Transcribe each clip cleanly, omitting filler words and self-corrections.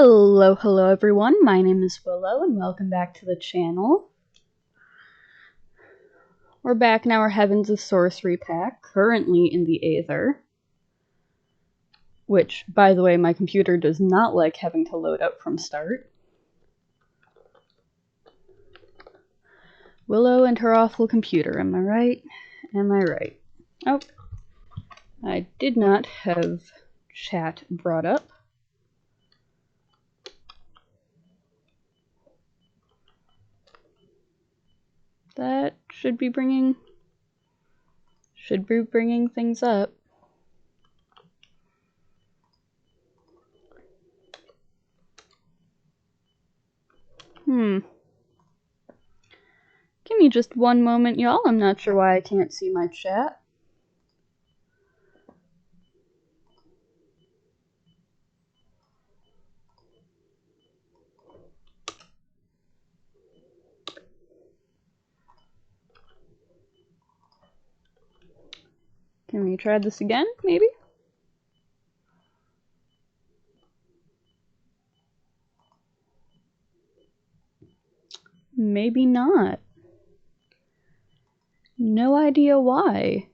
Hello everyone, my name is Willow and welcome back to the channel. We're back in our Heavens of Sorcery pack, currently in the Aether. Which, by the way, my computer does not like having to load up from start. Willow and her awful computer, am I right? Am I right? Oh, I did not have chat brought up. That should be bringing things up. Give me just one moment, y'all. I'm not sure why I can't see my chat. Can we try this again, maybe? Maybe not. No idea why.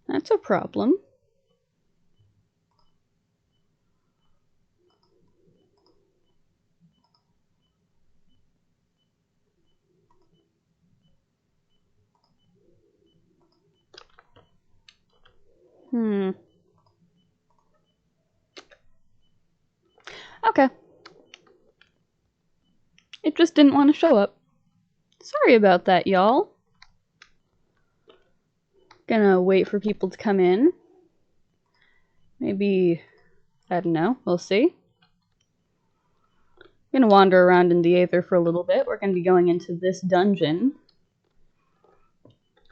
That's a problem. Okay. It just didn't want to show up. Sorry about that, y'all. Gonna wait for people to come in. Maybe, I don't know, we'll see. Gonna wander around in the Aether for a little bit. We're gonna be going into this dungeon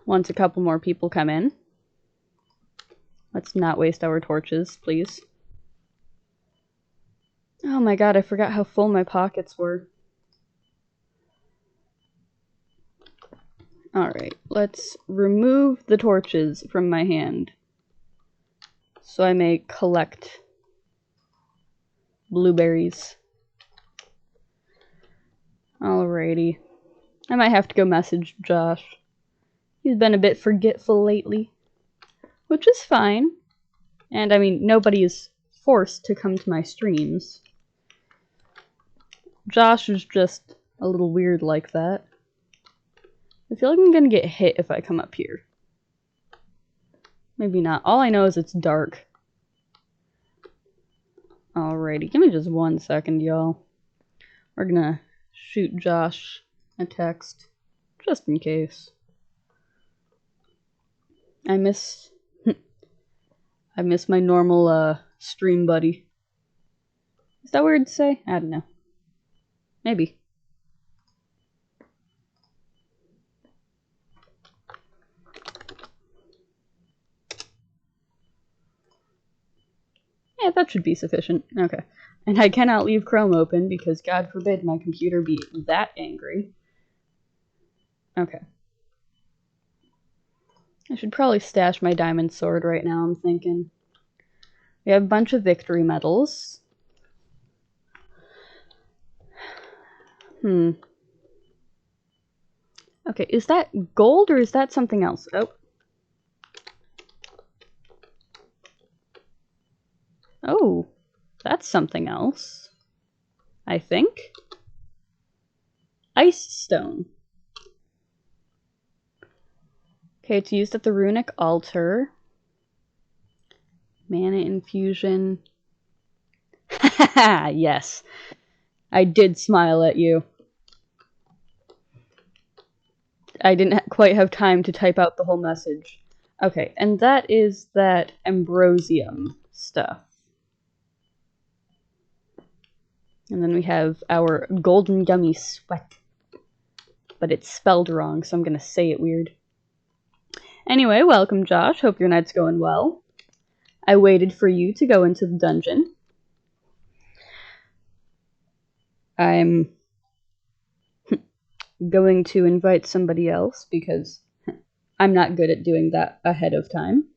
once a couple more people come in. Let's not waste our torches, please. Oh my god, I forgot how full my pockets were. Alright, let's remove the torches from my hand so I may collect blueberries. Alrighty. I might have to go message Josh. He's been a bit forgetful lately, which is fine. And I mean, nobody is forced to come to my streams. Josh is just a little weird like that. I feel like I'm gonna get hit if I come up here. Maybe not. All I know is it's dark. Alrighty, give me just 1 second, y'all. We're gonna shoot Josh a text, just in case. I miss my normal, stream buddy. Is that weird to say? I don't know. Maybe. Yeah, that should be sufficient. Okay. And I cannot leave Chrome open because God forbid my computer be that angry. Okay. I should probably stash my diamond sword right now, I'm thinking. We have a bunch of victory medals. Okay, is that gold or is that something else? Oh. Oh, that's something else. I think. Ice stone. Okay, it's used at the runic altar. Mana infusion. Haha, yes. I did smile at you. I didn't quite have time to type out the whole message. Okay, and that is that ambrosium stuff. And then we have our golden gummy sweat. But it's spelled wrong, so I'm gonna say it weird. Anyway, welcome Josh. Hope your night's going well. I waited for you to go into the dungeon. I'm going to invite somebody else because I'm not good at doing that ahead of time.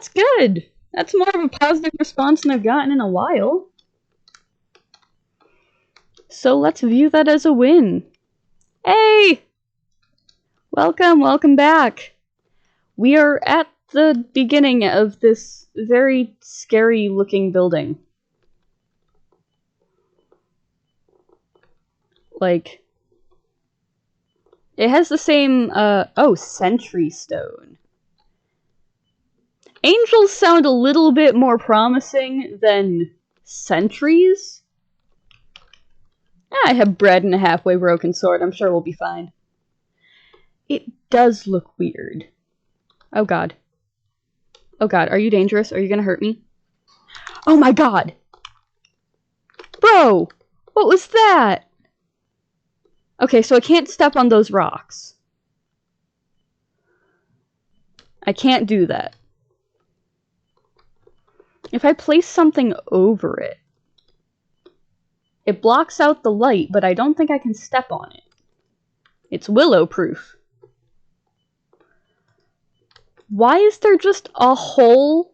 That's good. That's more of a positive response than I've gotten in a while. So let's view that as a win. Hey! Welcome back. We are at the beginning of this very scary looking building. Like, it has the same, sentry stone. Angels sound a little bit more promising than sentries. I have bread and a halfway broken sword. I'm sure we'll be fine. It does look weird. Oh god. Oh god, are you dangerous? Are you gonna hurt me? Oh my god! Bro! What was that? Okay, so I can't step on those rocks. I can't do that. If I place something over it, it blocks out the light, but I don't think I can step on it. It's willow-proof. Why is there just a hole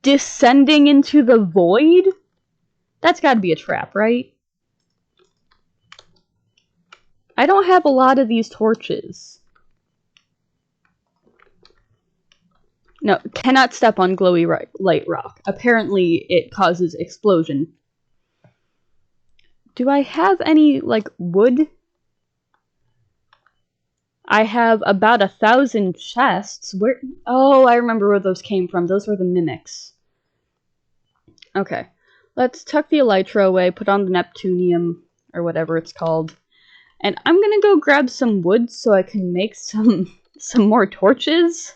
descending into the void? That's gotta be a trap, right? I don't have a lot of these torches. No, cannot step on glowy light rock. Apparently it causes explosion. Do I have any, like, wood? I have about 1,000 chests. Where? Oh, I remember where those came from. Those were the mimics. Okay. Let's tuck the elytra away, put on the Neptunium, or whatever it's called. And I'm gonna go grab some wood so I can make some more torches.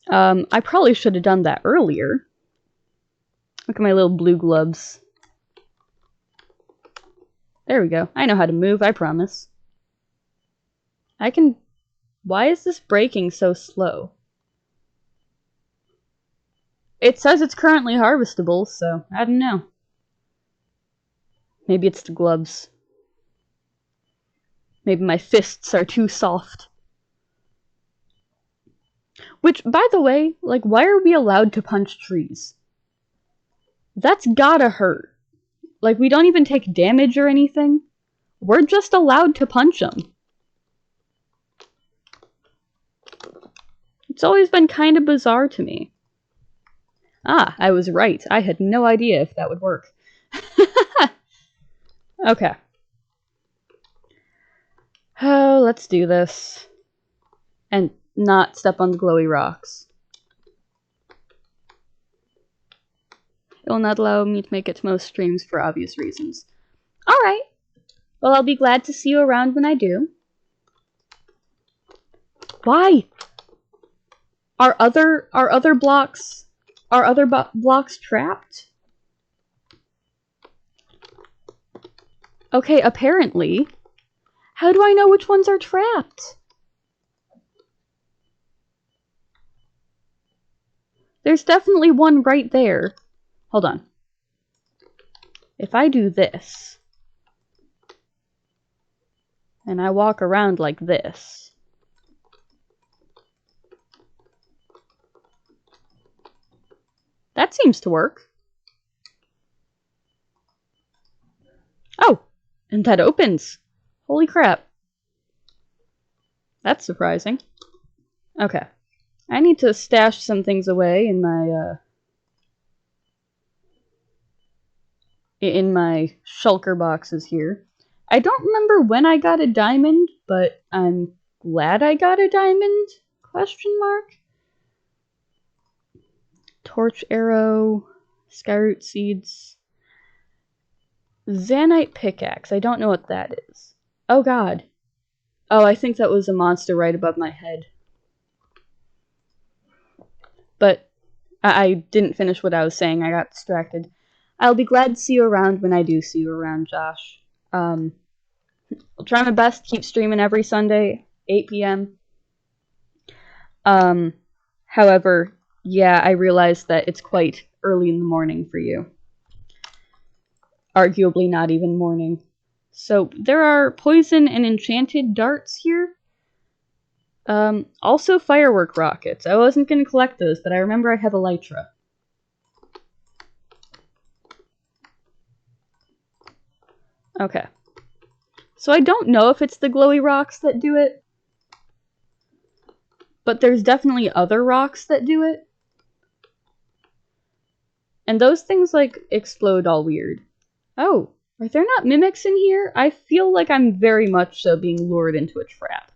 I probably should have done that earlier. Look at my little blue gloves. There we go. I know how to move, I promise. I can... Why is this breaking so slow? It says it's currently harvestable, so I don't know. Maybe it's the gloves. Maybe my fists are too soft. Which, by the way, like, why are we allowed to punch trees? That's gotta hurt. Like, we don't even take damage or anything. We're just allowed to punch them. It's always been kind of bizarre to me. Ah, I was right. I had no idea if that would work. Okay. Oh, let's do this. And not step on the glowy rocks. It will not allow me to make it to most streams for obvious reasons. Alright. Well, I'll be glad to see you around when I do. Why? Are other blocks trapped? Okay, apparently. How do I know which ones are trapped? There's definitely one right there. Hold on. If I do this, and I walk around like this, that seems to work. Oh, and that opens. Holy crap. That's surprising. Okay. I need to stash some things away in my shulker boxes here. I don't remember when I got a diamond, but I'm glad I got a diamond? Question mark? Torch arrow, skyroot seeds, Zanite pickaxe. I don't know what that is. Oh god. Oh, I think that was a monster right above my head. But I didn't finish what I was saying. I got distracted. I'll be glad to see you around when I do see you around, Josh. I'll try my best to keep streaming every Sunday, 8 p.m. However, yeah, I realize that it's quite early in the morning for you. Arguably not even morning. So, there are poison and enchanted darts here. Also firework rockets. I wasn't gonna collect those, but I remember I have elytra. Okay. So I don't know if it's the glowy rocks that do it, but there's definitely other rocks that do it. And those things, like, explode all weird. Oh, are there not mimics in here? I feel like I'm very much so being lured into a trap.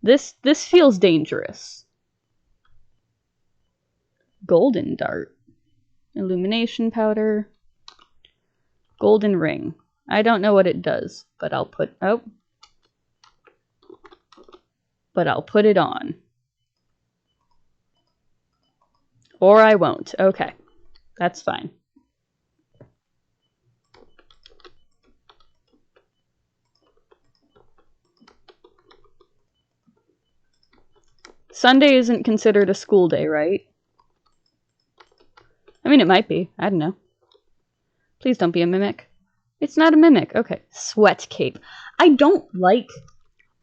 This feels dangerous. Golden dart. Illumination powder. Golden ring. I don't know what it does, but I'll put... Oh. But I'll put it on. Or I won't. Okay. That's fine. Sunday isn't considered a school day, right? I mean, it might be. I don't know. Please don't be a mimic. It's not a mimic. Okay. Sweat cape. I don't like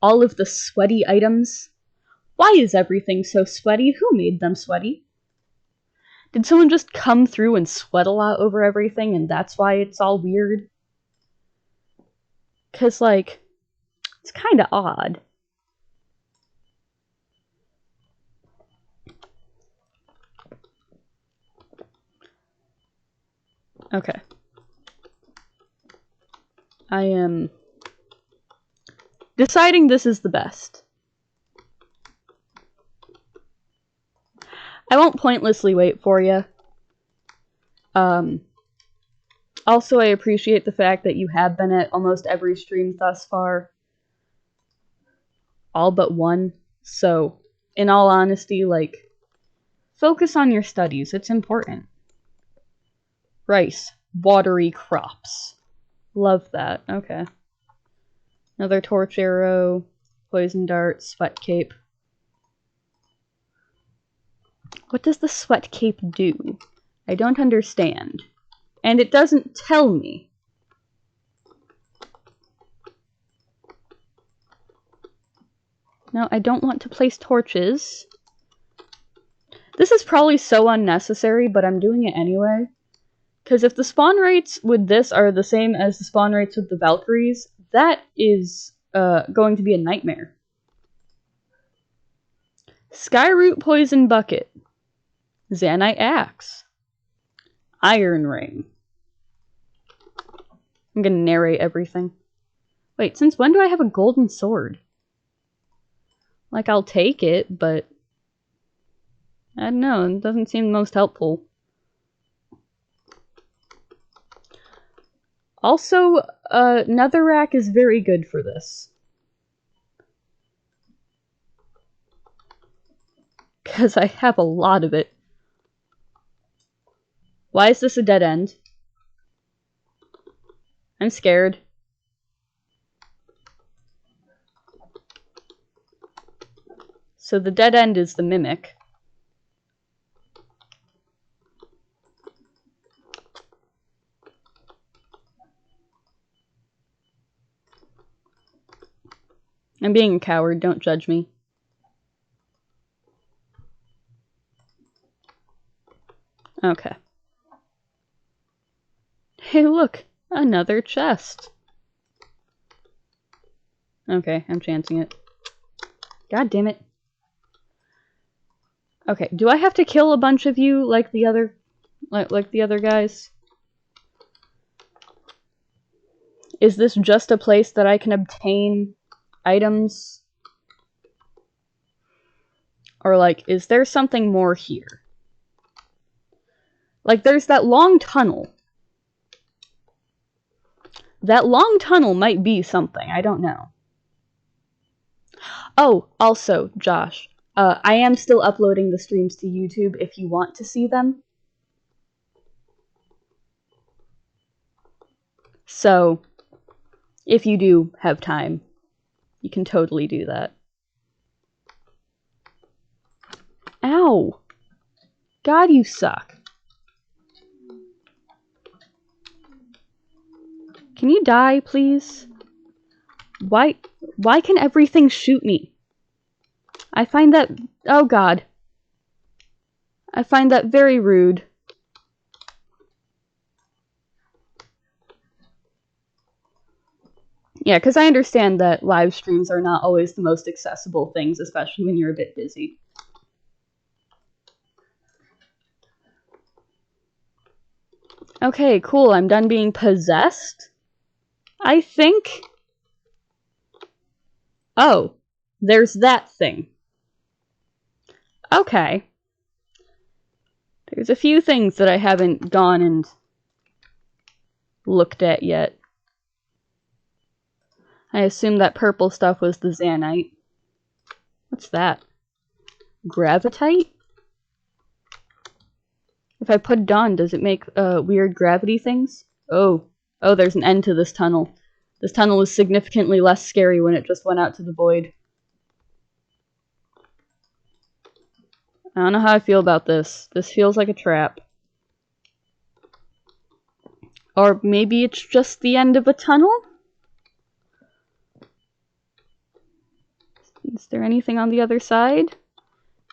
all of the sweaty items. Why is everything so sweaty? Who made them sweaty? Did someone just come through and sweat a lot over everything and that's why it's all weird? 'Cause, like, it's kind of odd. Okay. I am deciding this is the best. I won't pointlessly wait for you. Also, I appreciate the fact that you have been at almost every stream thus far. All but one. So, in all honesty, like, focus on your studies. It's important. Rice. Watery crops. Love that. Okay. Another torch arrow. Poison dart. Sweat cape. What does the sweat cape do? I don't understand. And it doesn't tell me. No, I don't want to place torches. This is probably so unnecessary, but I'm doing it anyway. Because if the spawn rates with this are the same as the spawn rates with the Valkyries, that is going to be a nightmare. Skyroot Poison Bucket. Zanite Axe. Iron Ring. I'm gonna narrate everything. Wait, since when do I have a golden sword? Like, I'll take it, but I don't know, it doesn't seem the most helpful. Also, netherrack is very good for this. Because I have a lot of it. Why is this a dead end? I'm scared. So the dead end is the mimic. I'm being a coward, don't judge me. Okay. Hey, look! Another chest! Okay, I'm chancing it. God damn it. Okay, do I have to kill a bunch of you like the other guys? Is this just a place that I can obtain items? Or, like, is there something more here? Like, there's that long tunnel. That long tunnel might be something, I don't know. Oh, also, Josh, I am still uploading the streams to YouTube if you want to see them. So, if you do have time, you can totally do that. Ow! God, you suck. Can you die, please? Why can everything shoot me? I find that... Oh god. I find that very rude. Yeah, because I understand that live streams are not always the most accessible things, especially when you're a bit busy. Okay, cool. I'm done being possessed, I think. Oh, there's that thing. Okay. There's a few things that I haven't gone and looked at yet. I assume that purple stuff was the Zanite. What's that? Gravitite? If I put it on, does it make weird gravity things? Oh, there's an end to this tunnel. This tunnel was significantly less scary when it just went out to the void. I don't know how I feel about this. This feels like a trap. Or maybe it's just the end of a tunnel? Is there anything on the other side?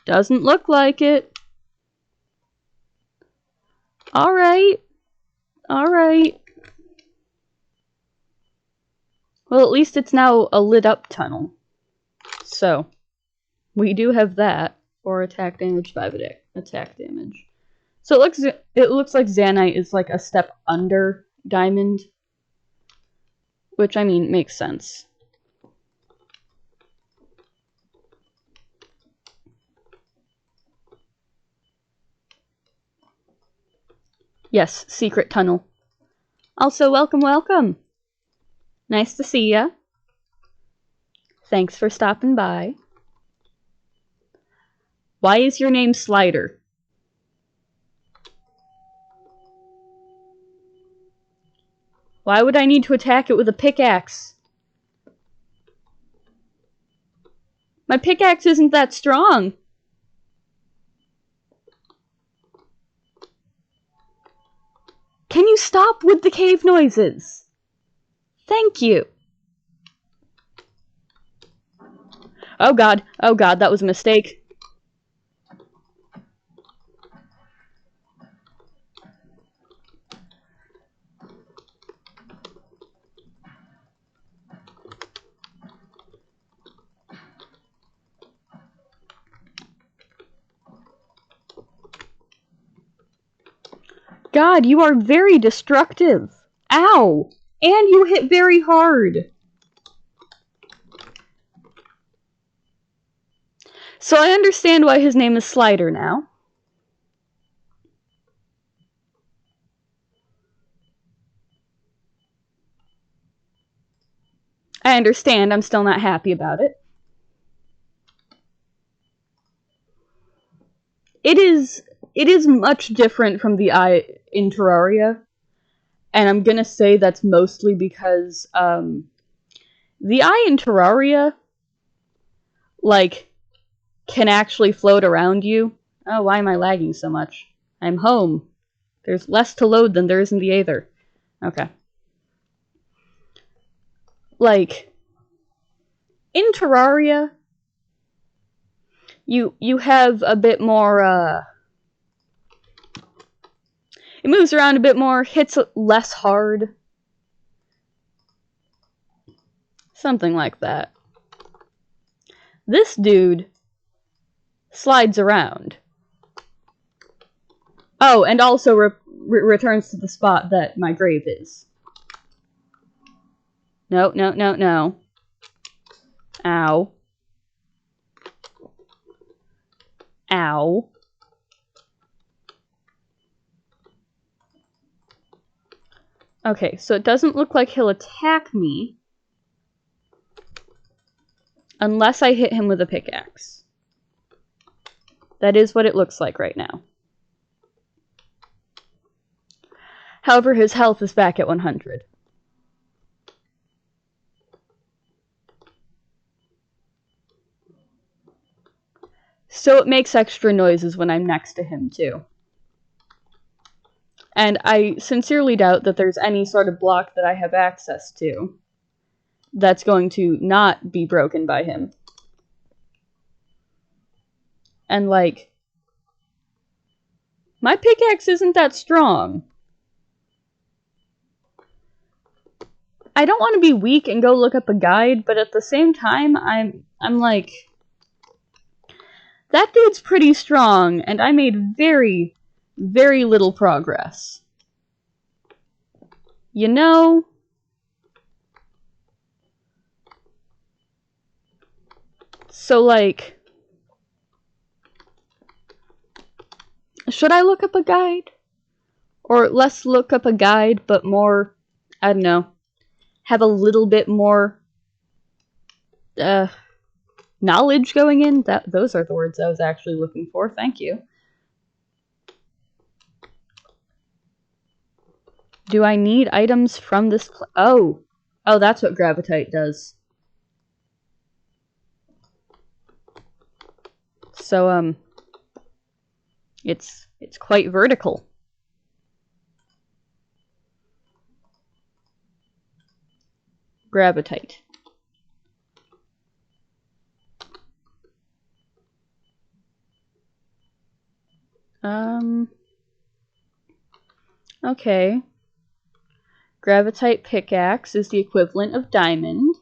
Doesn't look like it. Alright. Alright. Well, at least it's now a lit up tunnel. So, we do have that. 4 attack damage, 5 attack damage. So it looks like Zanite is like a step under Diamond. Which, I mean, makes sense. Yes, secret tunnel. Also, welcome, welcome. Nice to see ya. Thanks for stopping by. Why is your name Slider? Why would I need to attack it with a pickaxe? My pickaxe isn't that strong. Can you stop with the cave noises? Thank you. Oh god, that was a mistake. God, you are very destructive. Ow! And you hit very hard. So I understand why his name is Slider now. I understand, I'm still not happy about it. It is much different from the eye in Terraria. And I'm gonna say that's mostly because, the eye in Terraria, like, can actually float around you. Oh, why am I lagging so much? I'm home. There's less to load than there is in the Aether. Okay. Like, in Terraria, you have a bit more, it moves around a bit more, hits less hard. Something like that. This dude slides around. Oh, and also returns to the spot that my grave is. No, no, no, no. Ow. Ow. Okay, so it doesn't look like he'll attack me unless I hit him with a pickaxe. That is what it looks like right now. However, his health is back at 100. So it makes extra noises when I'm next to him, too. And I sincerely doubt that there's any sort of block that I have access to that's going to not be broken by him. And, like, my pickaxe isn't that strong. I don't want to be weak and go look up a guide, but at the same time, I'm like, that dude's pretty strong, and I made very, very little progress. You know? So, like, should I look up a guide? Or less look up a guide, but more, I don't know, have a little bit more knowledge going in? Those are the words I was actually looking for. Thank you. Do I need items from this Oh, that's what gravitite does. So, it's quite vertical. Gravitite. Okay. Gravitite pickaxe is the equivalent of diamond.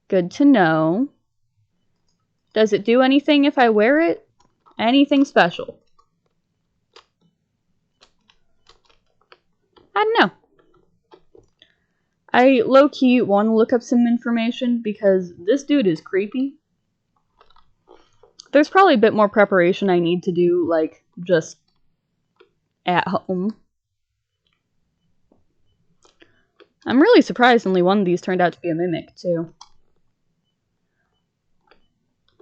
Good to know. Does it do anything if I wear it? Anything special? I don't know. I low-key want to look up some information because this dude is creepy. There's probably a bit more preparation I need to do, like, just at home. I'm really surprised only one of these turned out to be a mimic, too.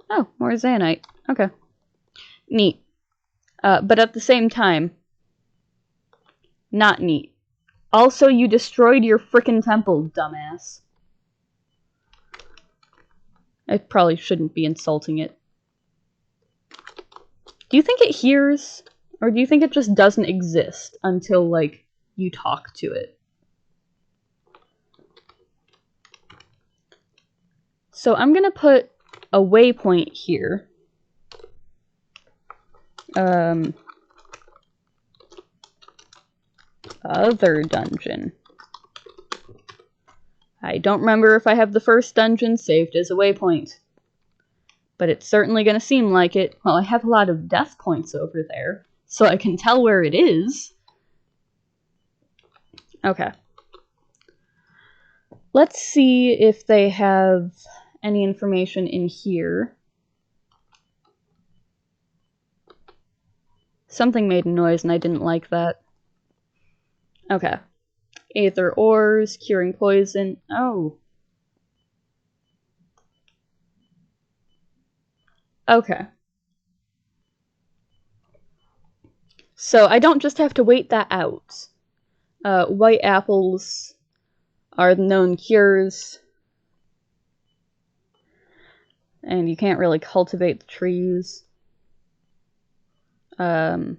Oh, more Zanite. Okay. Neat. But at the same time, not neat. Also, you destroyed your frickin' temple, dumbass. I probably shouldn't be insulting it. Do you think it hears? Or do you think it just doesn't exist until, like, you talk to it? So I'm gonna put a waypoint here. Other dungeon. I don't remember if I have the first dungeon saved as a waypoint. But it's certainly gonna seem like it. Well, I have a lot of death points over there, so I can tell where it is. Okay. Let's see if they have any information in here. Something made a noise and I didn't like that. Okay. Aether ores, curing poison. Oh. Okay. So I don't just have to wait that out. White apples are the known cures. And you can't really cultivate the trees. The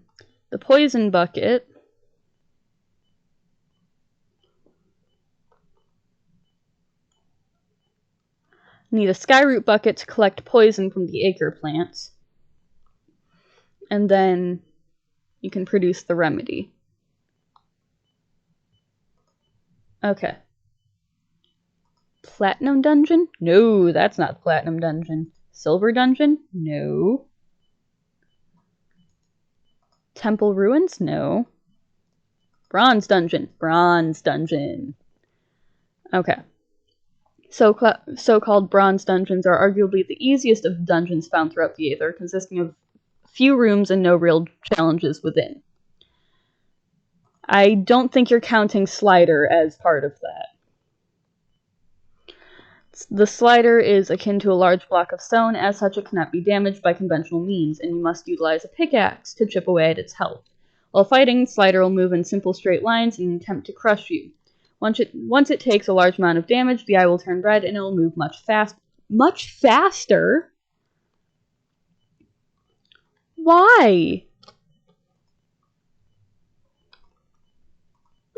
poison bucket. Need a skyroot bucket to collect poison from the acre plants. And then you can produce the remedy. Okay. Platinum dungeon? No, that's not the platinum dungeon. Silver dungeon? No. Temple ruins? No. Bronze dungeon. Bronze dungeon. Okay. So-called bronze dungeons are arguably the easiest of the dungeons found throughout the Aether, consisting of few rooms and no real challenges within. I don't think you're counting Slider as part of that. The slider is akin to a large block of stone, as such it cannot be damaged by conventional means, and you must utilize a pickaxe to chip away at its health. While fighting, Slider will move in simple straight lines in an attempt to crush you. Once it takes a large amount of damage, the eye will turn red and it will move much faster? Why?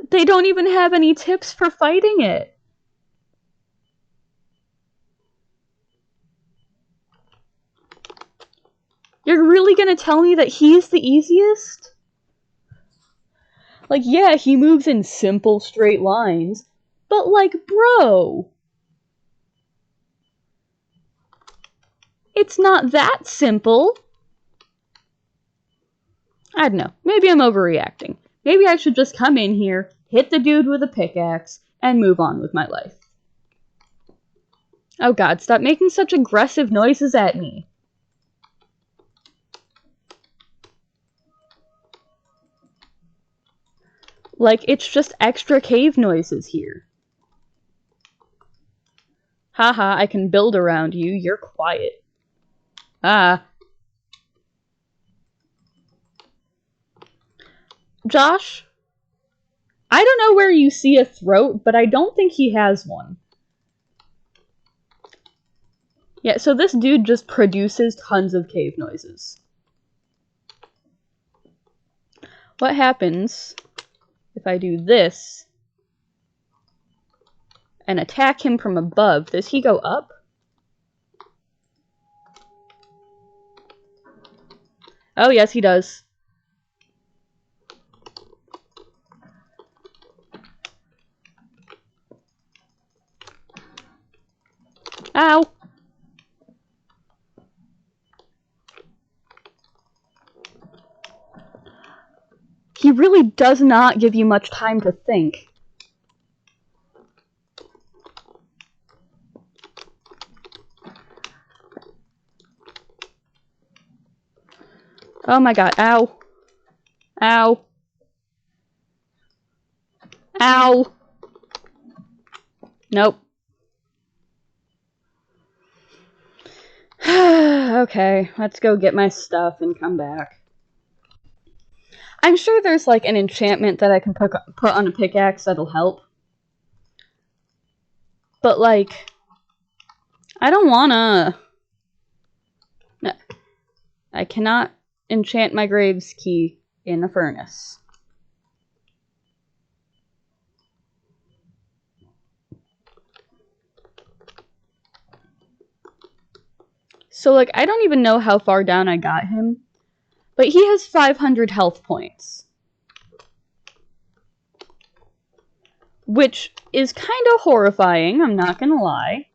They don't even have any tips for fighting it. You're really gonna tell me that he's the easiest? Like, yeah, he moves in simple straight lines, but like, bro, it's not that simple. I don't know. Maybe I'm overreacting. Maybe I should just come in here, hit the dude with a pickaxe, and move on with my life. Oh god, stop making such aggressive noises at me. Like, it's just extra cave noises here. Haha, I can build around you. You're quiet. Ah. Josh? I don't know where you see a throat, but I don't think he has one. Yeah, so this dude just produces tons of cave noises. What happens if I do this and attack him from above? Does he go up? Oh, yes, he does. Ow! He really does not give you much time to think. Oh my god, ow. Ow. Ow! Nope. Okay, let's go get my stuff and come back. I'm sure there's like an enchantment that I can put on a pickaxe that'll help. But like, I don't wanna... No. I cannot enchant my Graves key in a furnace. So like, I don't even know how far down I got him. But he has 500 health points. Which is kind of horrifying, I'm not gonna lie.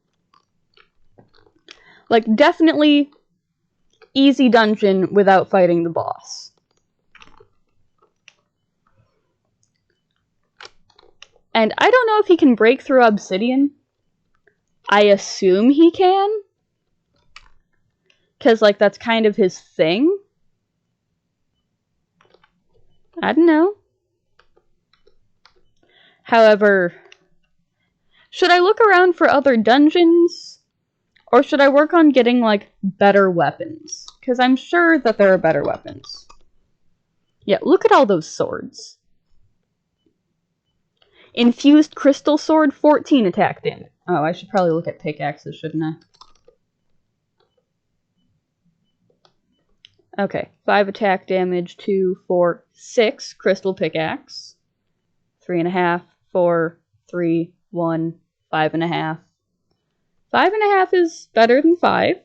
Like, definitely easy dungeon without fighting the boss. And I don't know if he can break through obsidian. I assume he can. Because, like, that's kind of his thing. I don't know. However, should I look around for other dungeons? Or should I work on getting, like, better weapons? Because I'm sure that there are better weapons. Yeah, look at all those swords. Infused crystal sword, 14 attack damage. Oh, I should probably look at pickaxes, shouldn't I? Okay, 5 attack damage, 2, 4, 6 crystal pickaxe. 3.5, 4, 3, 1, 5.5. 5.5 is better than 5.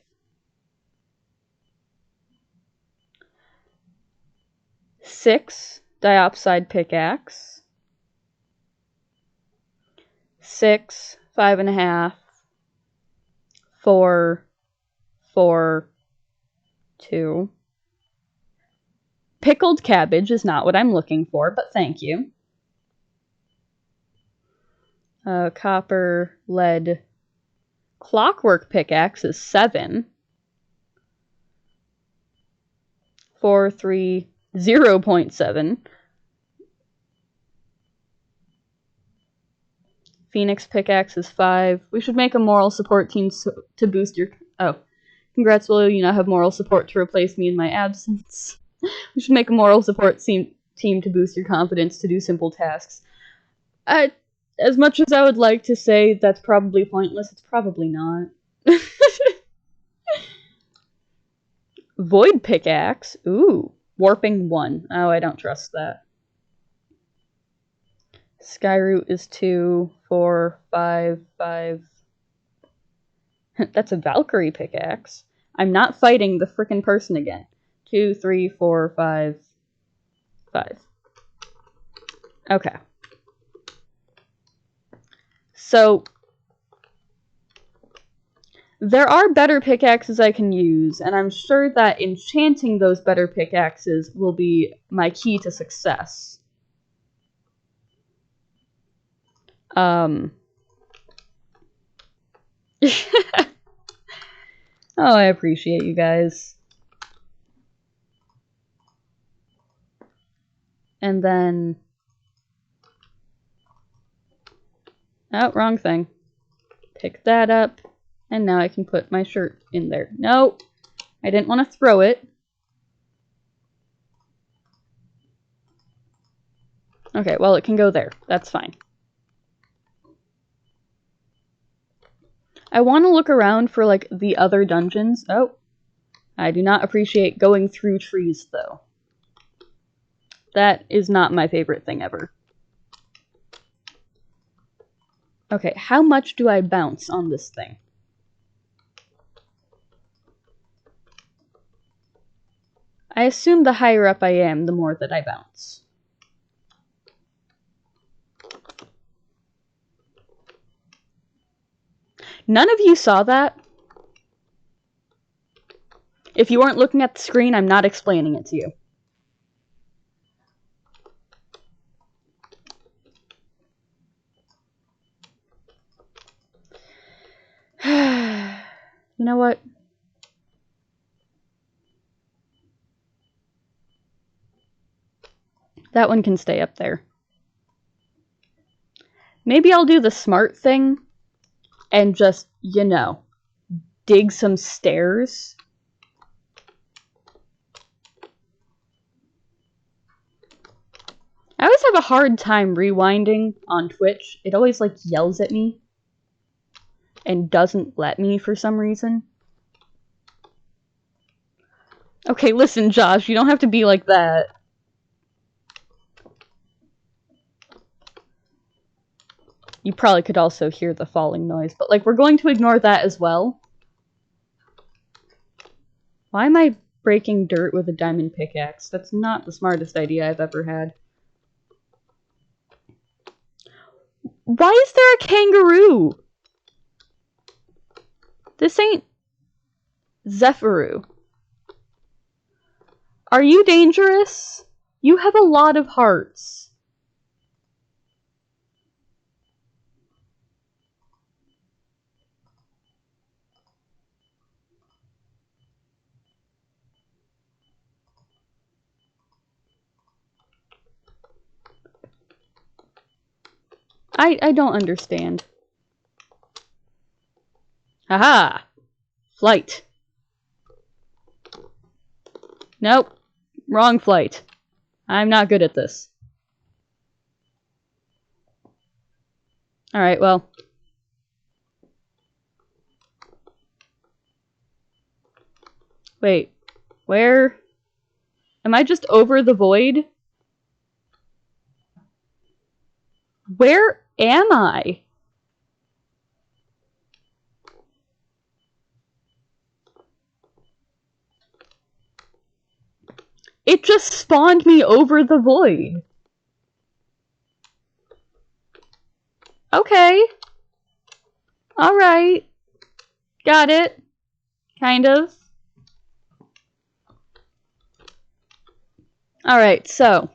6 diopside pickaxe. 6, 5.5. 4, 4, 2. Pickled cabbage is not what I'm looking for, but thank you. Copper, lead. Clockwork pickaxe is 7. 4, 3, 0.7. Phoenix pickaxe is 5. We should make a moral support team to boost your... Oh. Congrats, Will. You now have moral support to replace me in my absence. We should make a moral support team to boost your confidence to do simple tasks. As much as I would like to say that's probably pointless, it's probably not. Void pickaxe. Ooh. Warping 1. Oh, I don't trust that. Skyroot is 2, 4, 5, 5. That's a Valkyrie pickaxe. I'm not fighting the frickin' person again. 2, 3, 4, 5, 5. Okay. So, there are better pickaxes I can use, and I'm sure that enchanting those better pickaxes will be my key to success. Oh, I appreciate you guys. And then... Oh, wrong thing. Pick that up, and now I can put my shirt in there. No, I didn't want to throw it. Okay, well, it can go there. That's fine. I want to look around for, like, the other dungeons. Oh, I do not appreciate going through trees, though. That is not my favorite thing ever. Okay, how much do I bounce on this thing? I assume the higher up I am, the more that I bounce. None of you saw that? If you weren't looking at the screen, I'm not explaining it to you. You know what? That one can stay up there. Maybe I'll do the smart thing and just, you know, dig some stairs. I always have a hard time rewinding on Twitch. It always, like, yells at me and doesn't let me for some reason. Okay, listen, Josh, you don't have to be like that. You probably could also hear the falling noise, but, like, we're going to ignore that as well. Why am I breaking dirt with a diamond pickaxe? That's not the smartest idea I've ever had. Why is there a kangaroo? This ain't Zephyru. Are you dangerous? You have a lot of hearts. I don't understand. Haha! Flight. Nope. Wrong flight. I'm not good at this. Alright, well. Wait. Where? Am I just over the void? Where am I? It just spawned me over the void. Okay. Alright. Got it. Kind of. Alright, so.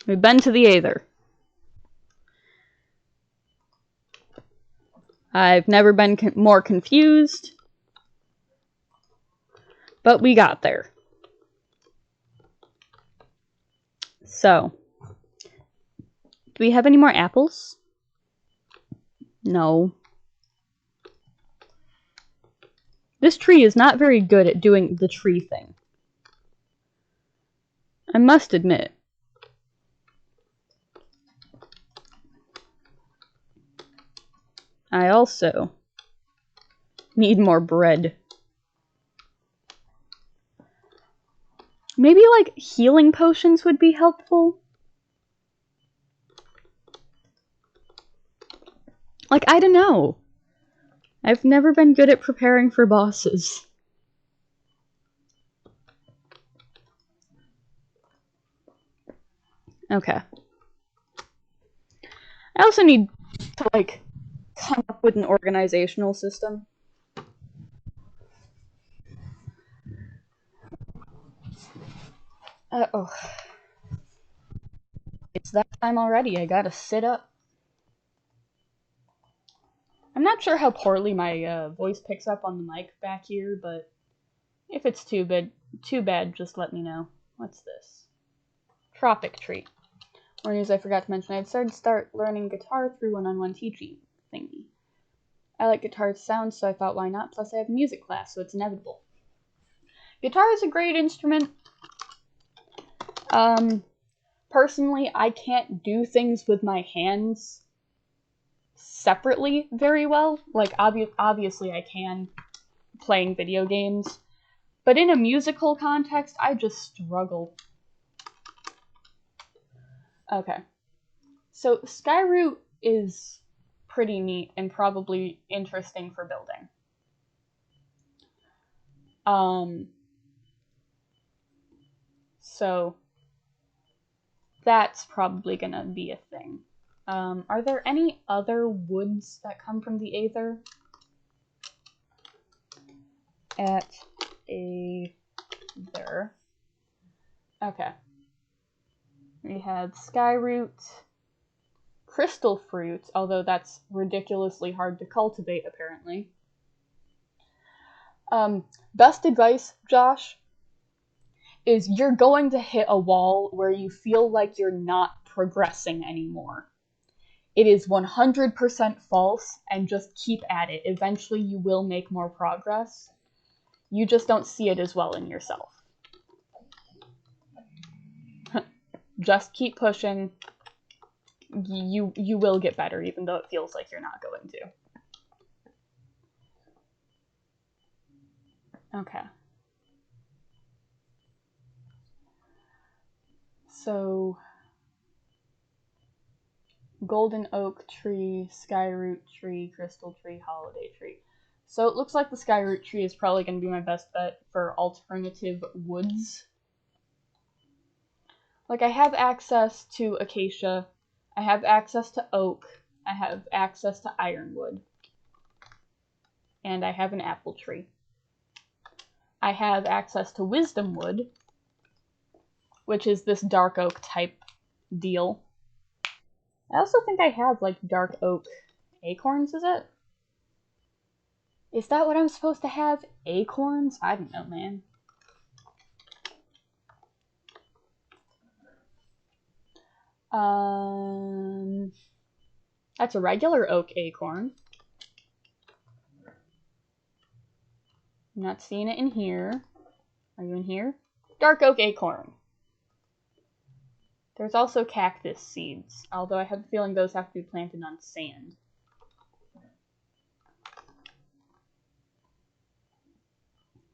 We've been to the Aether. I've never been more confused. But we got there. So. Do we have any more apples? No. This tree is not very good at doing the tree thing. I must admit. I also need more bread. Maybe, like, healing potions would be helpful? Like, I don't know. I've never been good at preparing for bosses. Okay. I also need to, like, come up with an organizational system. Oh. It's that time already. I gotta sit up. I'm not sure how poorly my voice picks up on the mic back here, but if it's too bad, just let me know. What's this? Tropic Tree. More news I forgot to mention. I had started learning guitar through one-on-one teaching thingy. I like guitar sounds, so I thought, why not? Plus, I have music class, so it's inevitable. Guitar is a great instrument. Personally, I can't do things with my hands separately very well. Like, obviously I can playing video games, but in a musical context, I just struggle. Okay. So, Skyroot is pretty neat and probably interesting for building. So that's probably gonna be a thing. Are there any other woods that come from the Aether? At Aether. Okay. We have Skyroot, Crystal Fruit, although that's ridiculously hard to cultivate, apparently. Best advice, Josh, is you're going to hit a wall where you feel like you're not progressing anymore. It is 100% false, and just keep at it. Eventually you will make more progress. You just don't see it as well in yourself. Just keep pushing. You will get better, even though it feels like you're not going to. Okay. So, golden oak tree, skyroot tree, crystal tree, holiday tree. So it looks like the skyroot tree is probably going to be my best bet for alternative woods. Like, I have access to acacia, I have access to oak, I have access to ironwood, and I have an apple tree. I have access to wisdom wood, which is this dark oak type deal. I also think I have, like, dark oak acorns, is it? Is that what I'm supposed to have? Acorns? I don't know, man. That's a regular oak acorn. I'm not seeing it in here. Are you in here? Dark oak acorn. There's also cactus seeds, although I have a feeling those have to be planted on sand.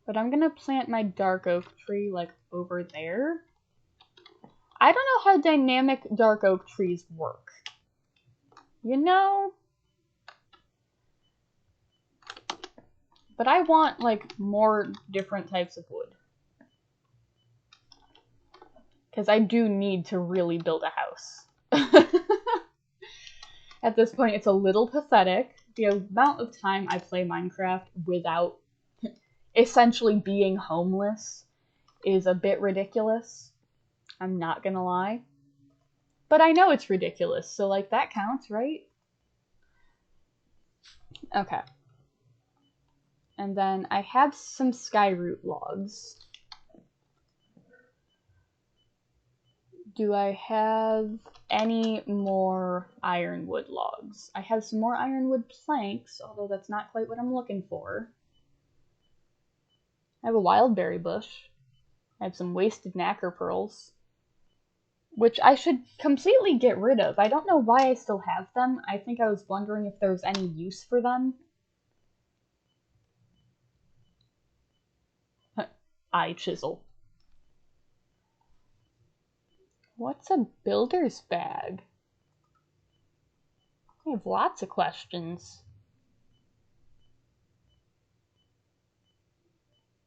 But I'm gonna plant my dark oak tree, like, over there. I don't know how dynamic dark oak trees work. You know? But I want, like, more different types of wood. Because I do need to really build a house. At this point, it's a little pathetic. The amount of time I play Minecraft without essentially being homeless is a bit ridiculous. I'm not gonna lie. But I know it's ridiculous, so, like, that counts, right? Okay. And then I have some skyroot logs. Do I have any more ironwood logs? I have some more ironwood planks, although that's not quite what I'm looking for. I have a wild berry bush. I have some wasted knacker pearls, which I should completely get rid of. I don't know why I still have them. I think I was wondering if there was any use for them. Eye chisel. What's a builder's bag? I have lots of questions.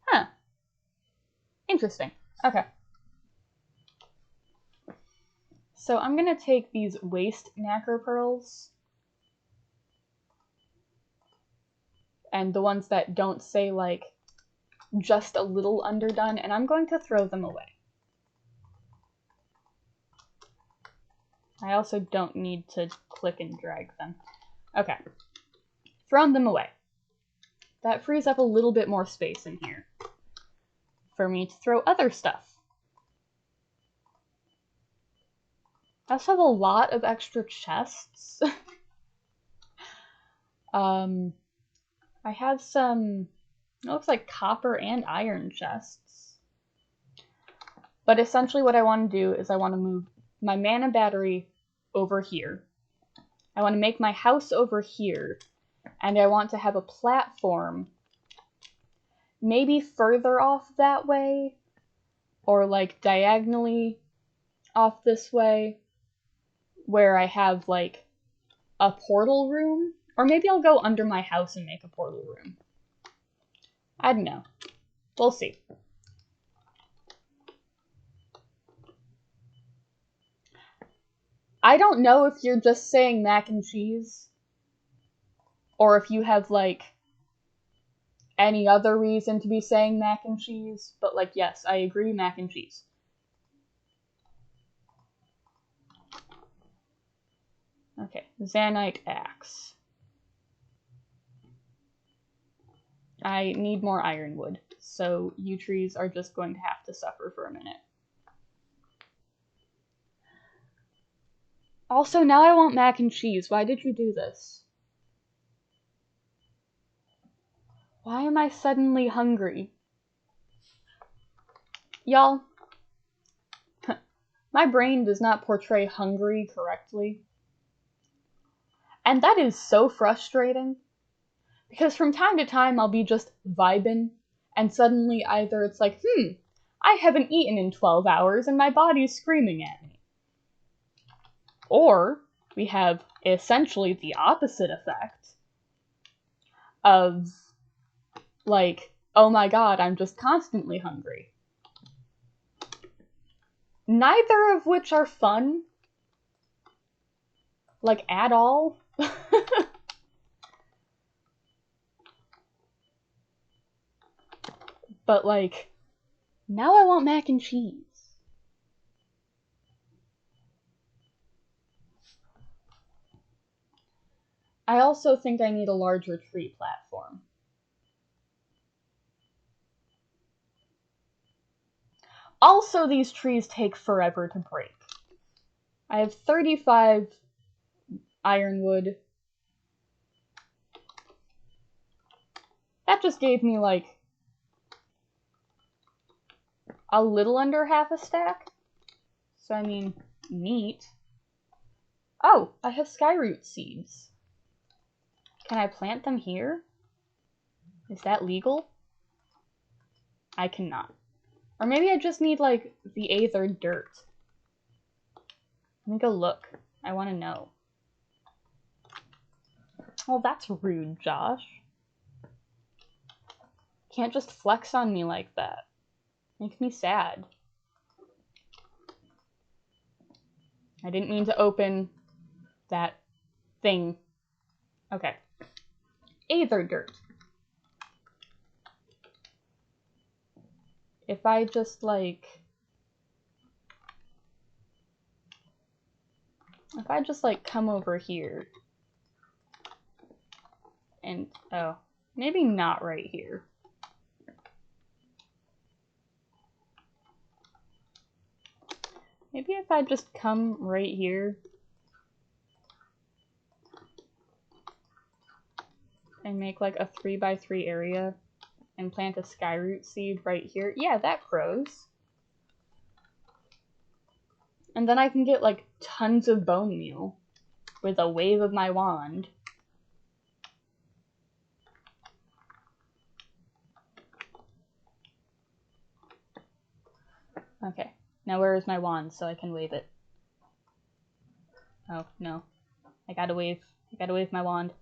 Huh. Interesting. Okay. So I'm gonna take these waste nacre pearls, and the ones that don't say like just a little underdone, and I'm going to throw them away. I also don't need to click and drag them. Okay, thrown them away. That frees up a little bit more space in here for me to throw other stuff. I also have a lot of extra chests. I have some, it looks like copper and iron chests. But essentially what I want to do is I want to move my mana battery over here. I want to make my house over here. And I want to have a platform maybe further off that way, or like diagonally off this way, where I have like a portal room. Or maybe I'll go under my house and make a portal room. I don't know. We'll see. I don't know if you're just saying mac and cheese, or if you have like any other reason to be saying mac and cheese, but like, yes, I agree, mac and cheese. Okay, Zanite axe. I need more ironwood, so you trees are just going to have to suffer for a minute. Also, now I want mac and cheese. Why did you do this? Why am I suddenly hungry? Y'all, my brain does not portray hungry correctly. And that is so frustrating. Because from time to time, I'll be just vibing, and suddenly either it's like, I haven't eaten in 12 hours and my body's screaming at me. Or we have essentially the opposite effect of, like, oh my god, I'm just constantly hungry. Neither of which are fun. Like, at all. But, like, now I want mac and cheese. I also think I need a larger tree platform. Also, these trees take forever to break. I have 35 ironwood. That just gave me, like, a little under half a stack. So, I mean, neat. Oh, I have skyroot seeds. Can I plant them here? Is that legal? I cannot. Or maybe I just need, like, the aether dirt. Let me go look. I want to know. Well, that's rude, Josh. Can't just flex on me like that. Makes me sad. I didn't mean to open that thing. Okay. Aether dirt. If I just, like... If I just, like, come over here... And, oh, maybe not right here. Maybe if I just come right here and make like a 3x3 area and plant a skyroot seed right here. Yeah, that grows. And then I can get like tons of bone meal with a wave of my wand. Okay, now where is my wand so I can wave it? Oh, no. I gotta wave my wand.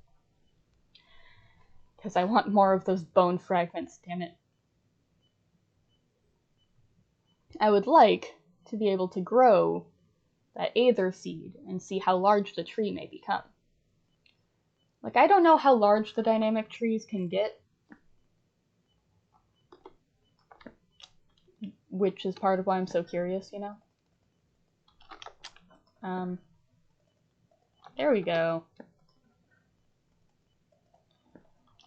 Because I want more of those bone fragments, damn it. I would like to be able to grow that aether seed, and see how large the tree may become. Like, I don't know how large the dynamic trees can get, which is part of why I'm so curious, you know? There we go.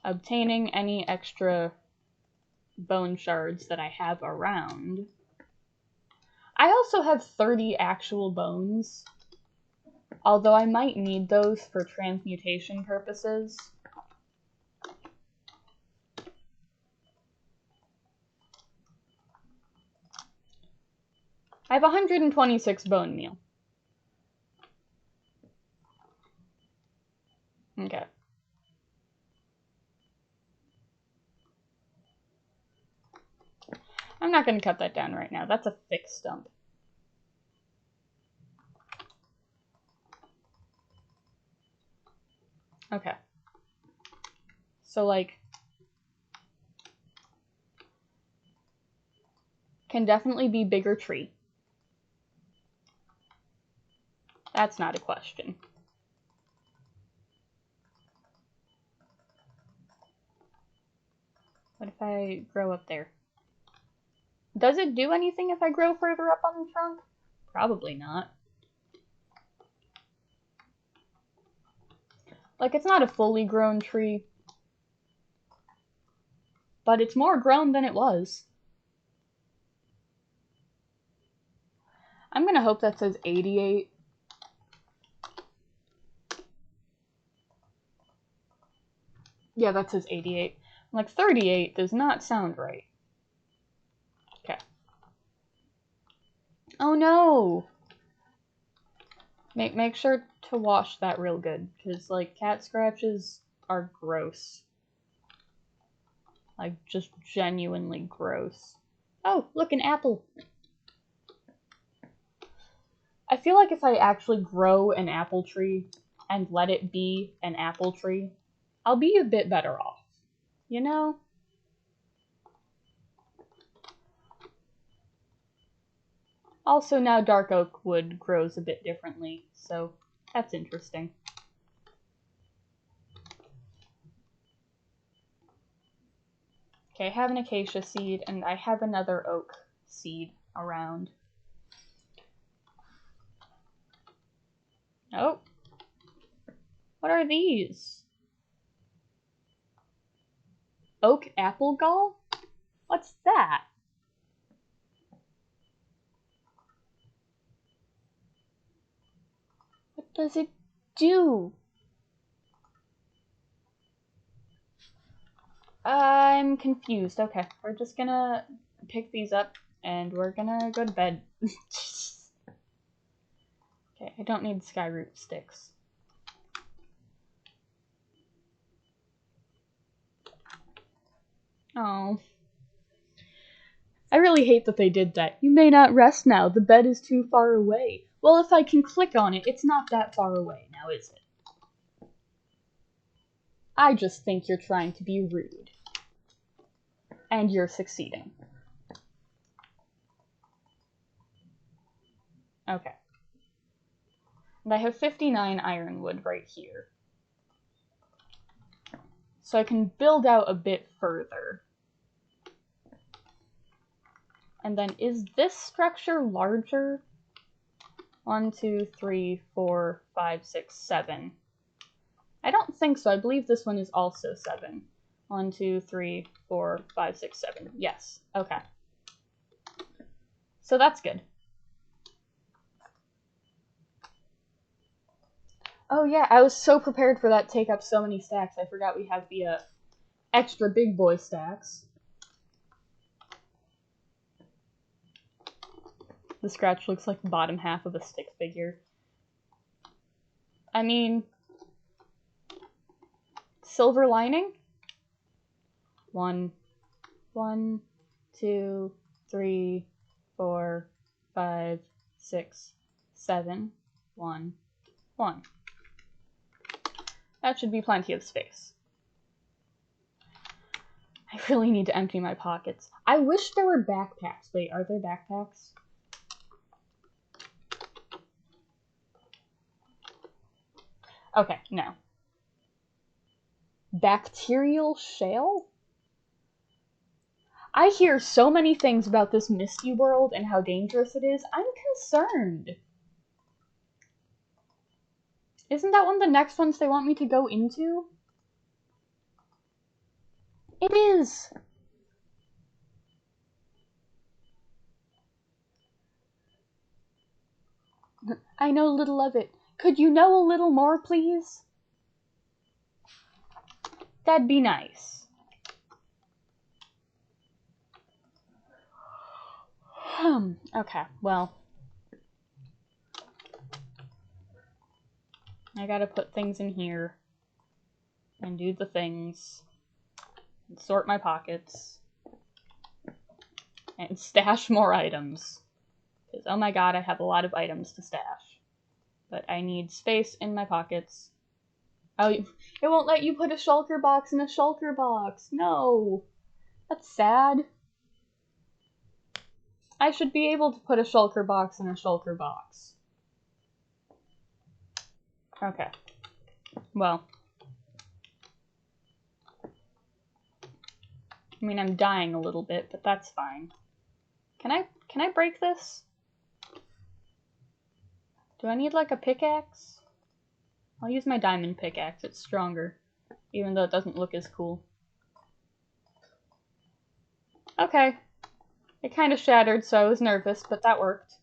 Obtaining any extra bone shards that I have around. I also have 30 actual bones, although I might need those for transmutation purposes. I have 126 bone meal. Okay. I'm not going to cut that down right now. That's a thick stump. Okay. So, like, can definitely be bigger tree. That's not a question. What if I grow up there? Does it do anything if I grow further up on the trunk? Probably not. Like, it's not a fully grown tree, but it's more grown than it was. I'm gonna hope that says 88. Yeah, that says 88. Like, 38 does not sound right. Okay. Oh no! Make sure to wash that real good, because, like, cat scratches are gross. Like, just genuinely gross. Oh, look, an apple! I feel like if I actually grow an apple tree and let it be an apple tree, I'll be a bit better off. You know? Also, now dark oak wood grows a bit differently, so that's interesting. Okay, I have an acacia seed, and I have another oak seed around. Oh. What are these? Oak apple gall? What's that? What does it do? I'm confused. Okay, we're just gonna pick these up and we're gonna go to bed. Okay, I don't need skyroot sticks. Oh. I really hate that they did that. You may not rest now. The bed is too far away. Well, if I can click on it, it's not that far away now, is it? I just think you're trying to be rude. And you're succeeding. Okay. And I have 59 ironwood right here. So I can build out a bit further. And then, is this structure larger? 1, 2, 3, 4, 5, 6, 7. I don't think so. I believe this one is also 7. 1, 2, 3, 4, 5, 6, 7. Yes. Okay. So that's good. Oh yeah, I was so prepared for that to take up so many stacks. I forgot we have the extra big boy stacks. The scratch looks like the bottom half of a stick figure. I mean, silver lining? 1, 2, 3, 4, 5, 6, 7, 1, 1. That should be plenty of space. I really need to empty my pockets. I wish there were backpacks. Wait, are there backpacks? Okay, no. Bacterial shale? I hear so many things about this misty world and how dangerous it is. I'm concerned. Isn't that one of the next ones they want me to go into? It is! I know little of it. Could you know a little more, please? That'd be nice. Okay, well. I gotta put things in here. And do the things. And sort my pockets. And stash more items. Because, oh my god, I have a lot of items to stash. But I need space in my pockets. Oh, it won't let you put a shulker box in a shulker box. No. That's sad. I should be able to put a shulker box in a shulker box. Okay. Well. I mean, I'm dying a little bit, but that's fine. Can I break this? Do I need, like, a pickaxe? I'll use my diamond pickaxe. It's stronger. Even though it doesn't look as cool. Okay. It kind of shattered, so I was nervous, but that worked.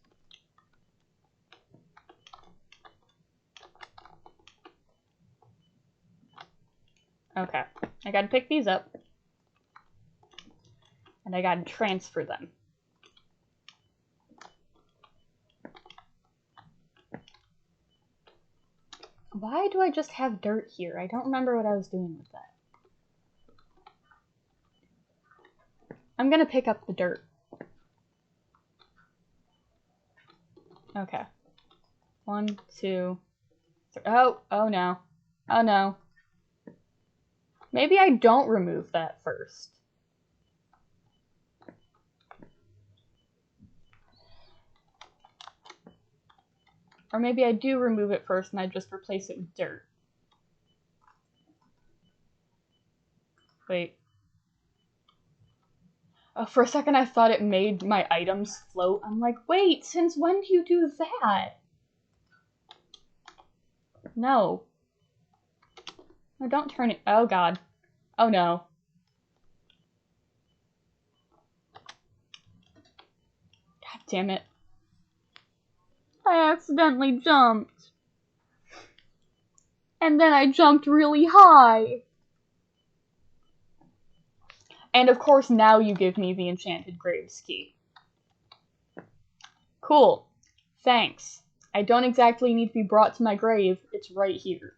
Okay. I gotta pick these up. And I gotta transfer them. Why do I just have dirt here? I don't remember what I was doing with that. I'm gonna pick up the dirt. Okay. 1, 2, 3. Oh no. Oh no. Maybe I don't remove that first. Or maybe I do remove it first and I just replace it with dirt. Wait. Oh, for a second I thought it made my items float. I'm like, wait, since when do you do that? No. No, don't turn it. Oh god. Oh no. God damn it. I accidentally jumped. And then I jumped really high. And of course now you give me the enchanted graves key. Cool. Thanks. I don't exactly need to be brought to my grave. It's right here.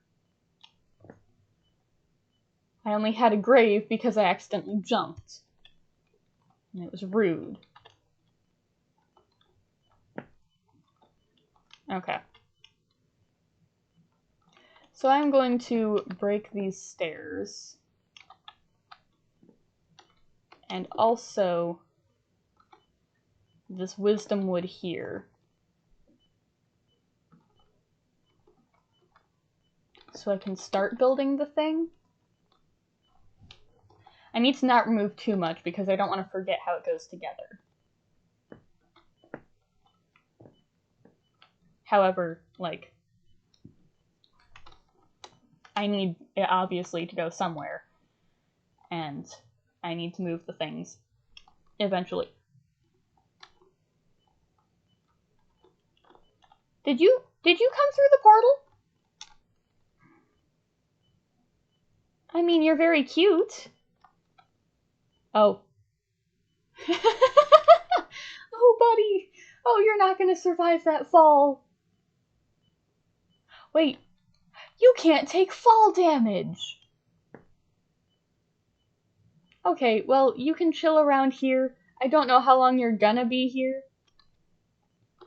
I only had a grave because I accidentally jumped. And it was rude. Okay. So I'm going to break these stairs. And also this wisdom wood here. So I can start building the thing. I need to not remove too much because I don't want to forget how it goes together. However, like, I need it obviously to go somewhere. And I need to move the things eventually. Did you come through the portal? I mean, you're very cute. Oh. Oh, buddy. Oh, you're not gonna survive that fall. Wait. You can't take fall damage. Okay, well, you can chill around here. I don't know how long you're gonna be here.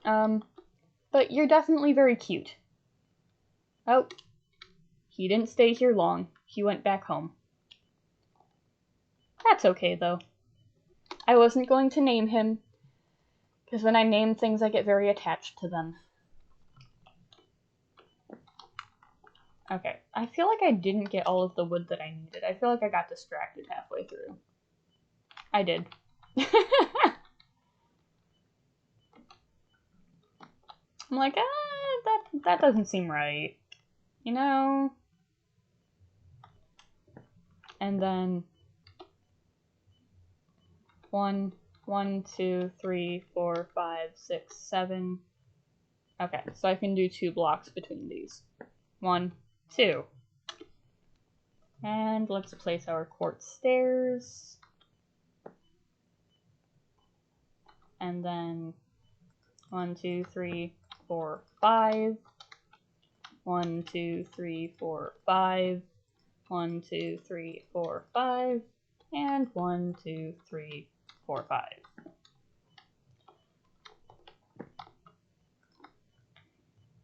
But you're definitely very cute. Oh. He didn't stay here long. He went back home. That's okay, though. I wasn't going to name him, because when I name things, I get very attached to them. Okay, I feel like I didn't get all of the wood that I needed. I feel like I got distracted halfway through. I did. I'm like, that doesn't seem right. You know? And then 1, 2, 3, 4, 5, 6, 7. Okay, so I can do 2 blocks between these. 1, 2. And let's place our quartz stairs. And then 1, 2, 3, 4, 5. 1, 2, 3, 4, 5. 1, 2, 3, 4, 5. And 1, 2, 3, 4, 5.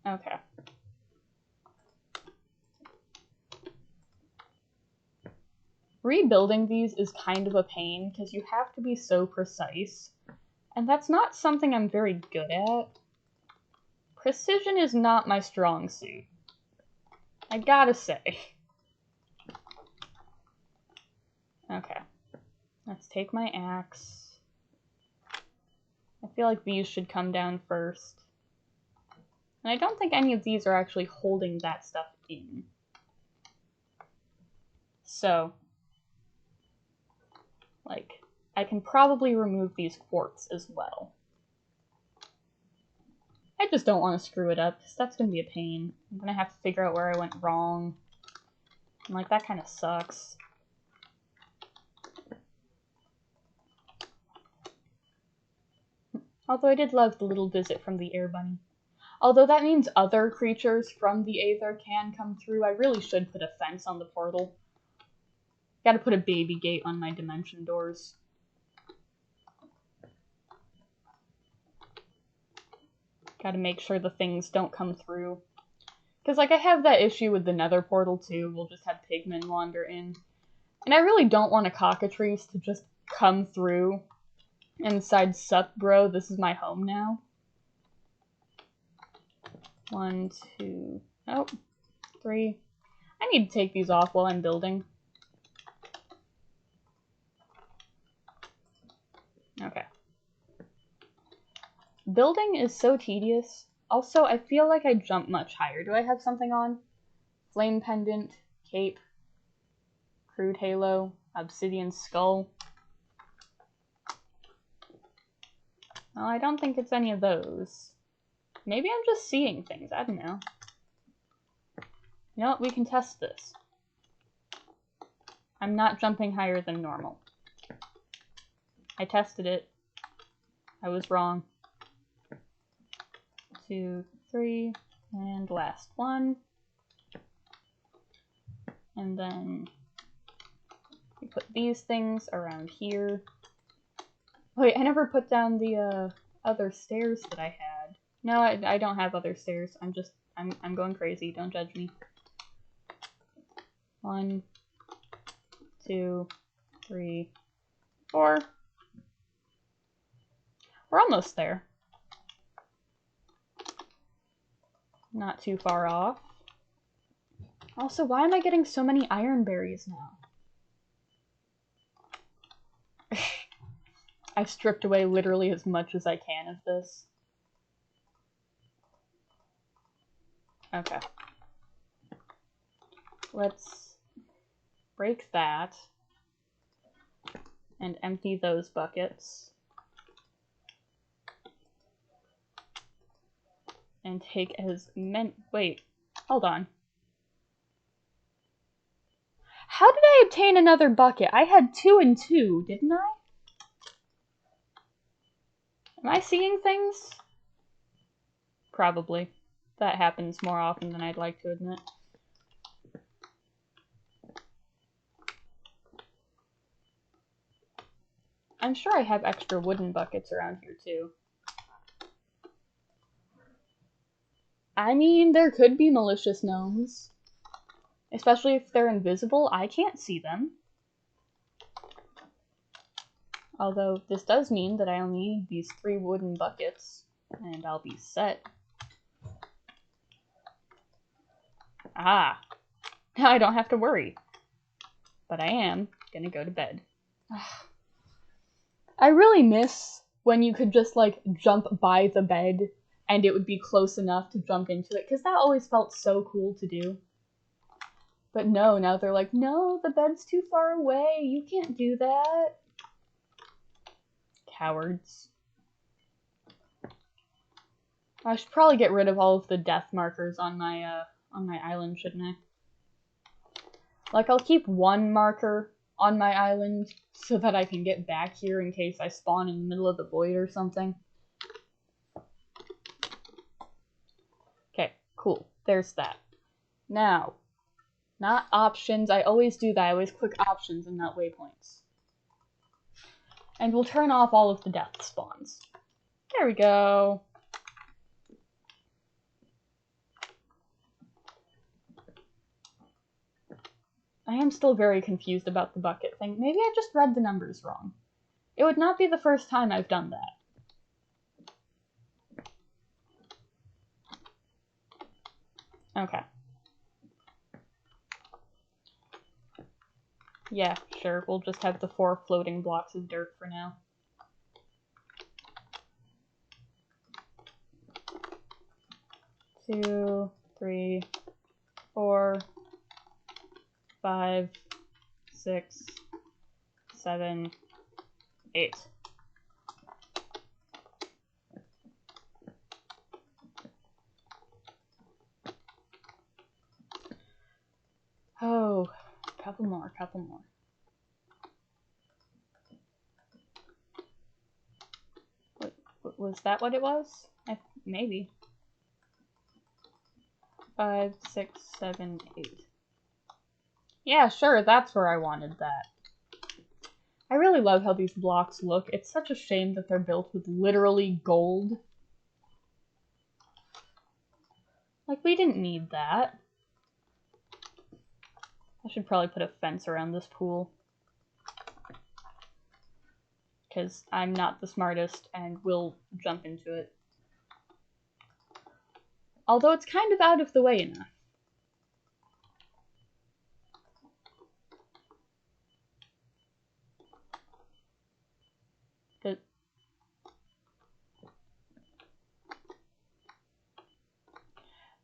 Okay. Rebuilding these is kind of a pain because you have to be so precise. And that's not something I'm very good at. Precision is not my strong suit. I gotta say. Okay. Let's take my axe. I feel like these should come down first. And I don't think any of these are actually holding that stuff in. So, like, I can probably remove these quartz as well. I just don't want to screw it up, because that's going to be a pain. I'm going to have to figure out where I went wrong. And, like, that kind of sucks. Although I did love the little visit from the air bunny. Although that means other creatures from the Aether can come through, I really should put a fence on the portal. Gotta put a baby gate on my dimension doors. Gotta make sure the things don't come through. Because, like, I have that issue with the nether portal, too. We'll just have pigmen wander in. And I really don't want a cockatrice to just come through and decide, sup, bro, this is my home now. 1, 2, oh, 3. I need to take these off while I'm building. Okay. Building is so tedious. Also, I feel like I jump much higher. Do I have something on? Flame pendant, cape, crude halo, obsidian skull. Well, I don't think it's any of those. Maybe I'm just seeing things. I don't know. You know what? We can test this. I'm not jumping higher than normal. I tested it. I was wrong. 2, 3, and last one. And then we put these things around here. Wait, I never put down the other stairs that I had. No, I don't have other stairs. I'm going crazy. Don't judge me. 1, 2, 3, 4. We're almost there. Not too far off. Also, why am I getting so many iron berries now? I've stripped away literally as much as I can of this. Okay. Let's break that and empty those buckets. And take as many... Wait, hold on. How did I obtain another bucket? I had 2 and 2, didn't I? Am I seeing things? Probably. That happens more often than I'd like to admit. I'm sure I have extra wooden buckets around here too. I mean, there could be malicious gnomes. Especially if they're invisible. I can't see them. Although, this does mean that I only need these 3 wooden buckets, and I'll be set. Ah, I don't have to worry. But I am gonna go to bed. I really miss when you could just, like, jump by the bed and it would be close enough to jump into it, because that always felt so cool to do. But no, now they're like, no, the bed's too far away, you can't do that. Cowards. I should probably get rid of all of the death markers on my island, shouldn't I? Like, I'll keep one marker on my island so that I can get back here in case I spawn in the middle of the void or something. Okay, cool. There's that. Now, not options. I always do that. I always click options and not waypoints. And we'll turn off all of the death spawns. There we go. I am still very confused about the bucket thing. Maybe I just read the numbers wrong. It would not be the first time I've done that. Okay. Yeah, sure. We'll just have the 4 floating blocks of dirt for now. Two, 3, 4, 5, 6, 7, 8. Oh, couple more. Was that what it was? Maybe. 5, 6, 7, 8. Yeah, sure, that's where I wanted that. I really love how these blocks look. It's such a shame that they're built with literally gold. Like, we didn't need that. I should probably put a fence around this pool. Because I'm not the smartest and will jump into it. Although it's kind of out of the way enough.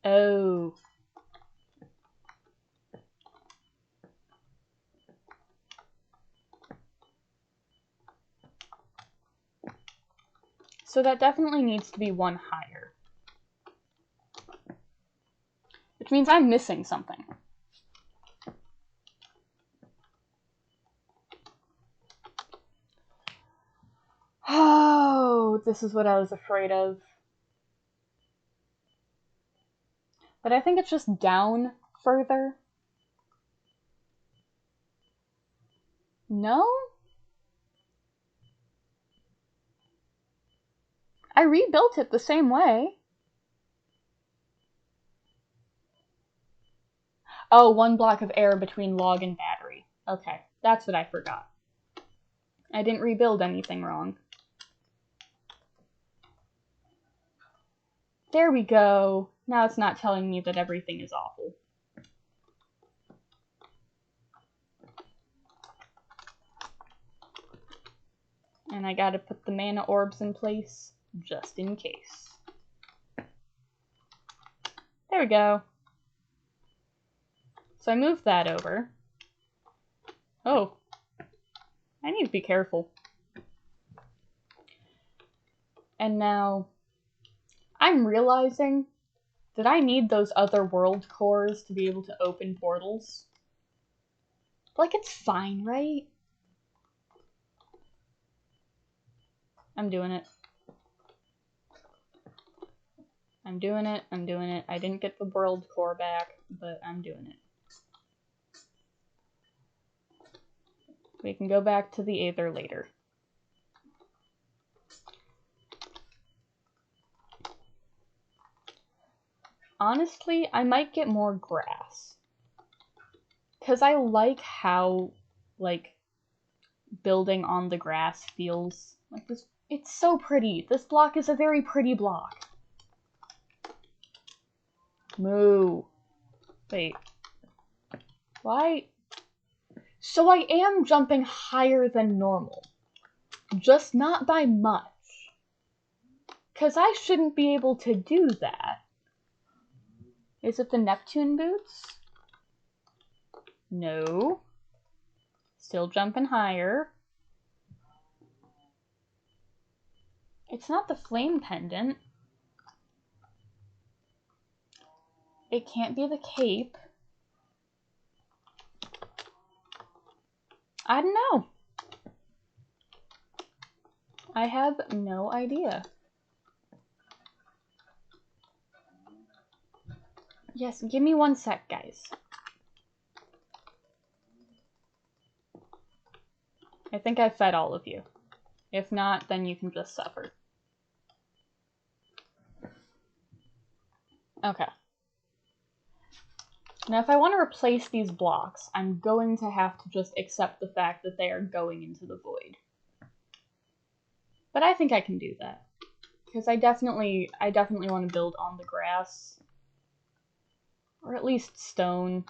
Oh. So that definitely needs to be one higher. Which means I'm missing something. Oh, this is what I was afraid of. But I think it's just down further. No? I rebuilt it the same way. Oh, 1 block of air between log and battery. Okay, that's what I forgot. I didn't rebuild anything wrong. There we go. Now it's not telling me that everything is awful. And I gotta put the mana orbs in place, just in case. There we go. So I moved that over. Oh. I need to be careful. And now, I'm realizing that I need those other world cores to be able to open portals. Like, it's fine, right? I'm doing it. I'm doing it. I didn't get the world core back, but I'm doing it. We can go back to the Aether later. Honestly, I might get more grass. Because I like how, like, building on the grass feels. Like, this, it's so pretty. This block is a very pretty block. Moo. Wait. Why? So I am jumping higher than normal. Just not by much. Because I shouldn't be able to do that. Is it the Neptune boots? No. Still jumping higher. It's not the flame pendant. It can't be the cape. I don't know. I have no idea. Yes, give me 1 sec, guys. I think I fed all of you. If not, then you can just suffer. Okay. Now, if I want to replace these blocks, I'm going to have to just accept the fact that they are going into the void. But I think I can do that. Because I definitely want to build on the grass. Or at least stone.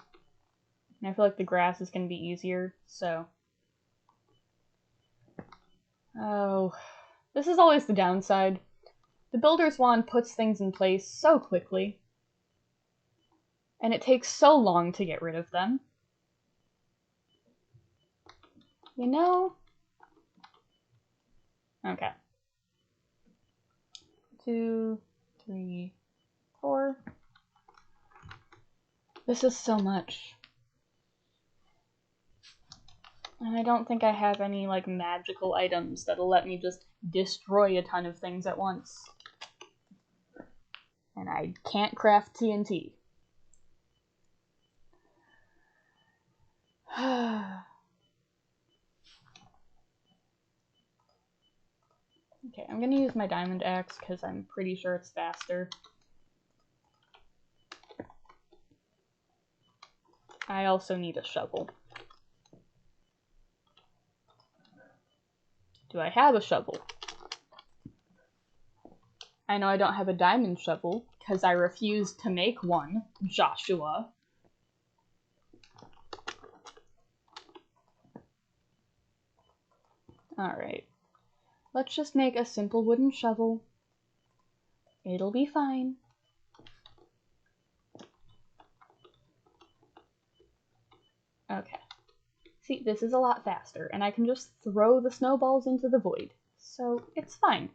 And I feel like the grass is going to be easier, so... Oh, this is always the downside. The Builder's Wand puts things in place so quickly. And it takes so long to get rid of them. You know? Okay. 2, 3, 4. This is so much. And I don't think I have any, like, magical items that'll let me just destroy a ton of things at once. And I can't craft TNT. Okay, I'm gonna use my diamond axe because I'm pretty sure it's faster. I also need a shovel. Do I have a shovel? I know I don't have a diamond shovel because I refused to make one, Joshua. Alright. Let's just make a simple wooden shovel. It'll be fine. Okay. See, this is a lot faster, and I can just throw the snowballs into the void. So, it's fine.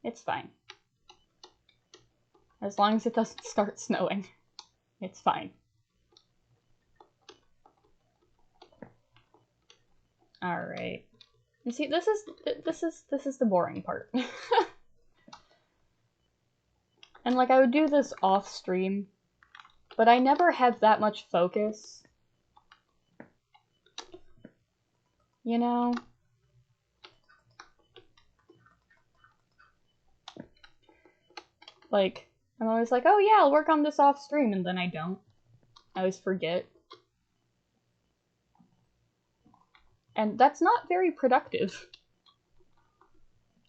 It's fine. As long as it doesn't start snowing, it's fine. Alright. You see, this is the boring part. And like, I would do this off stream, but I never have that much focus. You know? Like, I'm always like, oh yeah, I'll work on this off stream, and then I don't. I always forget. And that's not very productive.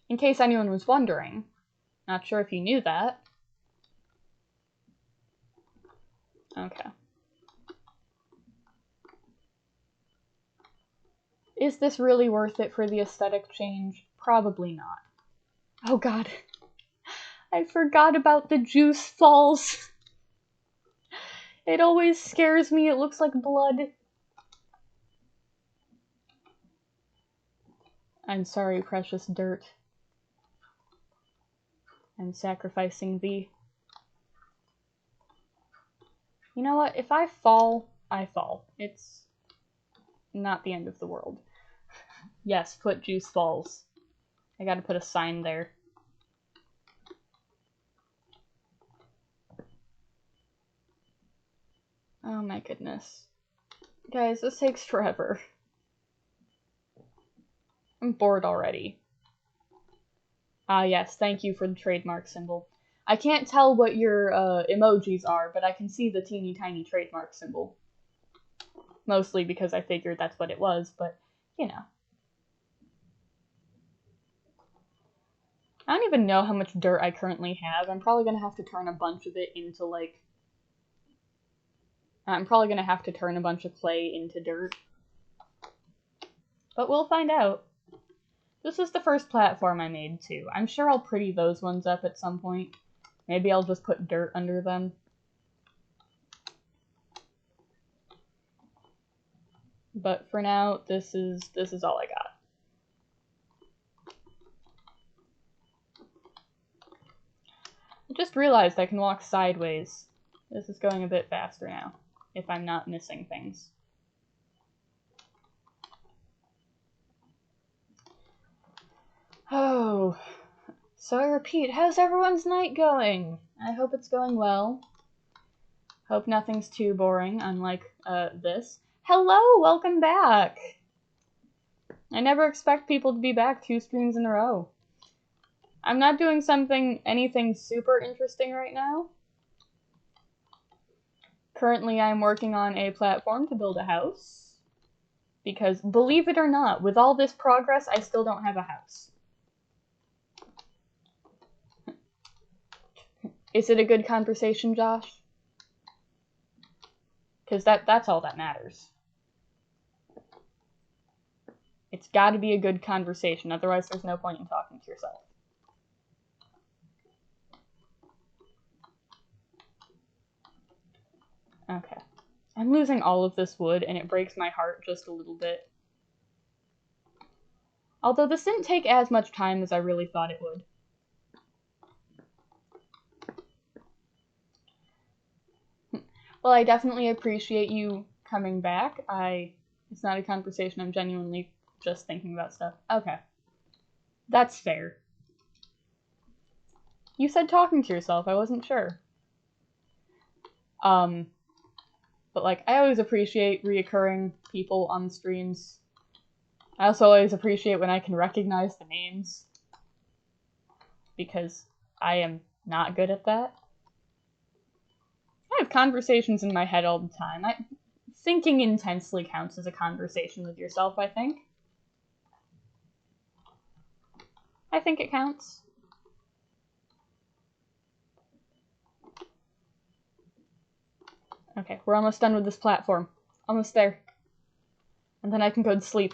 In case anyone was wondering. Not sure if you knew that. Okay. Is this really worth it for the aesthetic change? Probably not. Oh god. I forgot about the juice falls. It always scares me. It looks like blood. I'm sorry, precious dirt. I'm sacrificing thee. You know what? If I fall, I fall. It's not the end of the world. Yes, foot juice falls. I gotta put a sign there. Oh my goodness. Guys, this takes forever. I'm bored already. Ah yes, thank you for the trademark symbol. I can't tell what your emojis are, but I can see the teeny tiny trademark symbol. Mostly because I figured that's what it was, but, you know. I don't even know how much dirt I currently have. I'm probably gonna have to turn a bunch of it into, like, I'm probably going to have to turn a bunch of clay into dirt. But we'll find out. This is the first platform I made, too. I'm sure I'll pretty those ones up at some point. Maybe I'll just put dirt under them. But for now, this is all I got. I just realized I can walk sideways. This is going a bit faster now, if I'm not missing things. Oh, so I repeat, how's everyone's night going? I hope it's going well. Hope nothing's too boring, unlike this. Hello, welcome back! I never expect people to be back 2 streams in a row. I'm not doing anything super interesting right now. Currently, I'm working on a platform to build a house. Because, believe it or not, with all this progress, I still don't have a house. Is it a good conversation, Josh? Because that's all that matters. It's gotta be a good conversation, otherwise there's no point in talking to yourself. Okay. I'm losing all of this wood, and it breaks my heart just a little bit. Although this didn't take as much time as I really thought it would. Well, I definitely appreciate you coming back. It's not a conversation, I'm genuinely just thinking about stuff. Okay. That's fair. You said talking to yourself, I wasn't sure. But like, I always appreciate reoccurring people on streams. I also always appreciate when I can recognize the names. Because I am not good at that. I have conversations in my head all the time. Thinking intensely counts as a conversation with yourself, I think. I think it counts. Okay, we're almost done with this platform. Almost there. And then I can go to sleep.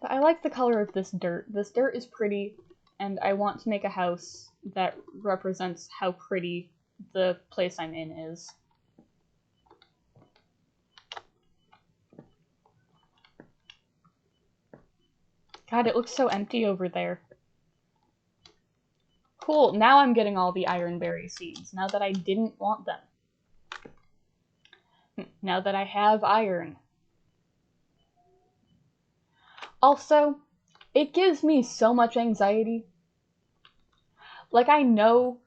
But I like the color of this dirt. This dirt is pretty, and I want to make a house that represents how pretty the place I'm in is. God, it looks so empty over there. Cool, now I'm getting all the ironberry seeds, now that I didn't want them. Now that I have iron. Also, it gives me so much anxiety. Like, I know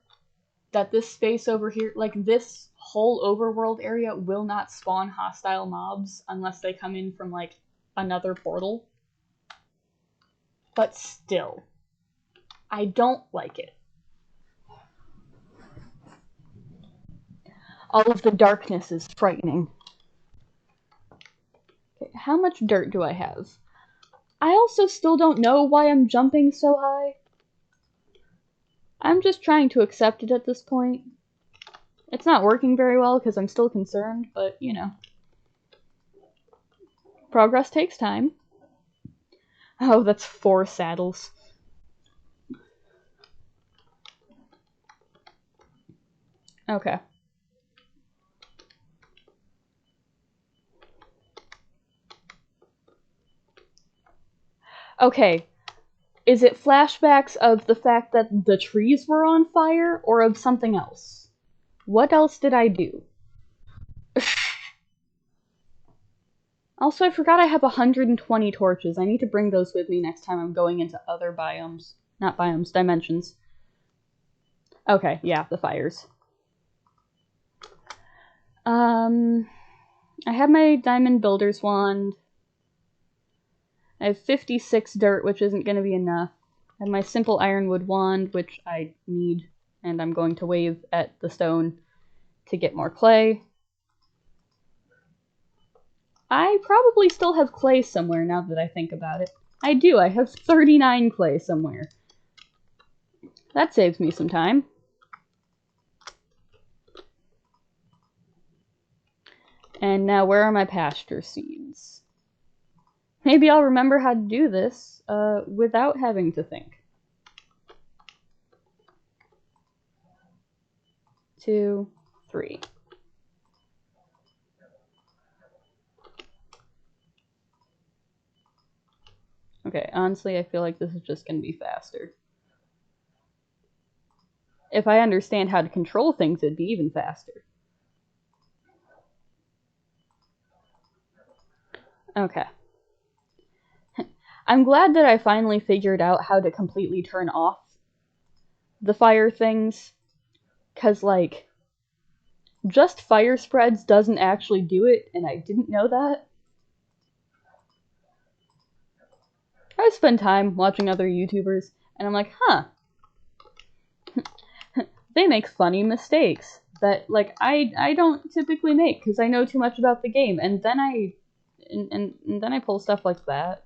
that this space over here, like this whole overworld area will not spawn hostile mobs unless they come in from, like, another portal. But still, I don't like it. All of the darkness is frightening. Okay, how much dirt do I have? I also still don't know why I'm jumping so high. I'm just trying to accept it at this point. It's not working very well because I'm still concerned, but, you know. Progress takes time. Oh, that's 4 saddles. Okay. Okay. Is it flashbacks of the fact that the trees were on fire, or of something else? What else did I do? Also, I forgot I have 120 torches. I need to bring those with me next time I'm going into other biomes. Not biomes, dimensions. Okay, yeah, the fires. I have my diamond builder's wand. I have 56 dirt, which isn't going to be enough. I have my simple ironwood wand, which I need, and I'm going to wave at the stone to get more clay. I probably still have clay somewhere now that I think about it. I do, I have 39 clay somewhere. That saves me some time. And now where are my pasture seeds? Maybe I'll remember how to do this without having to think. 2, 3. Okay, honestly, I feel like this is just going to be faster. If I understand how to control things, it'd be even faster. Okay. I'm glad that I finally figured out how to completely turn off the fire things, because, like, just fire spreads doesn't actually do it, and I didn't know that. I spend time watching other YouTubers, and I'm like, huh, they make funny mistakes that, like, I don't typically make, because I know too much about the game, and then I pull stuff like that.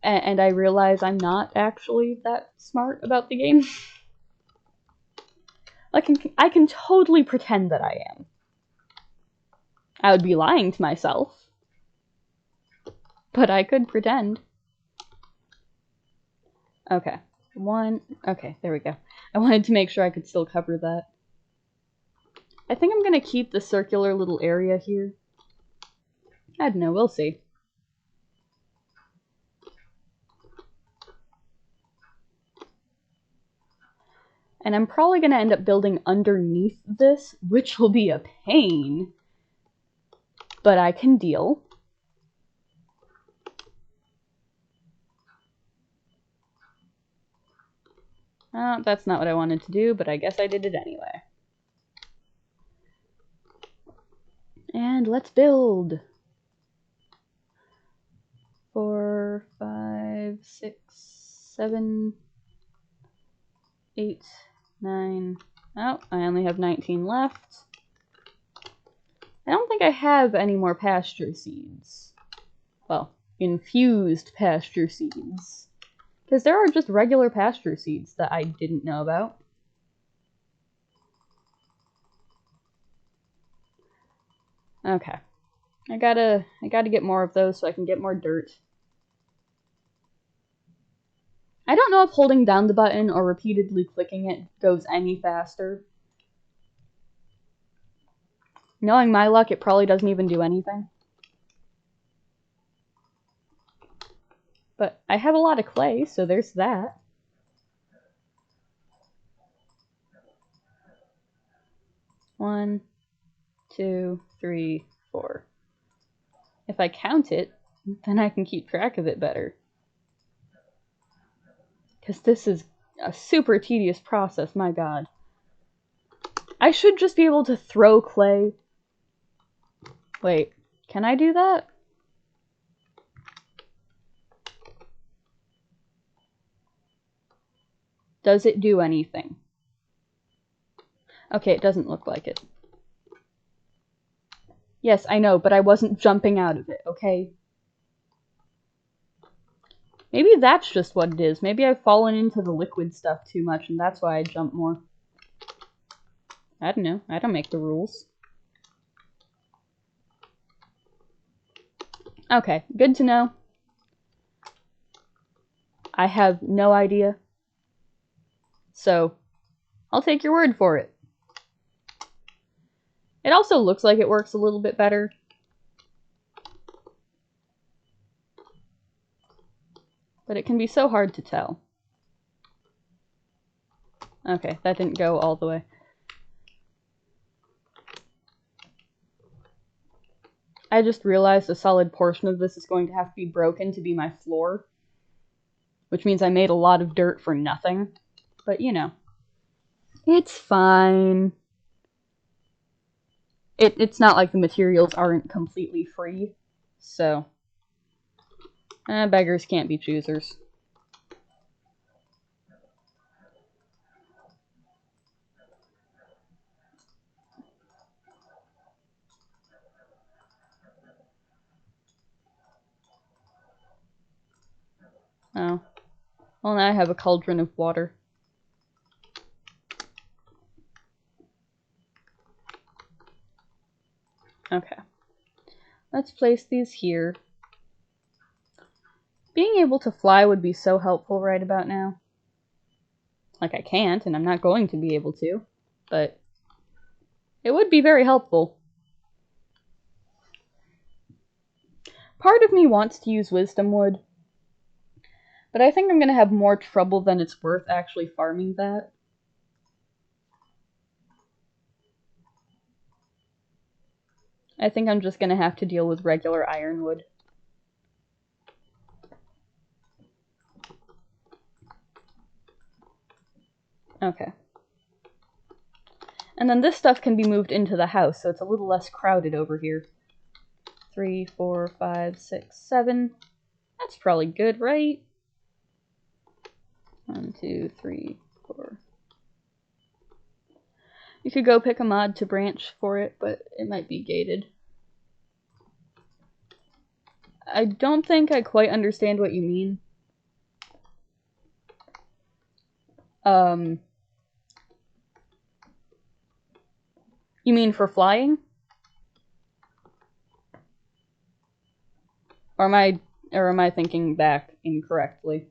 And I realize I'm not actually that smart about the game. Like, I can totally pretend that I am. I would be lying to myself, but I could pretend. Okay. Okay, there we go. I wanted to make sure I could still cover that. I think I'm gonna keep the circular little area here. I don't know, we'll see. And I'm probably gonna end up building underneath this, which will be a pain. But I can deal. That's not what I wanted to do, but I guess I did it anyway. And let's build. 4, 5, 6, 7, 8, 9. Oh, I only have 19 left. I don't think I have any more pasture seeds. Well, infused pasture seeds. Because there are just regular pasture seeds that I didn't know about. Okay. I gotta get more of those so I can get more dirt. I don't know if holding down the button or repeatedly clicking it goes any faster. Knowing my luck, it probably doesn't even do anything. But I have a lot of clay, so there's that. One, 2, 3, 4. If I count it, then I can keep track of it better. Because this is a super tedious process, my god. I should just be able to throw clay. Wait, can I do that? Does it do anything? Okay, it doesn't look like it. Yes, I know, but I wasn't jumping out of it, okay? Maybe that's just what it is. Maybe I've fallen into the liquid stuff too much, and that's why I jump more. I don't know. I don't make the rules. Okay, good to know. I have no idea. So, I'll take your word for it. It also looks like it works a little bit better. But it can be so hard to tell. Okay, that didn't go all the way. I just realized a solid portion of this is going to have to be broken to be my floor. Which means I made a lot of dirt for nothing. But, you know. It's fine. It's not like the materials aren't completely free. So. Beggars can't be choosers. Oh. Well, now I have a cauldron of water. Okay. Let's place these here. Being able to fly would be so helpful right about now. Like, I can't, and I'm not going to be able to, but it would be very helpful. Part of me wants to use wisdom wood, but I think I'm going to have more trouble than it's worth actually farming that. I think I'm just going to have to deal with regular ironwood. Okay. And then this stuff can be moved into the house, so it's a little less crowded over here. 3, 4, 5, 6, 7. That's probably good, right? 1, 2, 3, 4. You could go pick a mod to branch for it, but it might be gated. I don't think I quite understand what you mean. You mean for flying? Or am I thinking back incorrectly?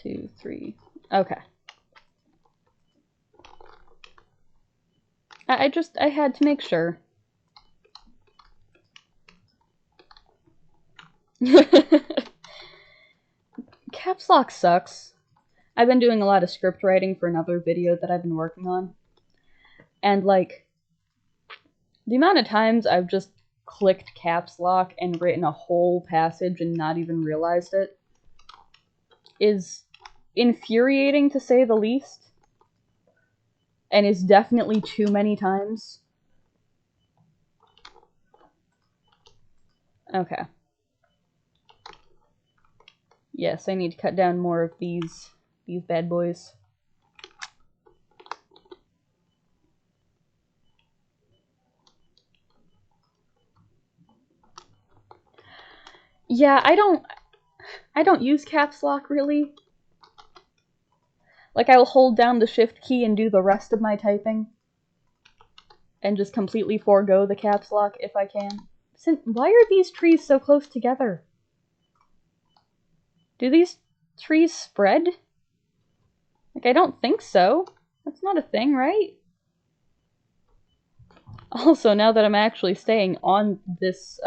2, 3. Okay. I had to make sure. Caps lock sucks. I've been doing a lot of script writing for another video that I've been working on. And, like, the amount of times I've just clicked caps lock and written a whole passage and not even realized it is infuriating, to say the least. And is definitely too many times. Okay. Yes, I need to cut down more of these bad boys. Yeah, I don't use caps lock really. Like, I'll hold down the shift key and do the rest of my typing. And just completely forego the caps lock if I can. Why are these trees so close together? Do these trees spread? Like, I don't think so. That's not a thing, right? Also, now that I'm actually staying on this,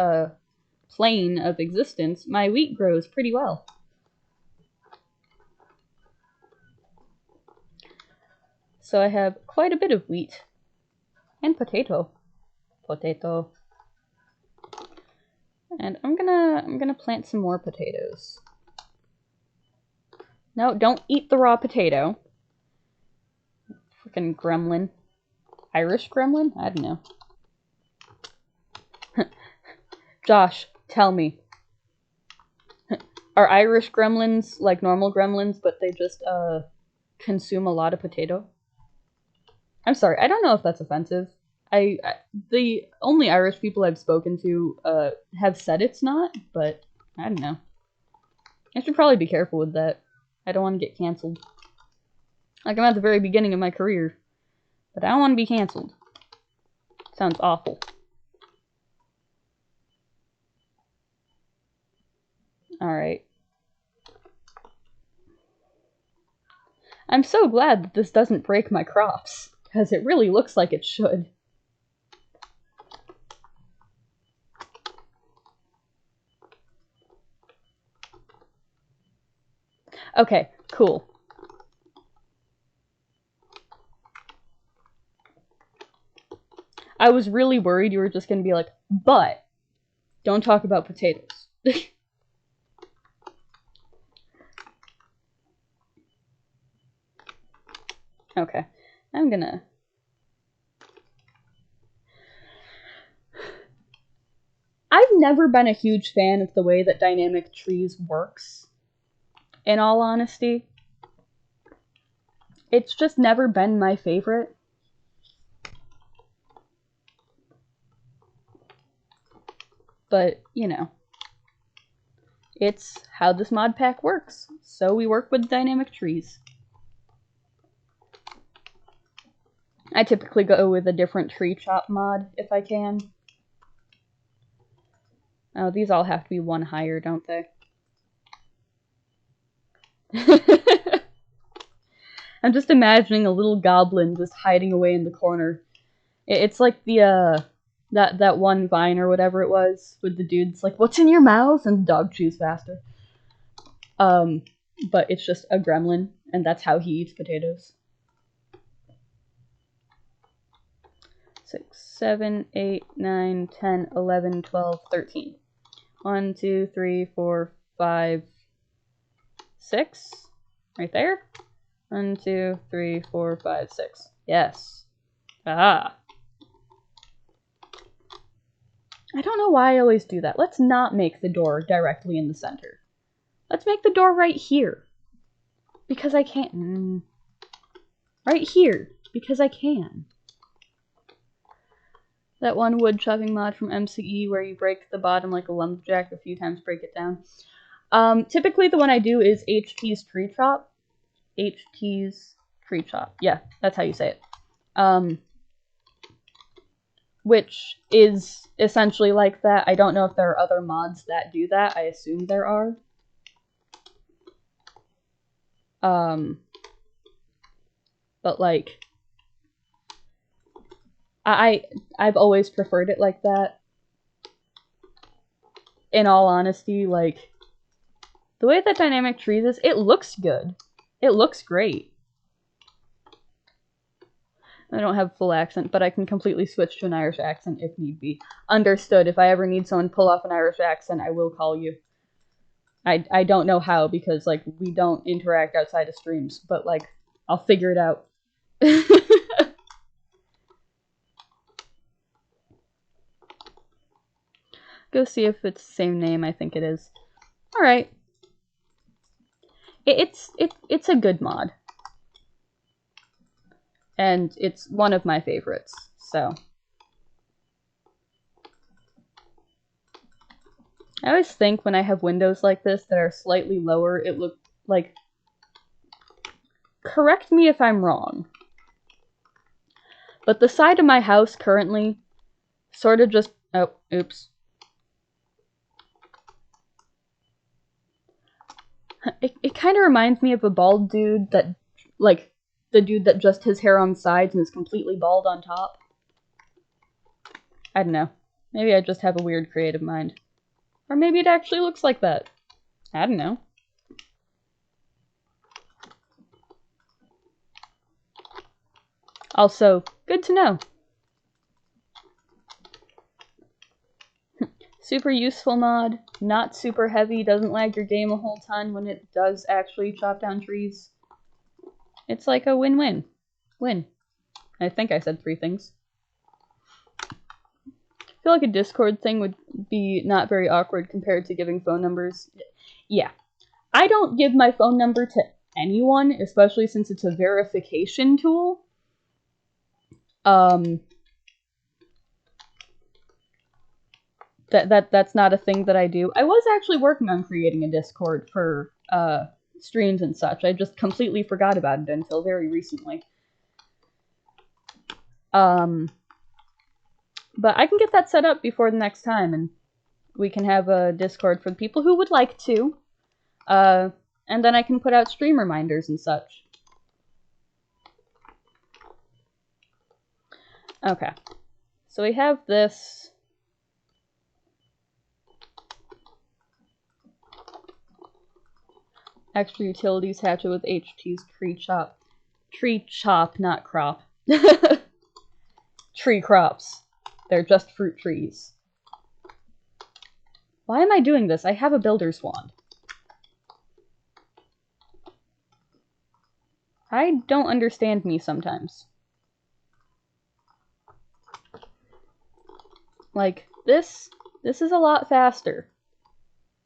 plane of existence, my wheat grows pretty well. So I have quite a bit of wheat. And potato. Potato. And I'm gonna plant some more potatoes. No, don't eat the raw potato. Freaking gremlin. Irish gremlin? I don't know. Josh, tell me. Are Irish gremlins like normal gremlins, but they just, consume a lot of potato? I'm sorry, I don't know if that's offensive. The only Irish people I've spoken to, have said it's not, but I don't know. I should probably be careful with that. I don't want to get canceled. Like, I'm at the very beginning of my career, but I don't want to be canceled. Sounds awful. Alright. I'm so glad that this doesn't break my crops, because it really looks like it should. Okay, cool. I was really worried you were just gonna be like, but don't talk about potatoes. Okay, I'm gonna... I've never been a huge fan of the way that dynamic trees works, in all honesty. It's just never been my favorite. But, you know, it's how this mod pack works. So we work with dynamic trees. I typically go with a different tree chop mod if I can. Oh, these all have to be one higher, don't they? I'm just imagining a little goblin just hiding away in the corner. It's like the, that one Vine or whatever it was, with the dude's like, what's in your mouth? And the dog chews faster. But it's just a gremlin, and that's how he eats potatoes. 6, 7, 8, 9, 10, 11, 12, 13. 1, 2, 3, 4, 5, 6. Right there. 1, 2, 3, 4, 5, 6. Yes. Ah. I don't know why I always do that. Let's not make the door directly in the center. Let's make the door right here. Because I can. Right here. Because I can. That one wood chopping mod from MCE where you break the bottom like a lumberjack a few times, break it down. Typically the one I do is HT's Tree Chop. HT's Tree Chop. Yeah, that's how you say it. Which is essentially like that. I don't know if there are other mods that do that. I assume there are. But like, I've always preferred it like that. In all honesty, like, the way that Dynamic Trees is, it looks good. It looks great. I don't have full accent, but I can completely switch to an Irish accent if need be. Understood. If I ever need someone to pull off an Irish accent, I will call you. I don't know how, because, like, we don't interact outside of streams, but, like, I'll figure it out. Go see if it's the same name. I think it is. Alright. It's a good mod. And it's one of my favorites, so. I always think when I have windows like this that are slightly lower, it looks like... Correct me if I'm wrong. But the side of my house currently sort of just... Oh, oops. It kind of reminds me of a bald dude that, like, the dude that just has hair on the sides and is completely bald on top. I don't know. Maybe I just have a weird creative mind. Or maybe it actually looks like that. I don't know. Also, good to know. Super useful mod, not super heavy, doesn't lag your game a whole ton when it does actually chop down trees. It's like a win-win. Win. I think I said 3 things. I feel like a Discord thing would be not very awkward compared to giving phone numbers. Yeah. I don't give my phone number to anyone, especially since it's a verification tool. That's not a thing that I do. I was actually working on creating a Discord for streams and such. I just completely forgot about it until very recently. But I can get that set up before the next time, and we can have a Discord for the people who would like to. And then I can put out stream reminders and such. Okay. So we have this. Extra utilities hatchet with HT's tree chop. Tree chop, not crop. Tree crops. They're just fruit trees. Why am I doing this? I have a builder's wand. I don't understand me sometimes. Like, this is a lot faster.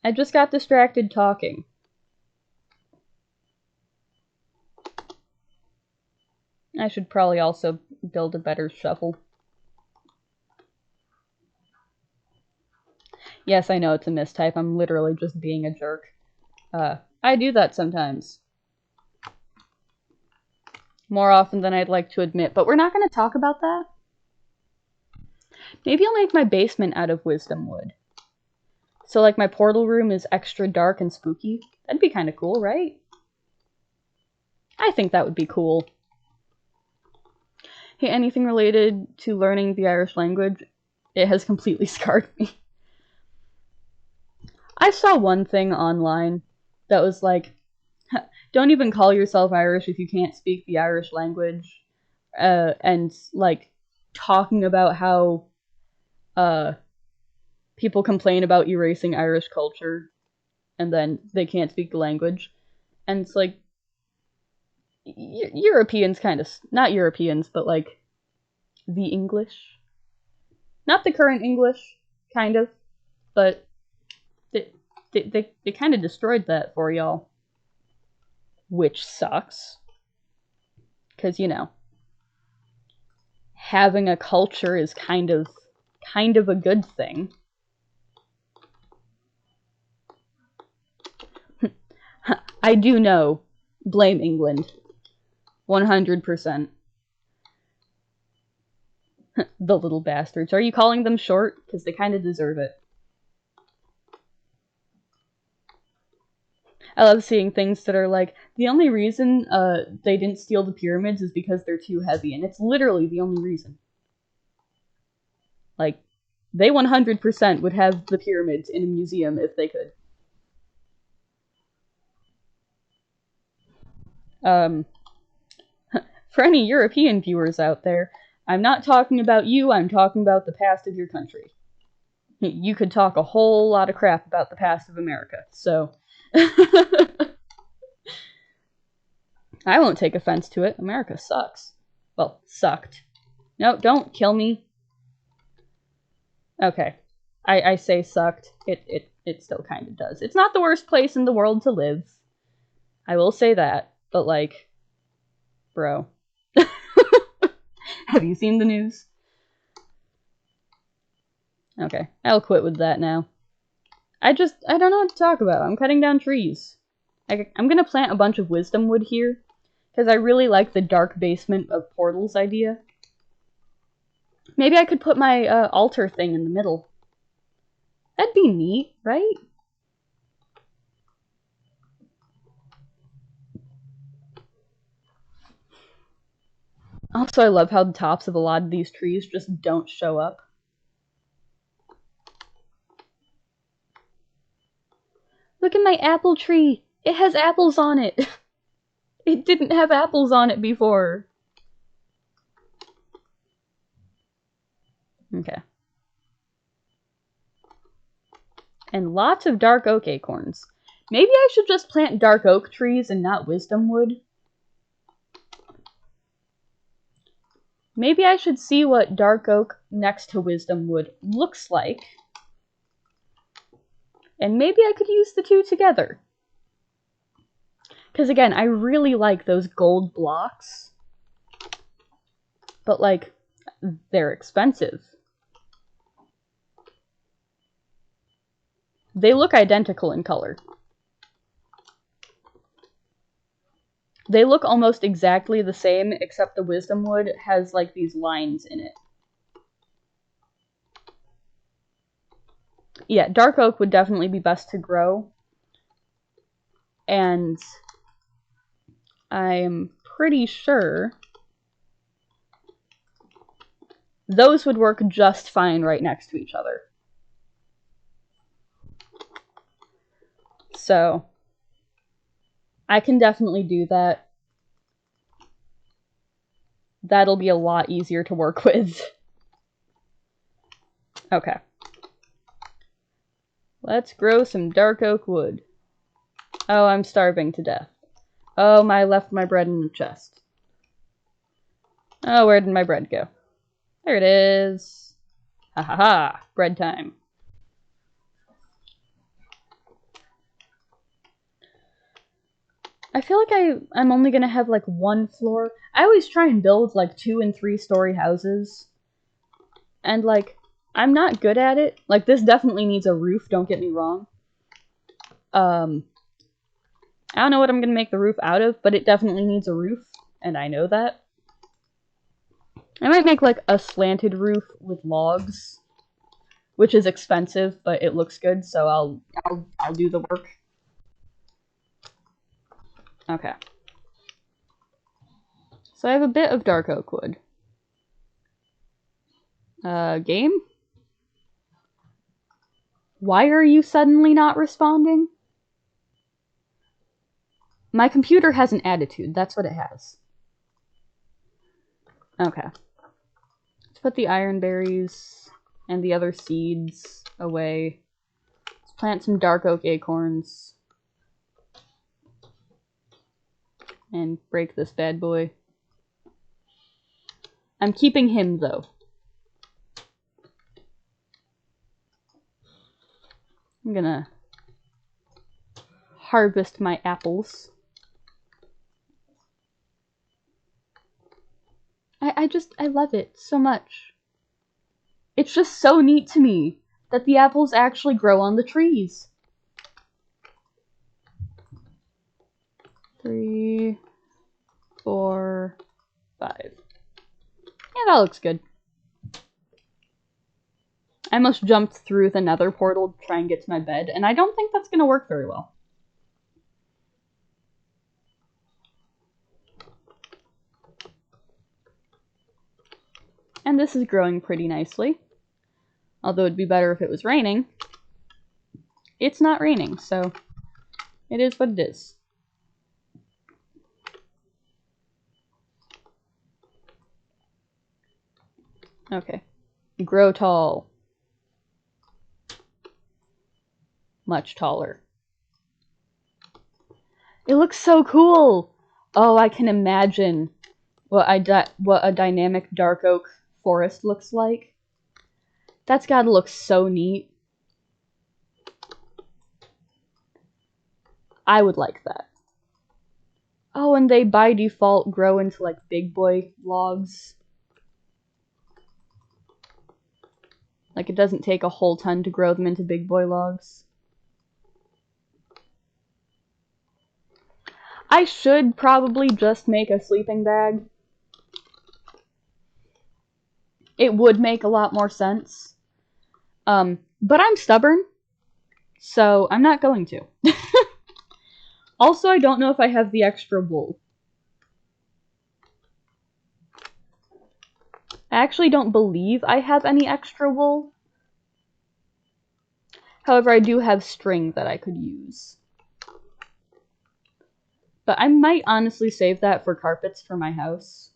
I just got distracted talking. I should probably also build a better shovel. Yes, I know it's a mistype. I'm literally just being a jerk. I do that sometimes. more often than I'd like to admit, but we're not going to talk about that. Maybe I'll make my basement out of wisdom wood. So, like, my portal room is extra dark and spooky. That'd be kind of cool, right? I think that would be cool. Hey, anything related to learning the Irish language? It has completely scarred me. I saw one thing online that was like, don't even call yourself Irish if you can't speak the Irish language. And, like, talking about how people complain about erasing Irish culture, and then they can't speak the language. And it's like, Europeans kind of, not Europeans, but like the English. Not the current English, kind of, but they kind of destroyed that for y'all. Which sucks. Because, you know, having a culture is kind of a good thing. I do know. Blame England. 100%. The little bastards. Are you calling them short? Because they kind of deserve it. I love seeing things that are like, the only reason they didn't steal the pyramids is because they're too heavy, and it's literally the only reason. Like, they 100% would have the pyramids in a museum if they could. For any European viewers out there, I'm not talking about you, I'm talking about the past of your country. You could talk a whole lot of crap about the past of America, so... I won't take offense to it. America sucks. Well, sucked. No, don't kill me. Okay. I say sucked. It still kind of does. It's not the worst place in the world to live. I will say that. But, like, bro. Have you seen the news? Okay. I'll quit with that now. I don't know what to talk about. I'm cutting down trees. I'm gonna plant a bunch of wisdom wood here, because I really like the dark basement of portals idea. Maybe I could put my altar thing in the middle. That'd be neat, right? Also, I love how the tops of a lot of these trees just don't show up. Look at my apple tree! It has apples on it! It didn't have apples on it before. Okay. And lots of dark oak acorns. Maybe I should just plant dark oak trees and not wisdom wood. Maybe I should see what dark oak next to wisdom wood looks like. And maybe I could use the two together. Because again, I really like those gold blocks. But, like, they're expensive. They look identical in color. They look almost exactly the same, except the wisdom wood has, like, these lines in it. Yeah, dark oak would definitely be best to grow. And I'm pretty sure those would work just fine right next to each other. So, I can definitely do that. That'll be a lot easier to work with. Okay. Let's grow some dark oak wood. Oh, I'm starving to death. Oh, I left my bread in the chest. Oh, where did my bread go? There it is. Ha ha ha. Bread time. I feel like I'm only gonna have like one floor. I always try and build like 2- and 3-story houses. And like, I'm not good at it. Like, this definitely needs a roof, don't get me wrong. I don't know what I'm gonna make the roof out of, but it definitely needs a roof. and I know that. I might make like a slanted roof with logs, which is expensive, but it looks good, so I'll do the work. Okay. So I have a bit of dark oak wood. Game? Why are you suddenly not responding? My computer has an attitude, that's what it has. Okay. Let's put the iron berries and the other seeds away. Let's plant some dark oak acorns. And break this bad boy. I'm keeping him, though. I'm gonna harvest my apples. I love it so much. It's just so neat to me that the apples actually grow on the trees. 3, 4, 5. Yeah, that looks good. I almost jumped through the nether portal to try and get to my bed, and I don't think that's gonna work very well. And this is growing pretty nicely. Although it'd be better if it was raining. It's not raining, so it is what it is. Okay. Grow tall. Much taller. It looks so cool! Oh, I can imagine what a dynamic dark oak forest looks like. That's gotta look so neat. I would like that. Oh, and they by default grow into like big boy logs. Like it doesn't take a whole ton to grow them into big boy logs. I should probably just make a sleeping bag. It would make a lot more sense. But I'm stubborn, so I'm not going to. Also, I don't know if I have the extra wool. I actually don't believe I have any extra wool. However, I do have string that I could use. But I might honestly save that for carpets for my house.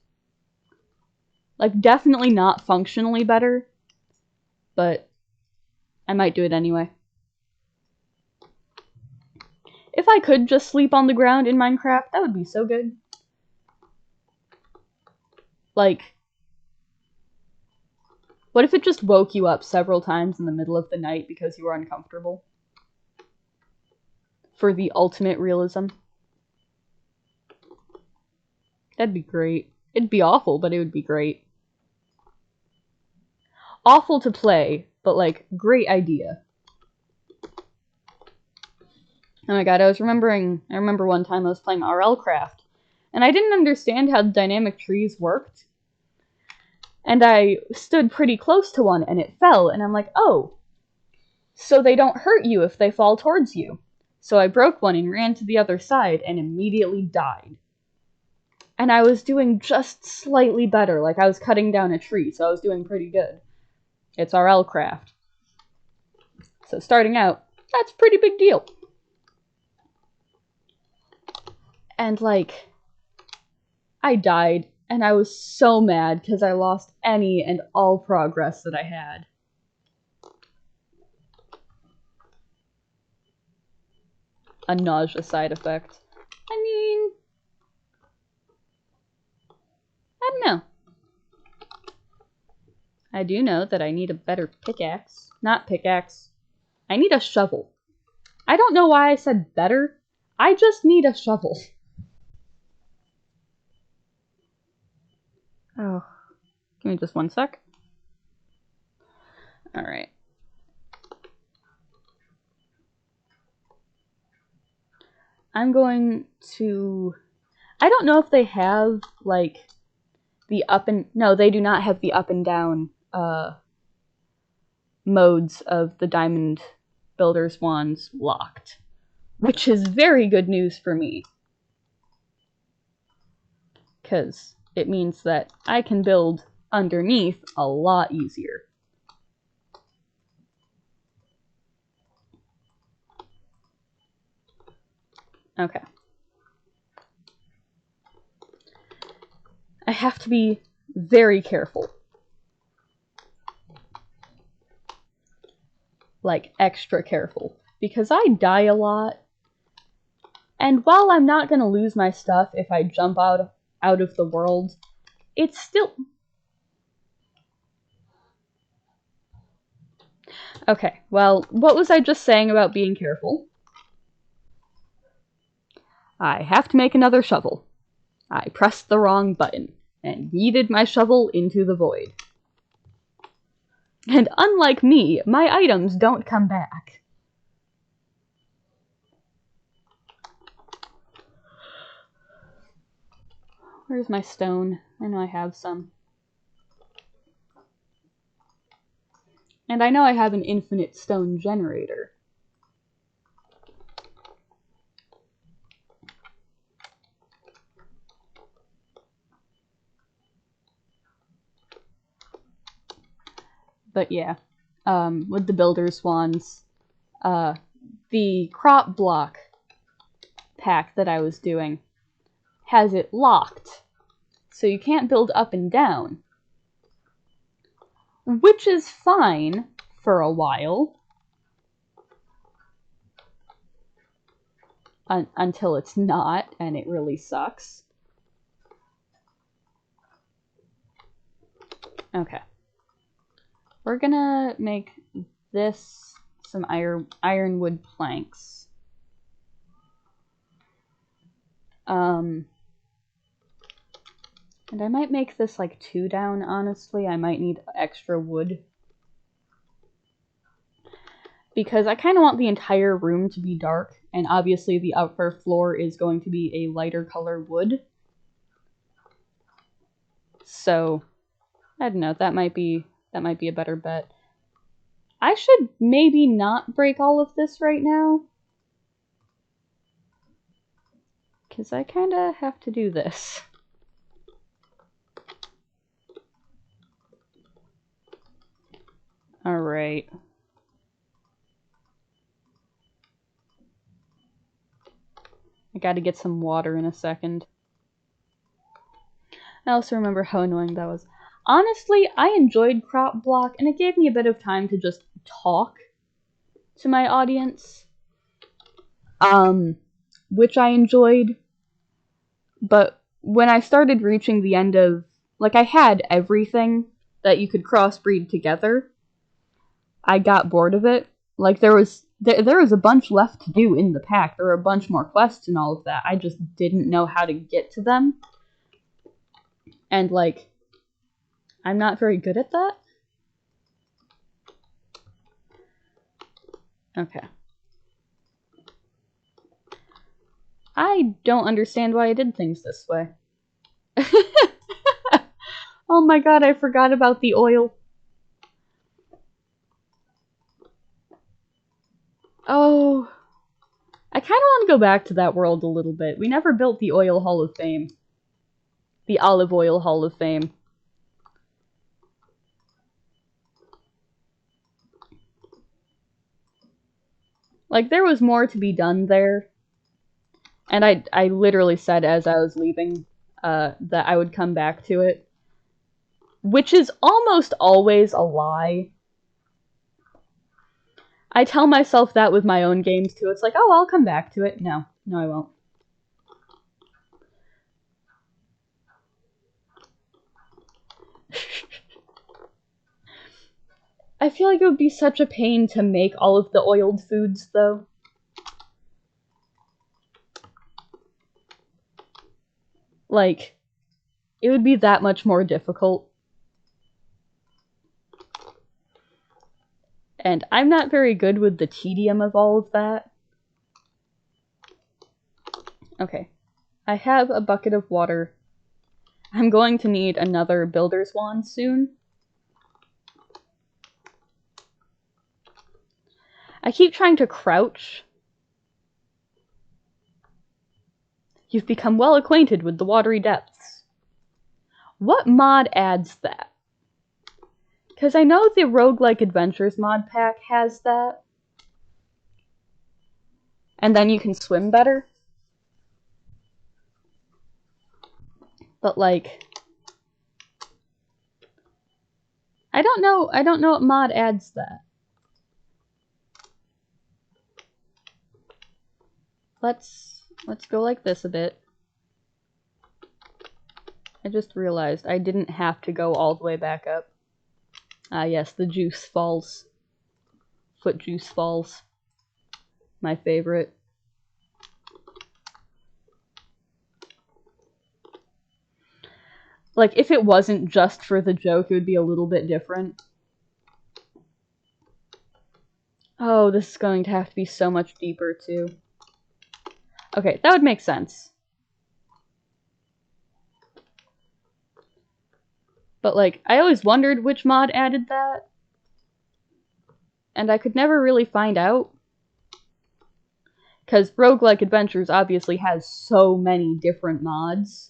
Like, definitely not functionally better, but I might do it anyway. If I could just sleep on the ground in Minecraft, that would be so good. Like, what if it just woke you up several times in the middle of the night because you were uncomfortable? For the ultimate realism. That'd be great. It'd be awful, but it would be great. Awful to play, but like, great idea. Oh my god, I remember one time I was playing RL Craft, and I didn't understand how the dynamic trees worked. And I stood pretty close to one, and it fell, and I'm like, oh, so they don't hurt you if they fall towards you. So I broke one and ran to the other side, and immediately died. And I was doing just slightly better, like I was cutting down a tree, so I was doing pretty good. It's RL Craft. So starting out, that's a pretty big deal. And like, I died, and I was so mad because I lost any and all progress that I had. A nausea side effect. I mean, I don't know. I do know that I need a better pickaxe. Not pickaxe. I need a shovel. I don't know why I said better. I just need a shovel. Oh. Give me just one sec. Alright. I'm going to... I don't know if they have, like, the up and... No, they do not have the up and down modes of the Diamond Builder's Wands locked. Which is very good news for me. Because it means that I can build underneath a lot easier. Okay. I have to be very careful. Like, extra careful. Because I die a lot. And while I'm not going to lose my stuff if I jump out of the world, it's still... Okay, well, what was I just saying about being careful? I have to make another shovel. I pressed the wrong button, and yeeted my shovel into the void. And unlike me, my items don't come back. Where's my stone? I know I have some. And I know I have an infinite stone generator. But yeah, with the Builder's Wands, the crop block pack that I was doing has it locked. So you can't build up and down. Which is fine for a while. Until it's not, and it really sucks. Okay. We're gonna make this some ironwood planks. And I might make this like 2 down, honestly. I might need extra wood. Because I kind of want the entire room to be dark, and obviously the upper floor is going to be a lighter color wood. So, I don't know, that might be a better bet. I should maybe not break all of this right now. Because I kind of have to do this. Alright. I gotta get some water in a second. I also remember how annoying that was. Honestly, I enjoyed Crop Block, and it gave me a bit of time to just talk to my audience. Which I enjoyed. But when I started reaching the end of... Like, I had everything that you could crossbreed together. I got bored of it. Like, there was a bunch left to do in the pack. There were a bunch more quests and all of that. I just didn't know how to get to them. And, like, I'm not very good at that. Okay. I don't understand why I did things this way. Oh my god, I forgot about the oil. Oh. I kind of want to go back to that world a little bit. We never built the Oil Hall of Fame. The Olive Oil Hall of Fame. Like, there was more to be done there. And I literally said as I was leaving that I would come back to it. Which is almost always a lie. I tell myself that with my own games too. It's like, oh, I'll come back to it. No, I won't. I feel like it would be such a pain to make all of the oiled foods, though. Like, it would be that much more difficult. And I'm not very good with the tedium of all of that. Okay. I have a bucket of water. I'm going to need another builder's wand soon. I keep trying to crouch. You've become well acquainted with the watery depths. What mod adds that? Because I know the Roguelike Adventures mod pack has that. And then you can swim better. But like, I don't know what mod adds that. Let's go like this a bit. I just realized I didn't have to go all the way back up. Ah yes, the juice falls. Foot juice falls. My favorite. Like, if it wasn't just for the joke, it would be a little bit different. Oh, this is going to have to be so much deeper, too. Okay, that would make sense. But, like, I always wondered which mod added that. And I could never really find out. Because Roguelike Adventures obviously has so many different mods.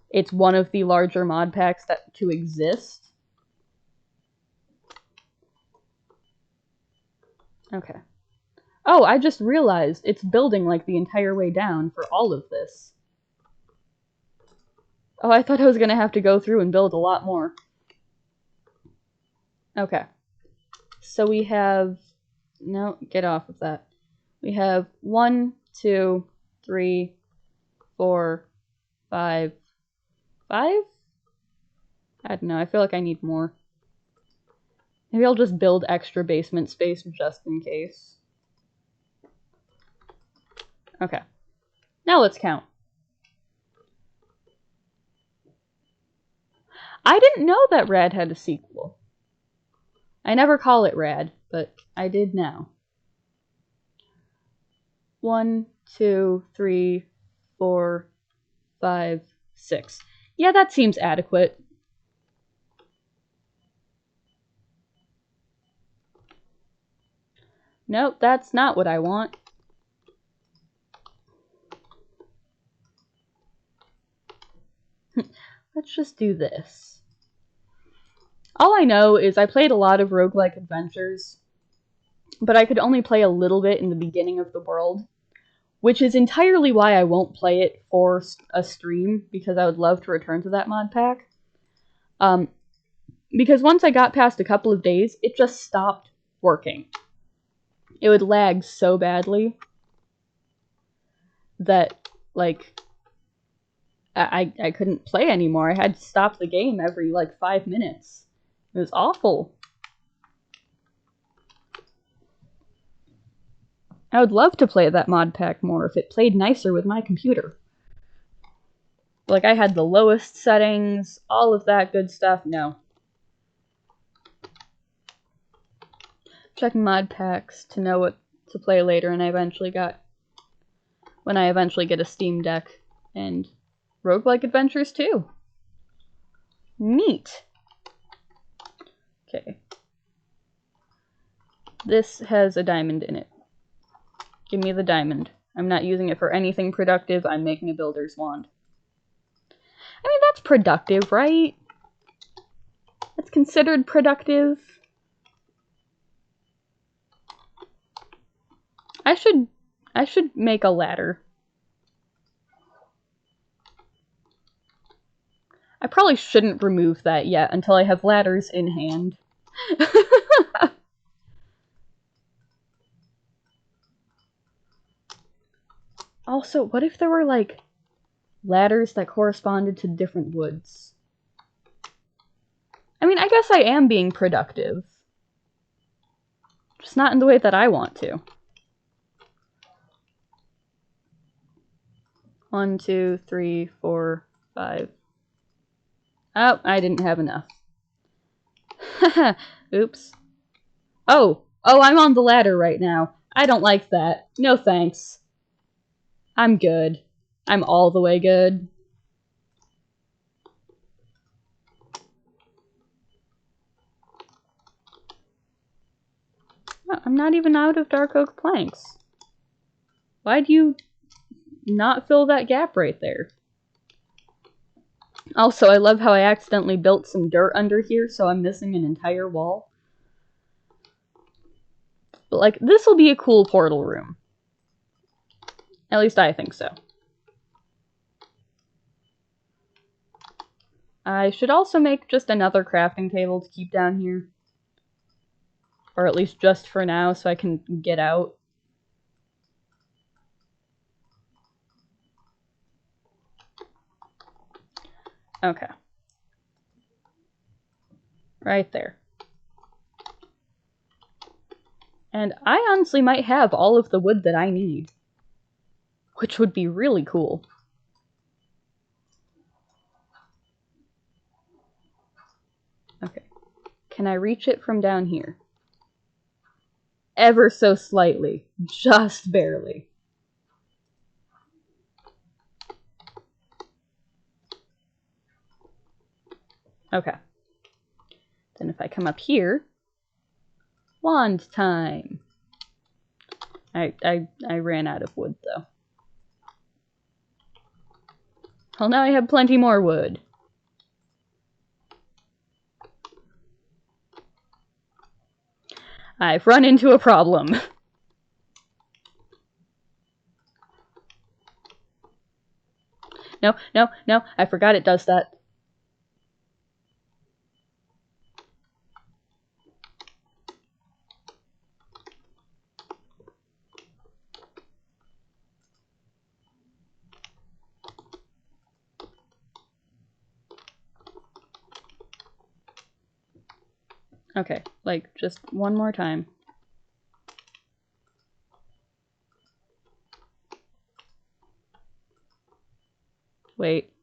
It's one of the larger mod packs to exist. Okay. Oh, I just realized it's building like the entire way down for all of this. Oh, I thought I was gonna have to go through and build a lot more. Okay. So we have... No, get off of that. We have 1, 2, 3, 4, 5... 5? I don't know, I feel like I need more. Maybe I'll just build extra basement space just in case. Okay. Now let's count. I didn't know that Rad had a sequel. I never call it Rad, but I did now. 1, 2, 3, 4, 5, 6. Yeah, that seems adequate. Nope, that's not what I want. Let's just do this. All I know is I played a lot of Roguelike Adventures, but I could only play a little bit in the beginning of the world, which is entirely why I won't play it for a stream, because I would love to return to that mod pack. Because once I got past a couple of days, it just stopped working. It would lag so badly that, like, I couldn't play anymore. I had to stop the game every, like, 5 minutes. It was awful. I would love to play that mod pack more if it played nicer with my computer. Like, I had the lowest settings, all of that good stuff. No. Check mod packs to know what to play later, and when I eventually get a Steam Deck. And Roguelike Adventures too. Neat. Okay. This has a diamond in it. Give me the diamond. I'm not using it for anything productive. I'm making a builder's wand. I mean, that's productive, right? That's considered productive. I should make a ladder. I probably shouldn't remove that yet until I have ladders in hand. Also, what if there were, like, ladders that corresponded to different woods? I mean, I guess I am being productive. Just not in the way that I want to. 1, 2, 3, 4, 5. Oh, I didn't have enough. Oops. Oh, I'm on the ladder right now. I don't like that. No thanks. I'm good. I'm all the way good. Oh, I'm not even out of dark oak planks. Why'd you not fill that gap right there? Also, I love how I accidentally built some dirt under here, so I'm missing an entire wall. But, like, this will be a cool portal room. At least I think so. I should also make just another crafting table to keep down here. Or at least just for now, so I can get out. Okay. Right there. And I honestly might have all of the wood that I need. Which would be really cool. Okay. Can I reach it from down here? Ever so slightly. Just barely. Okay. Then if I come up here... Wand time! I ran out of wood, though. Well, now I have plenty more wood. I've run into a problem. No, no, no, I forgot it does that. Okay, like, just one more time. Wait.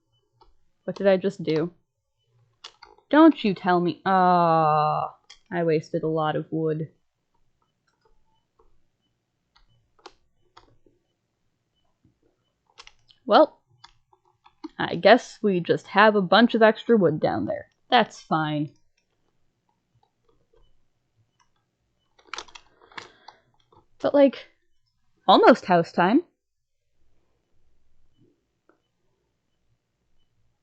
What did I just do? Don't you tell me. Ah, I wasted a lot of wood. Well, I guess we just have a bunch of extra wood down there. That's fine. But, like, almost house time.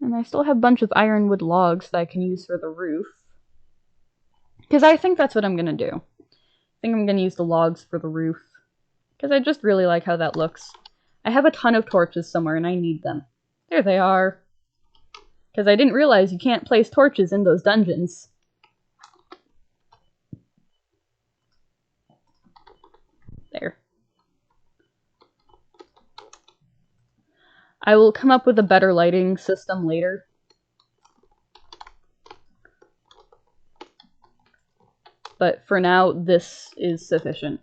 And I still have a bunch of ironwood logs that I can use for the roof. Because I think that's what I'm going to do. I think I'm going to use the logs for the roof. Because I just really like how that looks. I have a ton of torches somewhere and I need them. There they are. Because I didn't realize you can't place torches in those dungeons. There. I will come up with a better lighting system later. But for now, this is sufficient.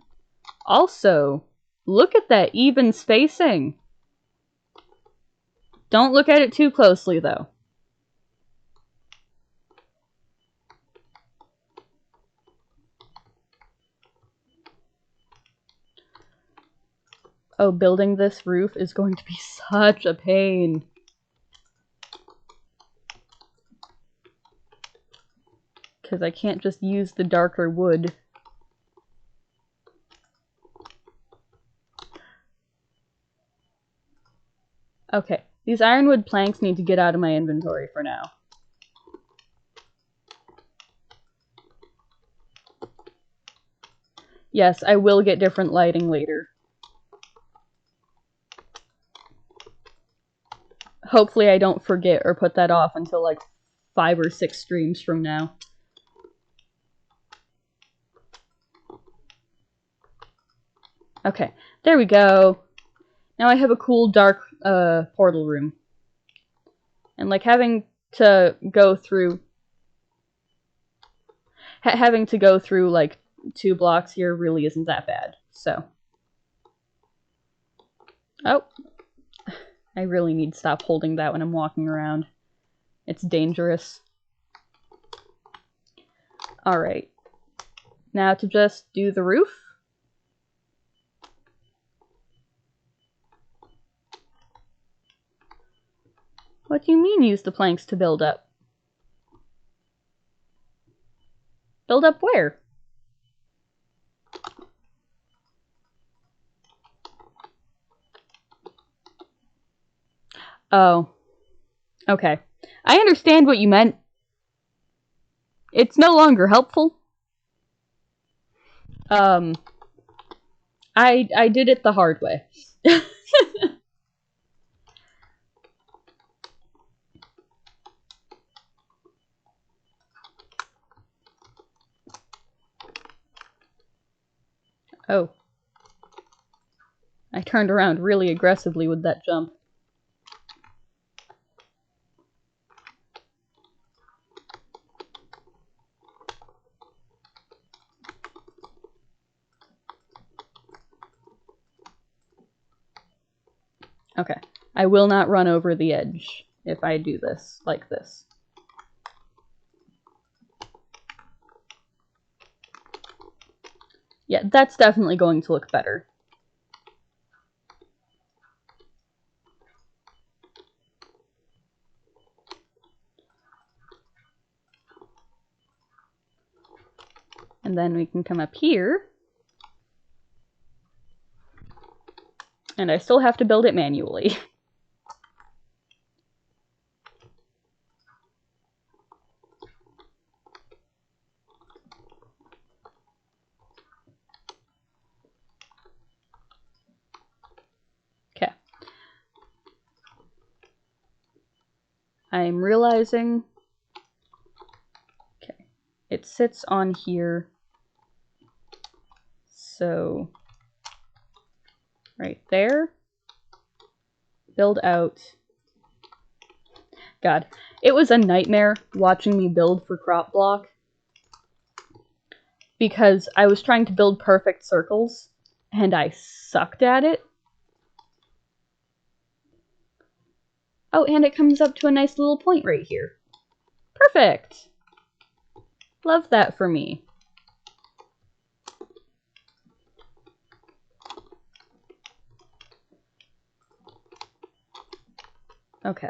Also, look at that even spacing. Don't look at it too closely, though. Oh, building this roof is going to be such a pain. Because I can't just use the darker wood. Okay, these ironwood planks need to get out of my inventory for now. Yes, I will get different lighting later. Hopefully I don't forget or put that off until like 5 or 6 streams from now. Okay, there we go. Now I have a cool dark portal room. And like having to go through like 2 blocks here really isn't that bad. So. Oh. I really need to stop holding that when I'm walking around. It's dangerous. Alright. Now to just do the roof. What do you mean use the planks to build up? Build up where? Oh. Okay. I understand what you meant. It's no longer helpful. I did it the hard way. Oh. I turned around really aggressively with that jump. Okay. I will not run over the edge if I do this like this. Yeah, that's definitely going to look better. And then we can come up here. And I still have to build it manually. Okay. I'm realizing... Okay. It sits on here. So... right there. Build out. God, it was a nightmare watching me build for crop block. Because I was trying to build perfect circles, and I sucked at it. Oh, and it comes up to a nice little point right here. Perfect! Love that for me. Okay.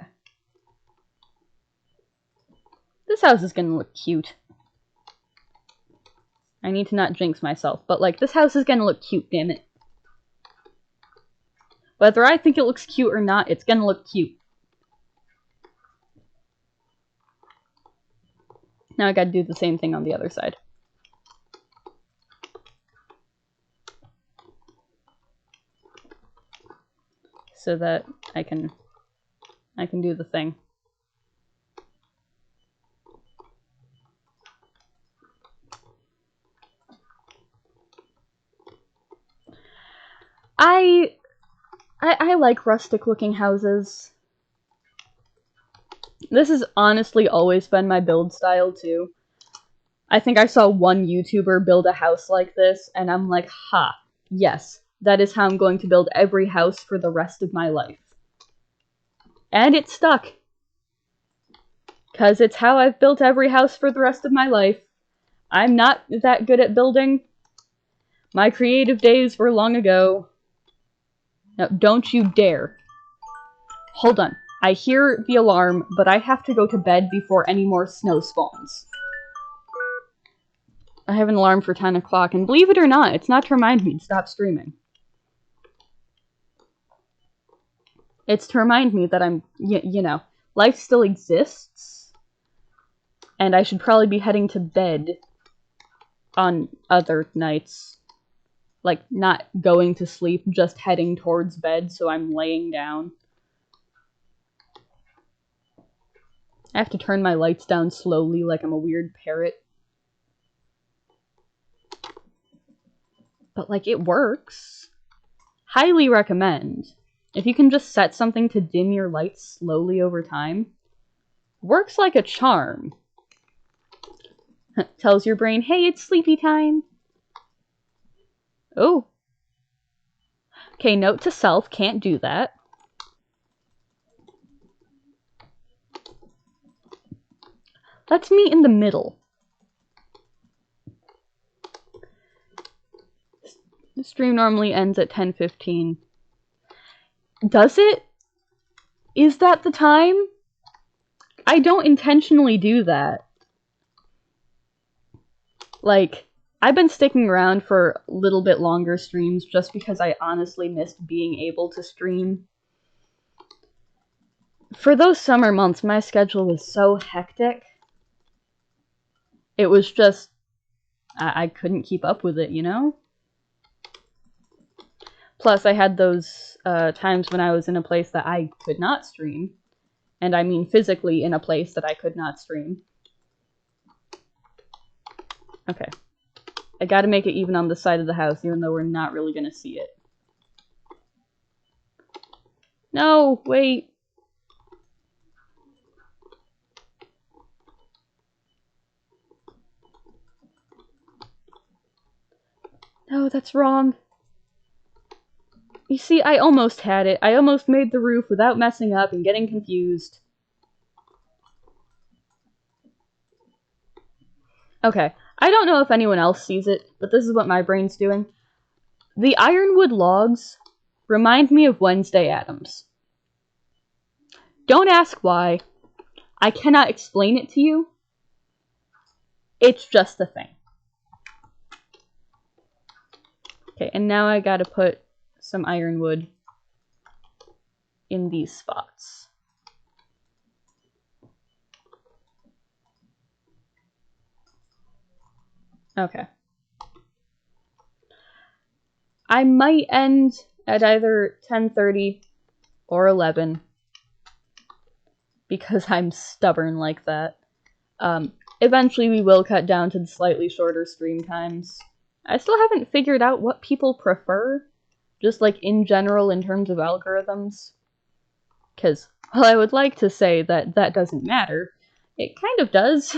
This house is gonna look cute. I need to not jinx myself, but like, this house is gonna look cute, damn it. Whether I think it looks cute or not, it's gonna look cute. Now I gotta do the same thing on the other side. So that I can do the thing. I like rustic looking houses. This has honestly always been my build style too. I think I saw one YouTuber build a house like this, and I'm like, ha, yes, that is how I'm going to build every house for the rest of my life. And it stuck. Because it's how I've built every house for the rest of my life. I'm not that good at building. My creative days were long ago. Now, don't you dare. Hold on. I hear the alarm, but I have to go to bed before any more snow spawns. I have an alarm for 10 o'clock, and believe it or not, it's not to remind me to stop streaming. It's to remind me that I'm, you know, life still exists, and I should probably be heading to bed on other nights. Like, not going to sleep, just heading towards bed, so I'm laying down. I have to turn my lights down slowly like I'm a weird parrot. But, like, it works. Highly recommend. If you can just set something to dim your lights slowly over time, works like a charm. Tells your brain, hey, it's sleepy time. Oh. Okay, note to self, can't do that. Let's meet in the middle. The stream normally ends at 10:15. Does it? Is that the time? I don't intentionally do that. Like, I've been sticking around for a little bit longer streams just because I honestly missed being able to stream. For those summer months, my schedule was so hectic. It was just, I couldn't keep up with it, you know? Plus, I had those times when I was in a place that I could not stream. And I mean physically in a place that I could not stream. Okay. I gotta make it even on the side of the house, even though we're not really gonna see it. No, wait. No, that's wrong. You see, I almost had it. I almost made the roof without messing up and getting confused. Okay, I don't know if anyone else sees it, but this is what my brain's doing. The ironwood logs remind me of Wednesday Addams. Don't ask why. I cannot explain it to you. It's just a thing. Okay, and now I gotta put some ironwood in these spots. Okay. I might end at either 10:30 or 11 because I'm stubborn like that. Eventually we will cut down to the slightly shorter stream times. I still haven't figured out what people prefer, just like in general in terms of algorithms. Because while I would like to say that that doesn't matter, it kind of does.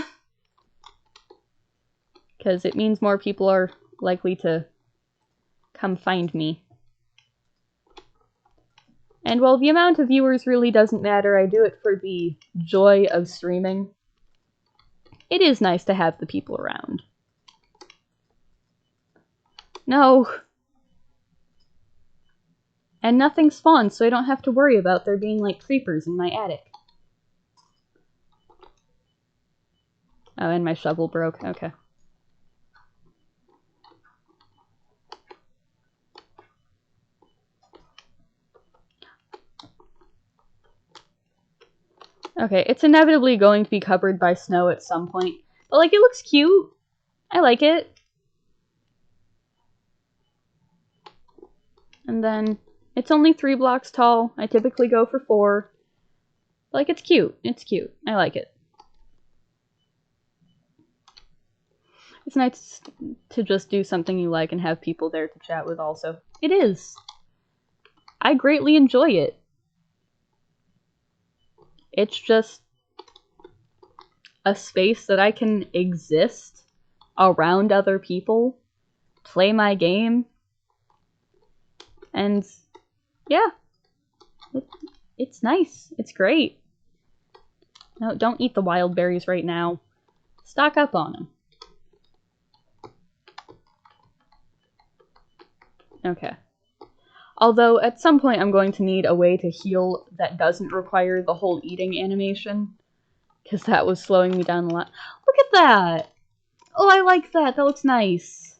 Because it means more people are likely to come find me. And while the amount of viewers really doesn't matter, I do it for the joy of streaming. It is nice to have the people around. No. And nothing spawns, so I don't have to worry about there being, like, creepers in my attic. Oh, and my shovel broke. Okay. Okay, it's inevitably going to be covered by snow at some point. But, like, it looks cute. I like it. And then, it's only 3 blocks tall. I typically go for 4. Like, it's cute. It's cute. I like it. It's nice to just do something you like and have people there to chat with also. It is. I greatly enjoy it. It's just a space that I can exist around other people, play my game, and yeah, it's nice. It's great. No, don't eat the wild berries right now. Stock up on them. Okay. Although, at some point I'm going to need a way to heal that doesn't require the whole eating animation, because that was slowing me down a lot. Look at that! Oh, I like that. That looks nice.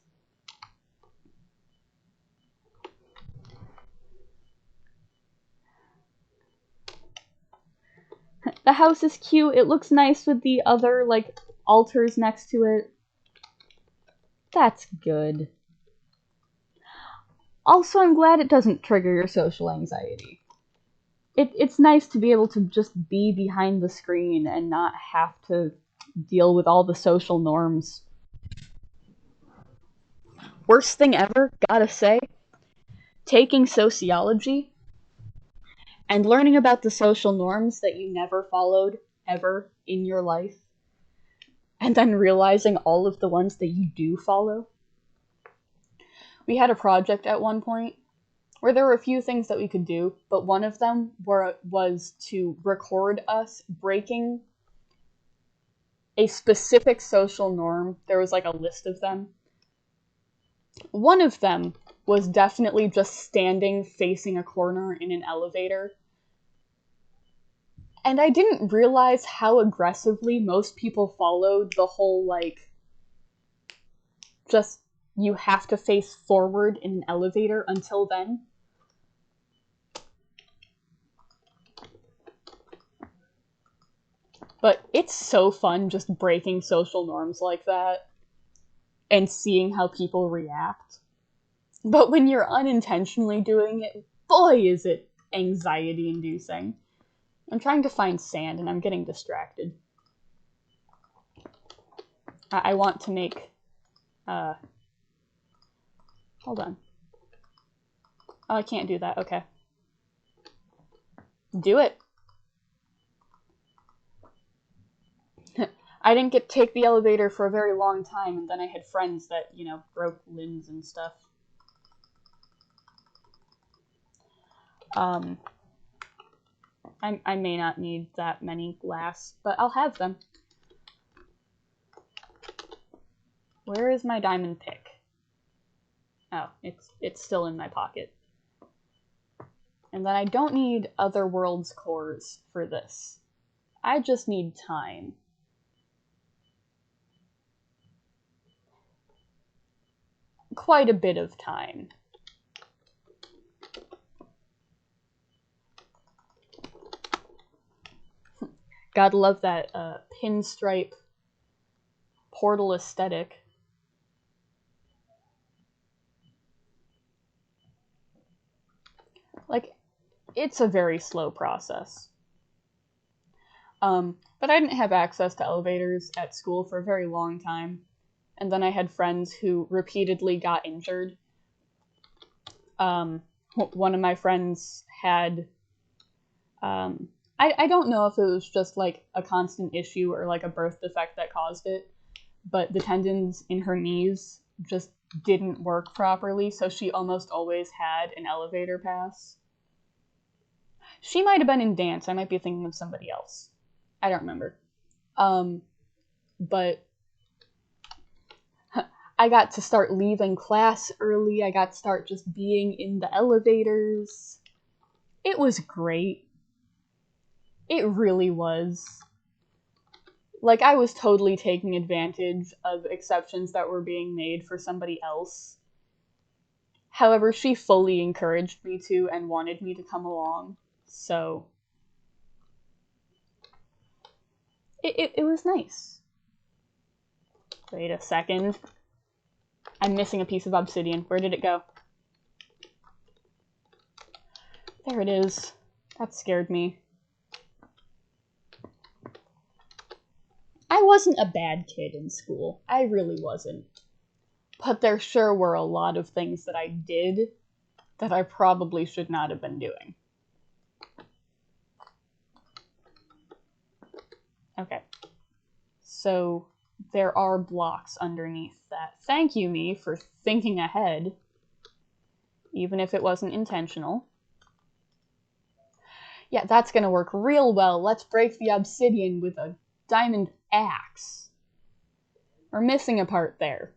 The house is cute. It looks nice with the other, like, altars next to it. That's good. Also, I'm glad it doesn't trigger your social anxiety. It's nice to be able to just be behind the screen and not have to deal with all the social norms. Worst thing ever, gotta say, taking sociology and learning about the social norms that you never followed ever in your life, and then realizing all of the ones that you do follow. We had a project at one point where there were a few things that we could do, but one of them was to record us breaking a specific social norm. There was like a list of them. One of them was definitely just standing facing a corner in an elevator And I didn't realize how aggressively most people followed the whole, like, just you have to face forward in an elevator until then. But it's so fun just breaking social norms like that and seeing how people react. But when you're unintentionally doing it, boy, is it anxiety-inducing. I'm trying to find sand and I'm getting distracted. I want to make... hold on. Oh, I can't do that. Okay. Do it. I didn't get to take the elevator for a very long time, and then I had friends that, you know, broke limbs and stuff. I may not need that many glass, but I'll have them. Where is my diamond pick? Oh, it's still in my pocket. And then I don't need other worlds cores for this. I just need time. Quite a bit of time. Gotta love that pinstripe portal aesthetic. Like, it's a very slow process. But I didn't have access to elevators at school for a very long time. And then I had friends who repeatedly got injured. One of my friends had... I don't know if it was just, like, a constant issue or, like, a birth defect that caused it, but the tendons in her knees just didn't work properly, so she almost always had an elevator pass. She might have been in dance. I might be thinking of somebody else. I don't remember. But I got to start leaving class early. I got to start just being in the elevators. It was great. It really was. Like, I was totally taking advantage of exceptions that were being made for somebody else. However, she fully encouraged me to and wanted me to come along. So, it was nice. Wait a second. I'm missing a piece of obsidian. Where did it go? There it is. That scared me. I wasn't a bad kid in school. I really wasn't. But there sure were a lot of things that I did that I probably should not have been doing. Okay. So there are blocks underneath that. Thank you, me, for thinking ahead, even if it wasn't intentional. Yeah, that's gonna work real well. Let's break the obsidian with a diamond axe. We're missing a part there.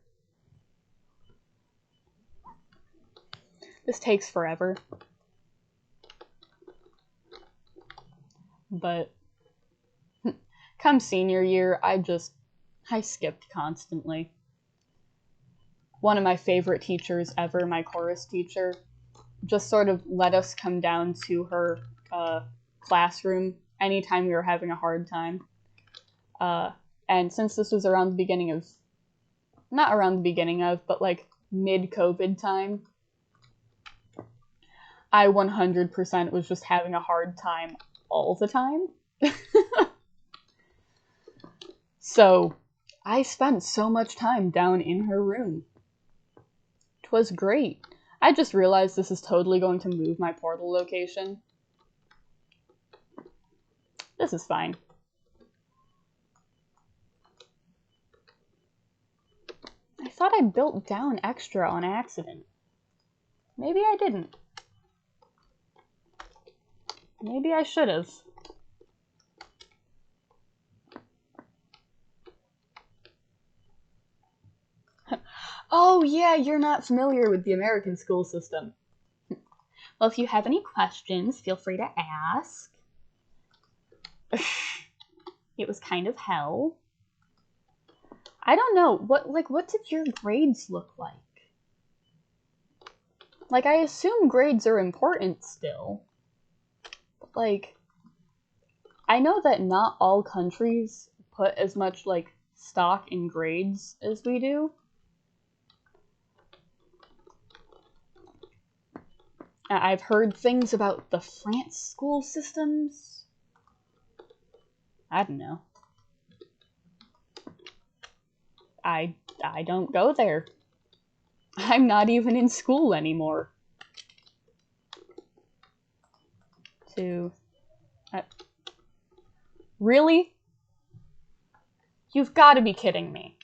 This takes forever. But come senior year, I skipped constantly. One of my favorite teachers ever, my chorus teacher, just sort of let us come down to her classroom anytime we were having a hard time. And since this was around the beginning of, not around the beginning of, but like mid-COVID time, I 100% was just having a hard time all the time. So I spent so much time down in her room. 'Twas great. I just realized this is totally going to move my portal location. This is fine. I thought I built down extra on accident. Maybe I didn't. Maybe I should have. Oh yeah, you're not familiar with the American school system. Well, if you have any questions, feel free to ask. It was kind of hell. I don't know, what did your grades look like? Like, I assume grades are important still. But, like, I know that not all countries put as much, like, stock in grades as we do. I've heard things about the France school systems. I don't know. I don't go there. I'm not even in school anymore. Really? You've got to be kidding me.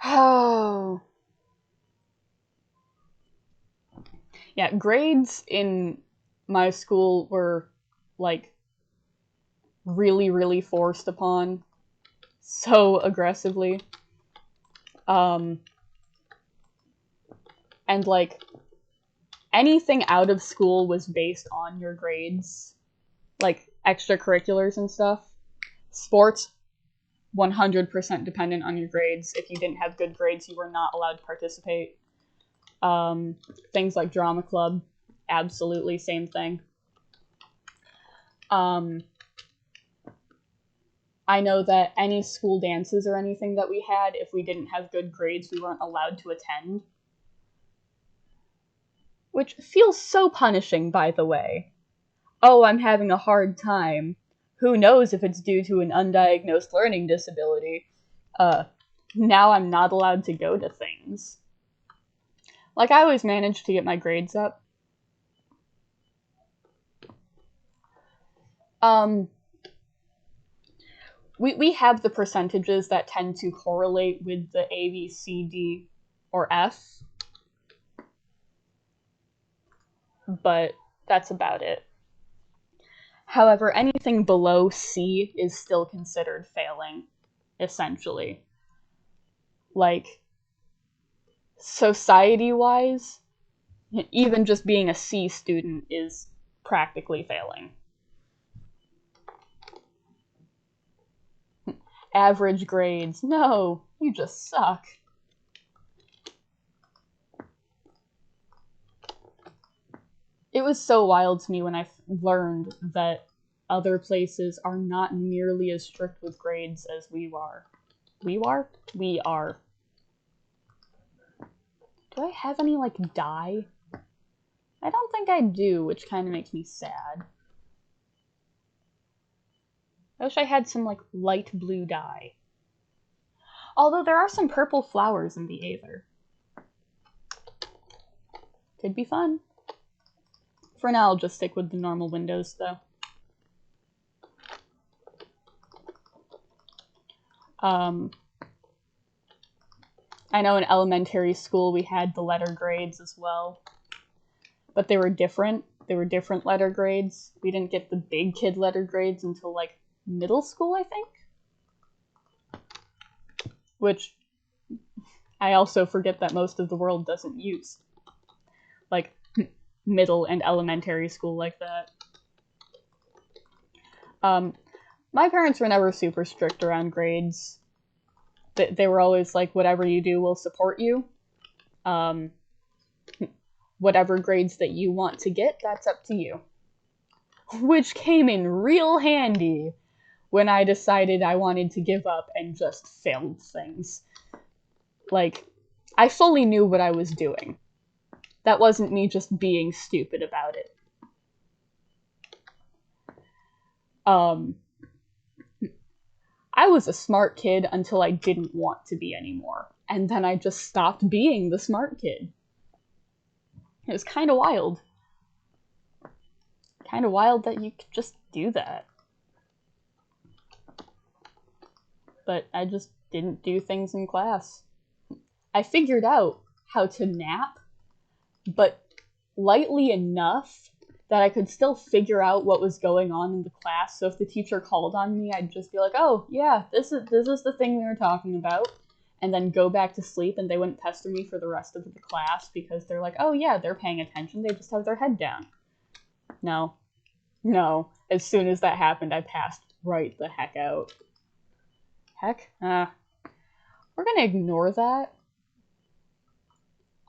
Oh. Yeah, grades in my school were, like, really, really forced upon so aggressively. And, like, anything out of school was based on your grades. Like, extracurriculars and stuff. Sports, 100% dependent on your grades. If you didn't have good grades, you were not allowed to participate. Things like drama club, absolutely same thing. I know that any school dances or anything that we had, if we didn't have good grades, we weren't allowed to attend. Which feels so punishing, by the way. Oh, I'm having a hard time. Who knows if it's due to an undiagnosed learning disability. Now I'm not allowed to go to things. Like, I always managed to get my grades up. We have the percentages that tend to correlate with the A, B, C, D, or F. But that's about it. However, anything below C is still considered failing, essentially. Like, society-wise, even just being a C student is practically failing. Average grades. No, you just suck. It was so wild to me when I learned that other places are not nearly as strict with grades as we are. We are? We are. Do I have any, like, dye? I don't think I do, which kind of makes me sad. I wish I had some, like, light blue dye. Although there are some purple flowers in the Aether. Could be fun. For now, I'll just stick with the normal windows, though. I know in elementary school we had the letter grades as well. But they were different. They were different letter grades. We didn't get the big kid letter grades until, like, middle school, I think? Which I also forget that most of the world doesn't use. Like, middle and elementary school like that. My parents were never super strict around grades. They were always like, whatever you do, we'll support you. Whatever grades that you want to get, that's up to you. Which came in real handy when I decided I wanted to give up and just failed things. Like, I fully knew what I was doing. That wasn't me just being stupid about it. I was a smart kid until I didn't want to be anymore. And then I just stopped being the smart kid. It was kind of wild. Kind of wild that you could just do that. But I just didn't do things in class. I figured out how to nap, but lightly enough that I could still figure out what was going on in the class. So if the teacher called on me, I'd just be like, oh, yeah, this is the thing we were talking about. And then go back to sleep, and they wouldn't pester me for the rest of the class because they're like, oh, yeah, they're paying attention. They just have their head down. No. No. As soon as that happened, I passed right the heck out. Heck? We're gonna ignore that.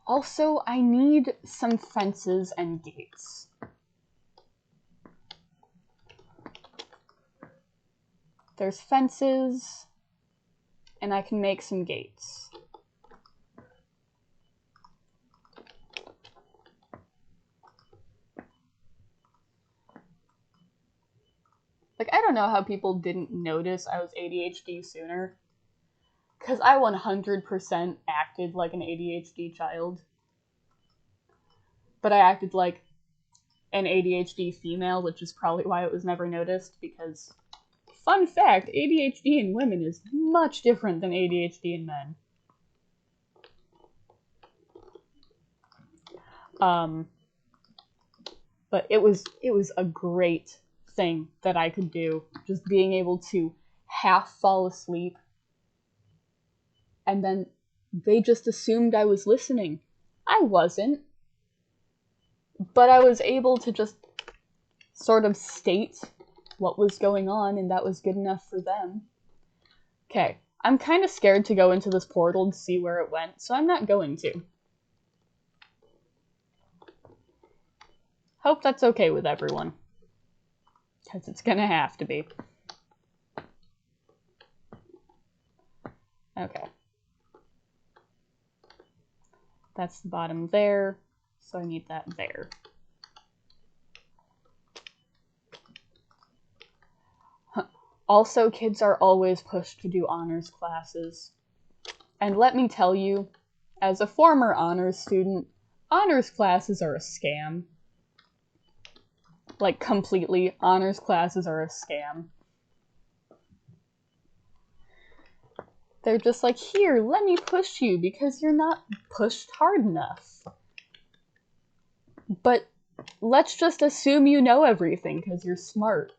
Also, I need some fences and gates. There's fences, and I can make some gates. Like, I don't know how people didn't notice I was ADHD sooner. Because I 100% acted like an ADHD child. But I acted like an ADHD female, which is probably why it was never noticed, because, fun fact, ADHD in women is much different than ADHD in men. But it was a great thing that I could do, just being able to half fall asleep, and then they just assumed I was listening. I wasn't, but I was able to just sort of state what was going on, and that was good enough for them. Okay, I'm kind of scared to go into this portal to see where it went, so I'm not going to. Hope that's okay with everyone. Because it's gonna have to be. Okay. That's the bottom there, so I need that there. Also, kids are always pushed to do honors classes. And let me tell you, as a former honors student, honors classes are a scam. Like, completely, honors classes are a scam. They're just like, here, let me push you because you're not pushed hard enough. But let's just assume you know everything because you're smart.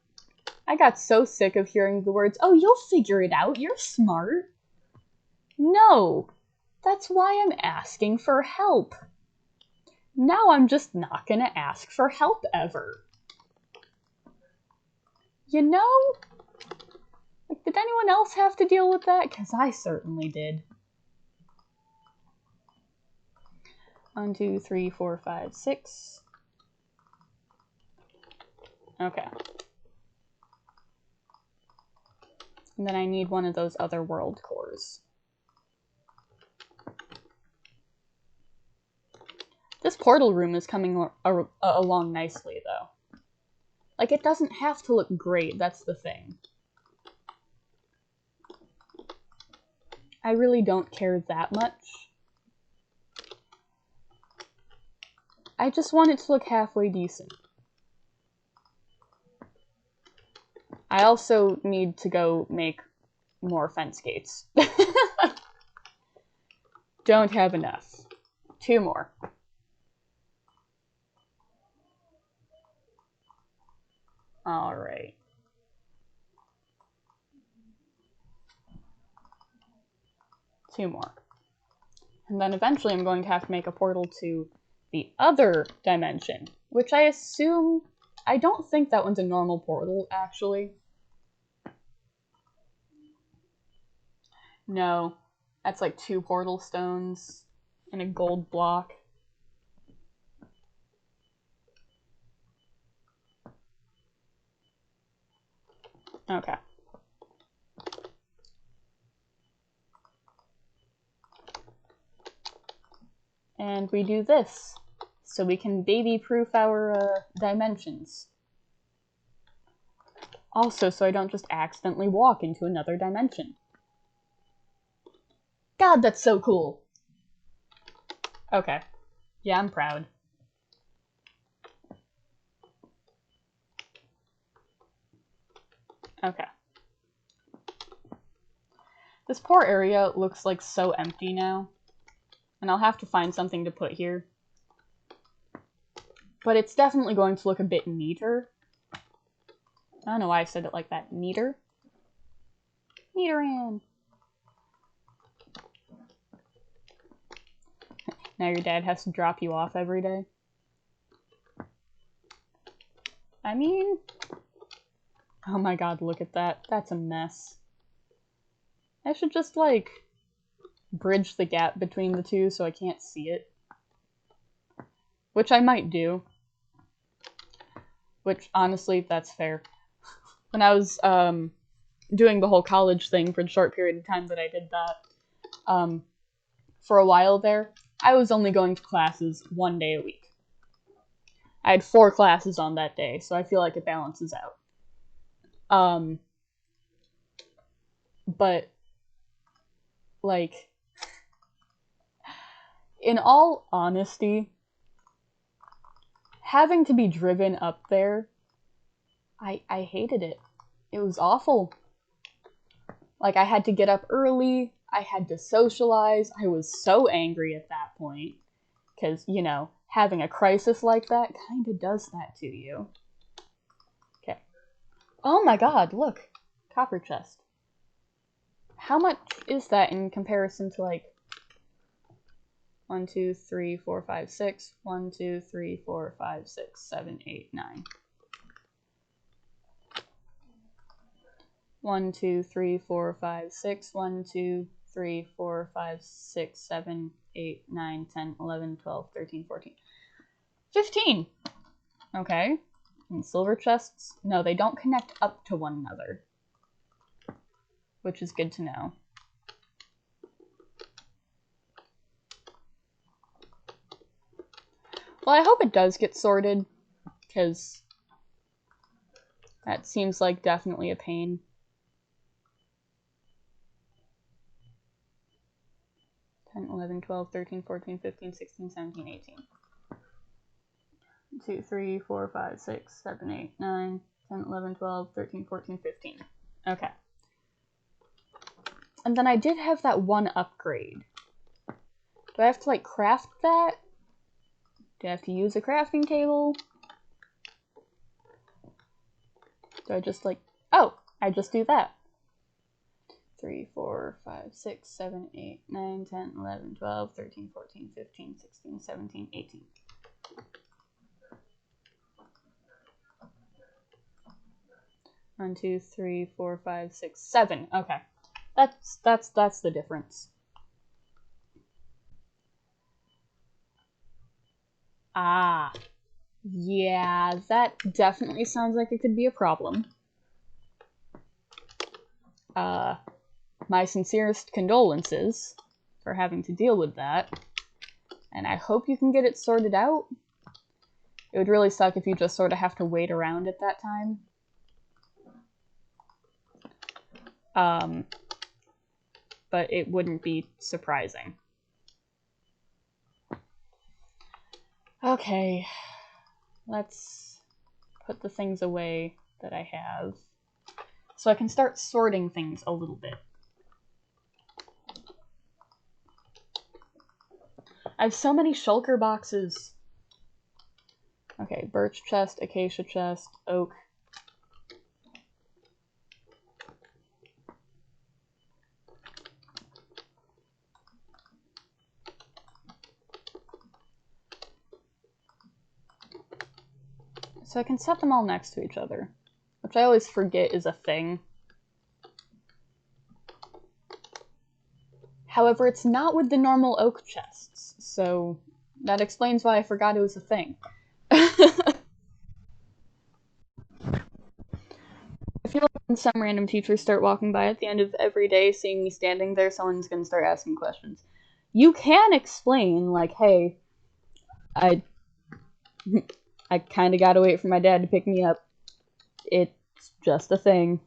I got so sick of hearing the words, oh, you'll figure it out, you're smart. No, that's why I'm asking for help. Now I'm just not gonna ask for help ever. You know? Like, did anyone else have to deal with that? Because I certainly did. 1, 2, 3, 4, 5, 6. Okay. And then I need one of those other world cores. This portal room is coming along nicely, though. Like, it doesn't have to look great, that's the thing. I really don't care that much. I just want it to look halfway decent. I also need to go make more fence gates. Don't have enough. 2 more. Alright. Two more. And then eventually I'm going to have to make a portal to the other dimension, which I assume... I don't think that one's a normal portal, actually. No. That's like 2 portal stones and a gold block. Okay. And we do this, so we can baby-proof our dimensions. Also, so I don't just accidentally walk into another dimension. God, that's so cool! Okay. Yeah, I'm proud. Okay. This poor area looks like so empty now. And I'll have to find something to put here. But it's definitely going to look a bit neater. I don't know why I said it like that. Neater? Neateran! Now your dad has to drop you off every day. I mean... Oh my god, look at that. That's a mess. I should just, like, bridge the gap between the two so I can't see it. Which I might do. Which, honestly, that's fair. When I was, doing the whole college thing for the short period of time that I did that, for a while there, I was only going to classes 1 day a week. I had 4 classes on that day, so I feel like it balances out. But, like, in all honesty, having to be driven up there, I hated it. It was awful. Like, I had to get up early, I had to socialize, I was so angry at that point. Because, you know, having a crisis like that kind of does that to you. Okay. Oh my god, look! Copper chest. How much is that in comparison to, like, 1, 2, 3, 4, 5, 6. 1, 2, 3, 4, 5, 6, 7, 8, 9. 1, 2, 3, 4, 5, 6. 1, 2, 3, 4, 5, 6, 7, 8, 9, 10, 11, 12, 13, 14. 15! Okay. And silver chests? No, they don't connect up to one another. Which is good to know. Well, I hope it does get sorted, because that seems like definitely a pain. Ten, 11, 12, 13, 14, 15, 16, 17, 18. 2, 3, 4, 5, 6, 7, 8, 9, 10, 11, 12, 13, 14, 15. Okay. And then I did have that one upgrade. Do I have to, like, craft that? Do I have to use a crafting table? Do I just, like... Oh! I just do that. 3, 4, 5, 6, 7, 8, 9, 10, 11, 12, 13, 14, 15, 16, 17, 18. One, 2, 3, 4, 5, 6, 7. Okay. That's the difference. Ah. Yeah, that definitely sounds like it could be a problem. My sincerest condolences for having to deal with that. And I hope you can get it sorted out. It would really suck if you just sort of have to wait around at that time. But it wouldn't be surprising. Okay, let's put the things away that I have, so I can start sorting things a little bit. I have so many shulker boxes. Okay, birch chest, acacia chest, oak. So I can set them all next to each other, which I always forget is a thing. However, it's not with the normal oak chests, so that explains why I forgot it was a thing. I feel like when some random teachers start walking by at the end of every day, seeing me standing there, someone's gonna start asking questions. You can explain, like, hey, I kind of gotta wait for my dad to pick me up. It's just a thing.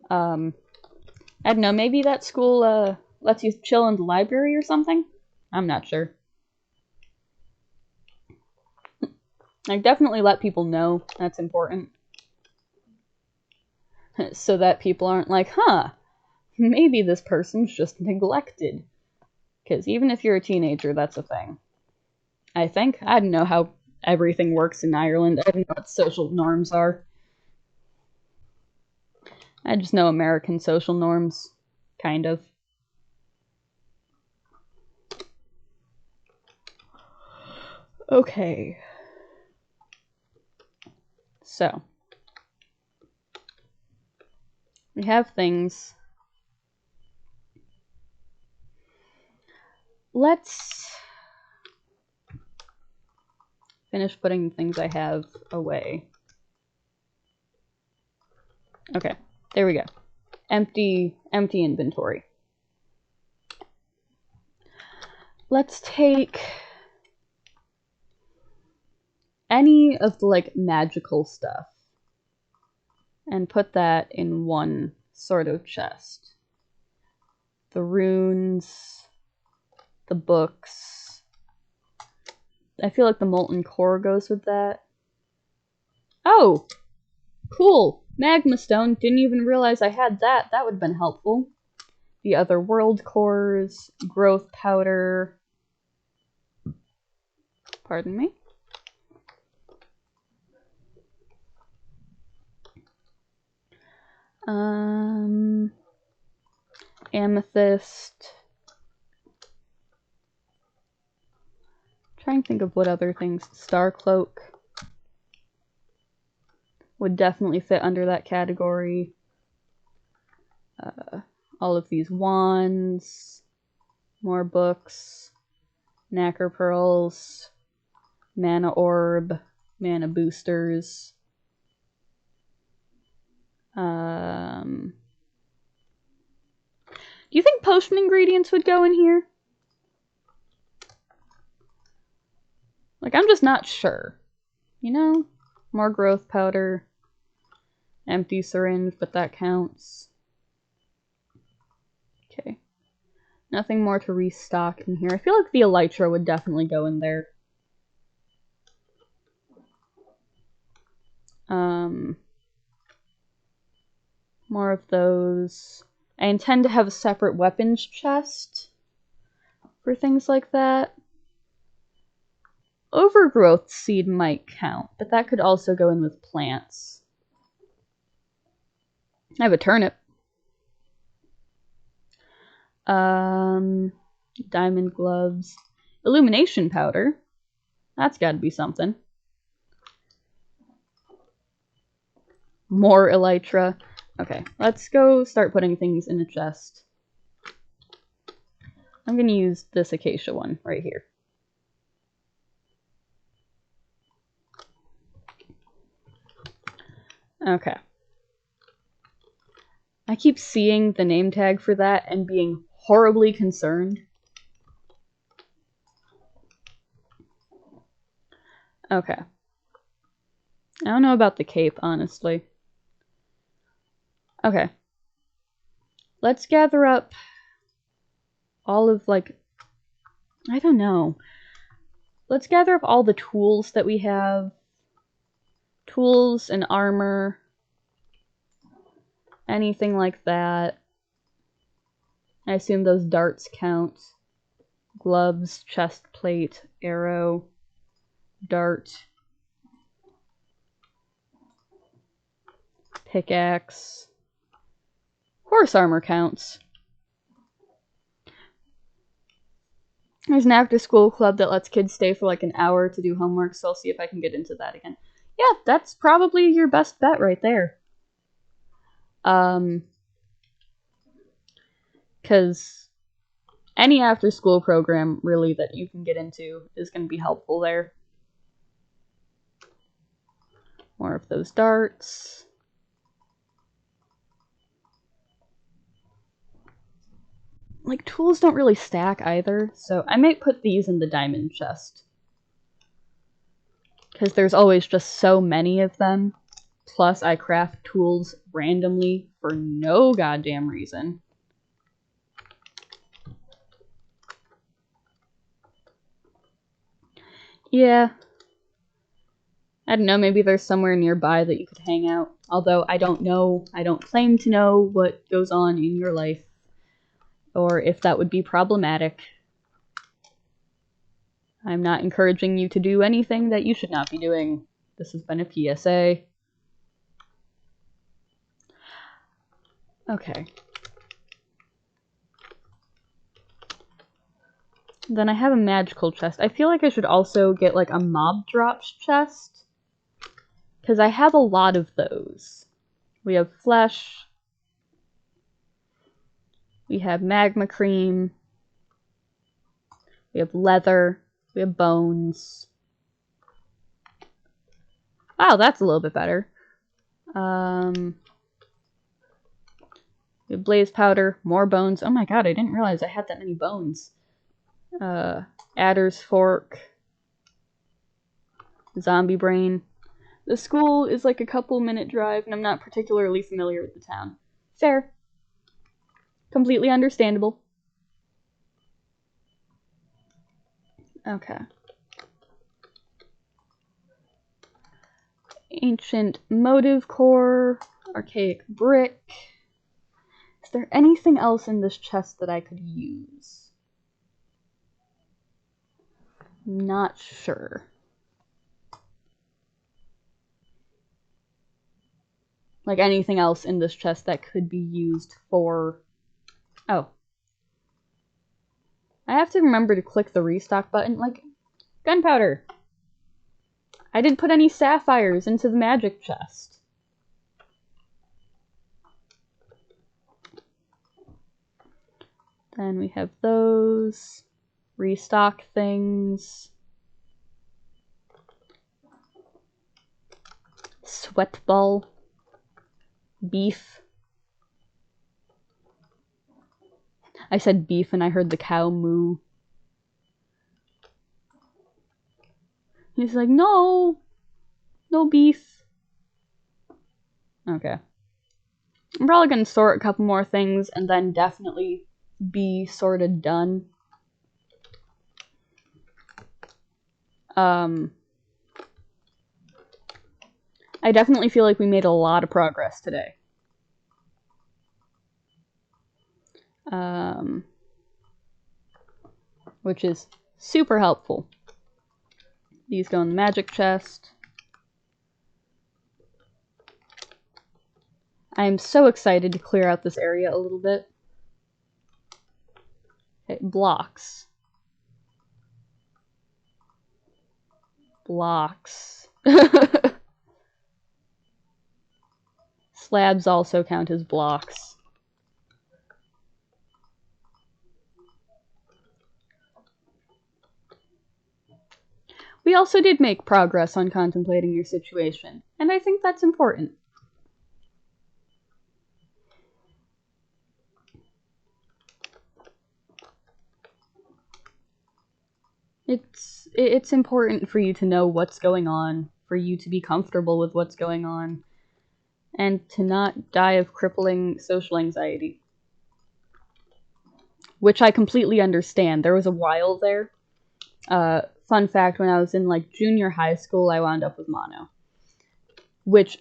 I don't know, maybe that school lets you chill in the library or something? I'm not sure. I definitely let people know. That's important. So that people aren't like, huh, maybe this person's just neglected. Because even if you're a teenager, that's a thing. I think. I don't know how everything works in Ireland. I don't know what social norms are. I just know American social norms. Kind of. Okay. So. We have things. Let's finish putting the things I have away. Okay, there we go. Empty inventory. Let's take any of the like magical stuff and put that in one sort of chest. The runes, the books. I feel like the molten core goes with that. Oh, cool. Magma stone. Didn't even realize I had that. That would have been helpful. The other world cores, growth powder. Pardon me. Amethyst. Trying to think of what other things. Star cloak would definitely fit under that category. All of these wands, more books, knacker pearls, mana orb, mana boosters. Do you think potion ingredients would go in here? Like, I'm just not sure. You know? More growth powder. Empty syringe, but that counts. Okay. Nothing more to restock in here. I feel like the elytra would definitely go in there. More of those. I intend to have a separate weapons chest for things like that. Overgrowth seed might count, but that could also go in with plants. I have a turnip. Diamond gloves. Illumination powder. That's gotta be something. More elytra. Okay, let's go start putting things in a chest. I'm gonna use this acacia one right here. Okay. I keep seeing the name tag for that and being horribly concerned. Okay. I don't know about the cape, honestly. Okay. Let's gather up all of, like, I don't know. Let's gather up all the tools that we have. Tools and armor. Anything like that. I assume those darts count. Gloves, chest plate, arrow, dart, pickaxe. Horse armor counts. There's an after school club that lets kids stay for like an hour to do homework, so I'll see if I can get into that again. Yeah, that's probably your best bet right there. Because any after school program, really, that you can get into is going to be helpful there. More of those darts. Like, tools don't really stack either, so I might put these in the diamond chest. Because there's always just so many of them. Plus, I craft tools randomly for no goddamn reason. Yeah. I don't know, maybe there's somewhere nearby that you could hang out. Although, I don't know, I don't claim to know what goes on in your life. Or if that would be problematic. I'm not encouraging you to do anything that you should not be doing. This has been a PSA. Okay. Then I have a magical chest. I feel like I should also get like a mob drops chest, because I have a lot of those. We have flesh. We have magma cream. We have leather. We have bones. Wow, that's a little bit better. We have blaze powder, more bones. Oh my god, I didn't realize I had that many bones. Adder's fork. Zombie brain. The school is like a couple-minute drive, and I'm not particularly familiar with the town. Fair. Completely understandable. Okay. Ancient motive core. Archaic brick. Is there anything else in this chest that I could use? Not sure. Like anything else in this chest that could be used for... Oh. I have to remember to click the restock button. Like, gunpowder! I didn't put any sapphires into the magic chest. Then we have those. Restock things. Sweat ball. Beef. I said beef and I heard the cow moo. He's like, no! No beef. Okay. I'm probably gonna sort a couple more things and then definitely be sorted done. I definitely feel like we made a lot of progress today. Which is super helpful. These go in the magic chest. I am so excited to clear out this area a little bit. Okay, blocks. Blocks. Slabs also count as blocks. We also did make progress on contemplating your situation, and I think that's important. It's important for you to know what's going on, for you to be comfortable with what's going on, and to not die of crippling social anxiety. Which I completely understand. There was a while there. Fun fact, when I was in like junior high school, I wound up with mono. Which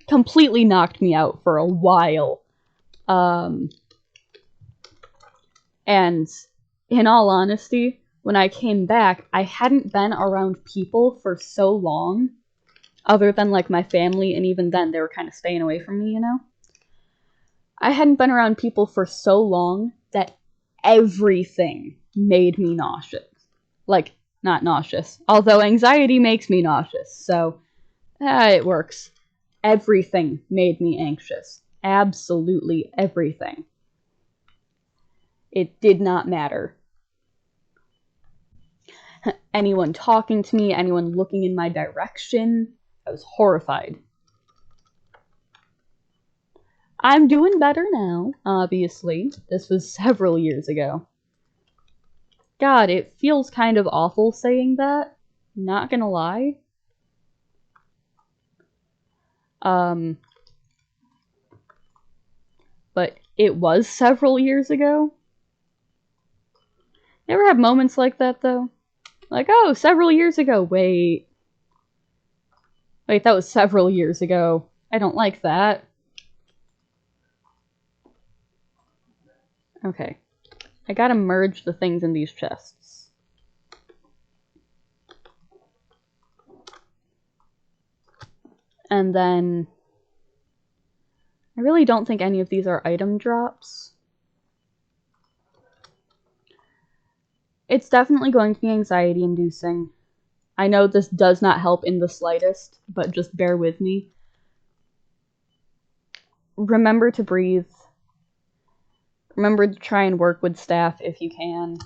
completely knocked me out for a while. And in all honesty, when I came back, I hadn't been around people for so long, other than like my family, and even then they were kind of staying away from me, you know? I hadn't been around people for so long that everything made me nauseous. Like, not nauseous. Although anxiety makes me nauseous, so it works. Everything made me anxious. Absolutely everything. It did not matter. Anyone talking to me, anyone looking in my direction, I was horrified. I'm doing better now, obviously. This was several years ago. God, it feels kind of awful saying that. Not gonna lie. But it was several years ago. You ever have moments like that, though? Like, oh, several years ago. Wait, that was several years ago. I don't like that. Okay. I gotta merge the things in these chests. And then... I really don't think any of these are item drops. It's definitely going to be anxiety inducing. I know this does not help in the slightest, but just bear with me. Remember to breathe. Remember to try and work with staff if you can.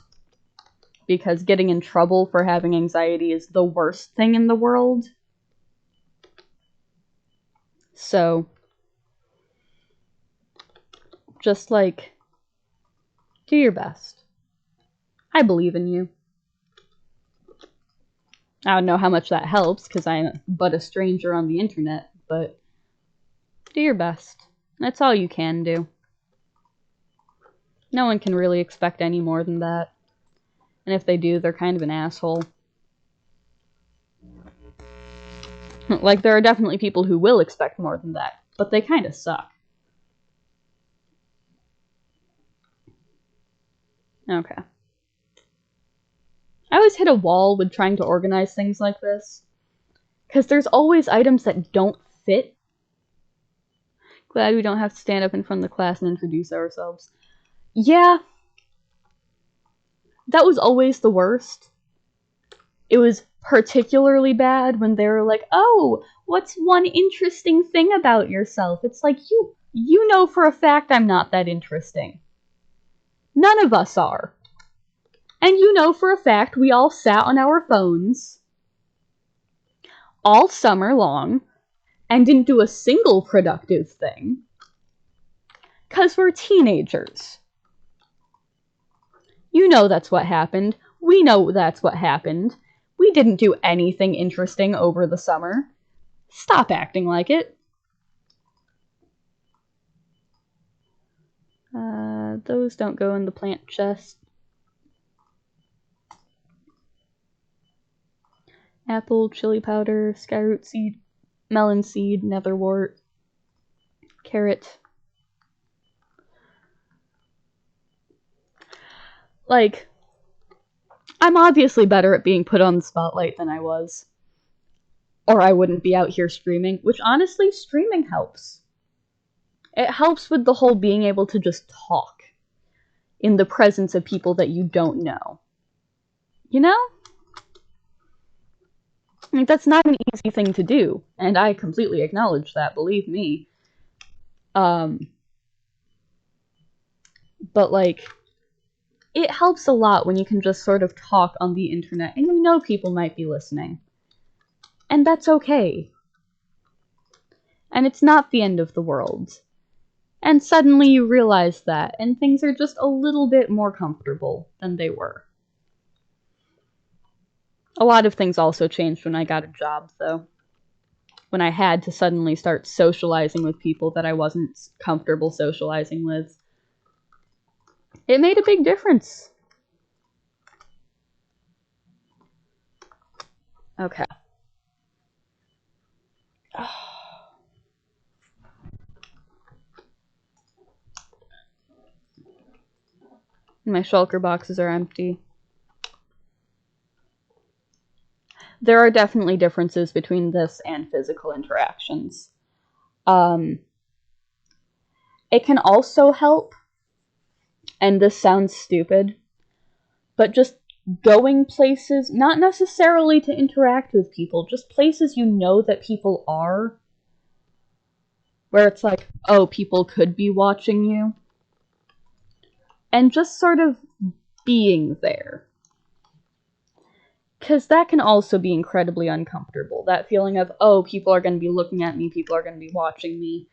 Because getting in trouble for having anxiety is the worst thing in the world. So, just like, do your best. I believe in you. I don't know how much that helps, because I'm but a stranger on the internet, but do your best. That's all you can do. No one can really expect any more than that. And if they do, they're kind of an asshole. Like, there are definitely people who will expect more than that, but they kind of suck. Okay. I always hit a wall with trying to organize things like this. Because there's always items that don't fit. Glad we don't have to stand up in front of the class and introduce ourselves. Yeah. That was always the worst. It was particularly bad when they were like, oh, what's one interesting thing about yourself? It's like, you know for a fact I'm not that interesting. None of us are. And you know for a fact we all sat on our phones all summer long and didn't do a single productive thing. 'Cause we're teenagers. You know that's what happened. We know that's what happened. We didn't do anything interesting over the summer. Stop acting like it. Those don't go in the plant chest. Apple, chili powder, skyroot seed, melon seed, netherwort, carrot. Like, I'm obviously better at being put on the spotlight than I was. Or I wouldn't be out here streaming, which honestly, streaming helps. It helps with the whole being able to just talk in the presence of people that you don't know. You know? Like, that's not an easy thing to do, and I completely acknowledge that, believe me. But, like, it helps a lot when you can just sort of talk on the internet, and you know people might be listening. And that's okay. And it's not the end of the world. And suddenly you realize that, and things are just a little bit more comfortable than they were. A lot of things also changed when I got a job, though. When I had to suddenly start socializing with people that I wasn't comfortable socializing with. It made a big difference. Okay. My shulker boxes are empty. There are definitely differences between this and physical interactions. It can also help, and this sounds stupid, but just going places, not necessarily to interact with people, just places you know that people are, where it's like, oh, people could be watching you, and just sort of being there. Because that can also be incredibly uncomfortable. That feeling of, oh, people are going to be looking at me, people are going to be watching me.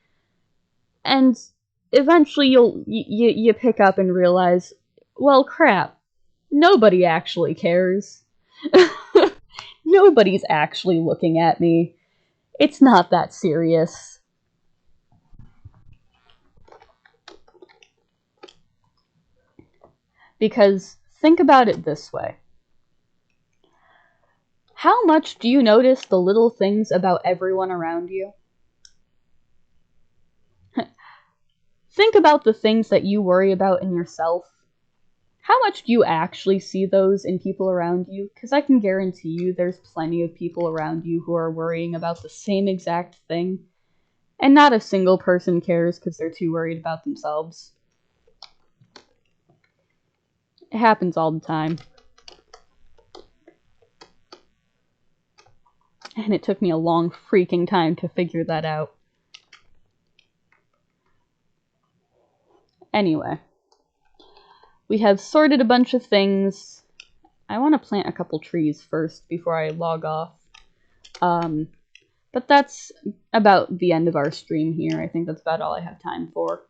And eventually you pick up and realize, well, crap, nobody actually cares. Nobody's actually looking at me. It's not that serious. Because think about it this way. How much do you notice the little things about everyone around you? Think about the things that you worry about in yourself. How much do you actually see those in people around you? Because I can guarantee you there's plenty of people around you who are worrying about the same exact thing. And not a single person cares because they're too worried about themselves. It happens all the time. And it took me a long freaking time to figure that out. Anyway. We have sorted a bunch of things. I want to plant a couple trees first before I log off. But that's about the end of our stream here. I think that's about all I have time for.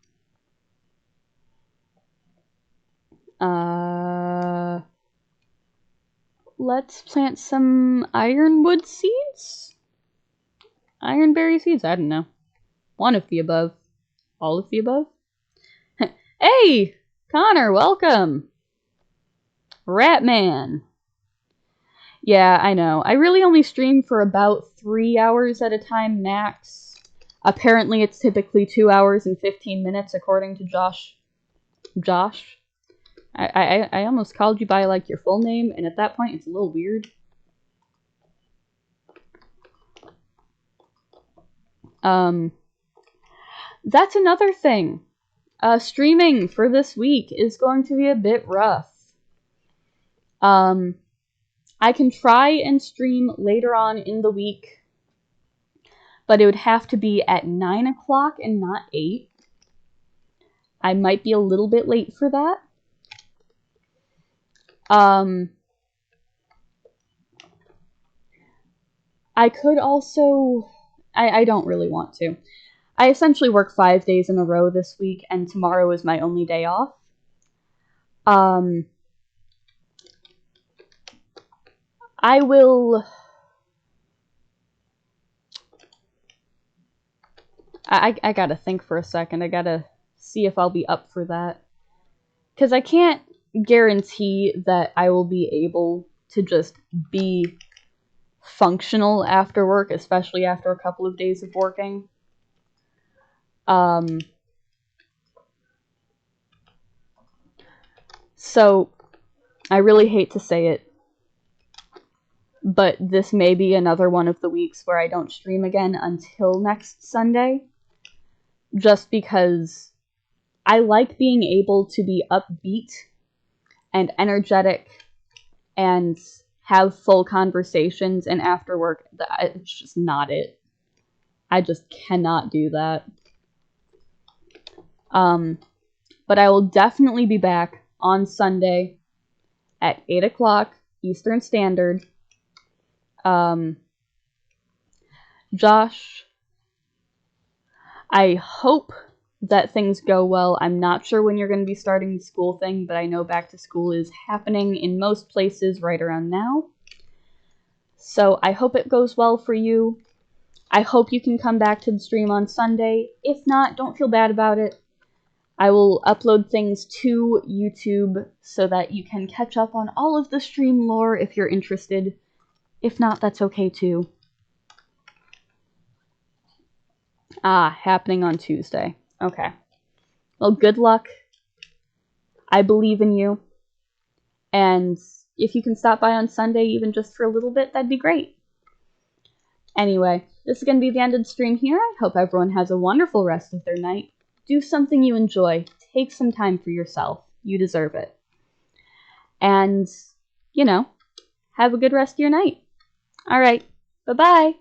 Let's plant some ironwood seeds? Ironberry seeds? I don't know. One of the above. All of the above? Hey! Connor, welcome! Ratman! Yeah, I know. I really only stream for about 3 hours at a time max. Apparently it's typically 2 hours and 15 minutes according to Josh. Josh? I almost called you by, like, your full name, and at that point it's a little weird. That's another thing. Streaming for this week is going to be a bit rough. I can try and stream later on in the week, but it would have to be at 9 o'clock and not 8. I might be a little bit late for that. I could also... I don't really want to. I essentially work 5 days in a row this week, and tomorrow is my only day off. I will... I gotta think for a second. I gotta see if I'll be up for that. Because I can't guarantee that I will be able to just be functional after work, especially after a couple of days of working. So, I really hate to say it, but this may be another one of the weeks where I don't stream again until next Sunday. Just because I like being able to be upbeat and energetic and have full conversations, and after work, it's just not it. I just cannot do that. But I will definitely be back on Sunday at 8 o'clock Eastern Standard. Josh, I hope that things go well. I'm not sure when you're going to be starting the school thing, but I know back to school is happening in most places right around now. So I hope it goes well for you. I hope you can come back to the stream on Sunday. If not, don't feel bad about it. I will upload things to YouTube so that you can catch up on all of the stream lore if you're interested. If not, that's okay too. Happening on Tuesday. Okay. Well, good luck. I believe in you. And if you can stop by on Sunday, even just for a little bit, that'd be great. Anyway, this is going to be the end of the stream here. I hope everyone has a wonderful rest of their night. Do something you enjoy. Take some time for yourself. You deserve it. And, you know, have a good rest of your night. All right. Bye-bye.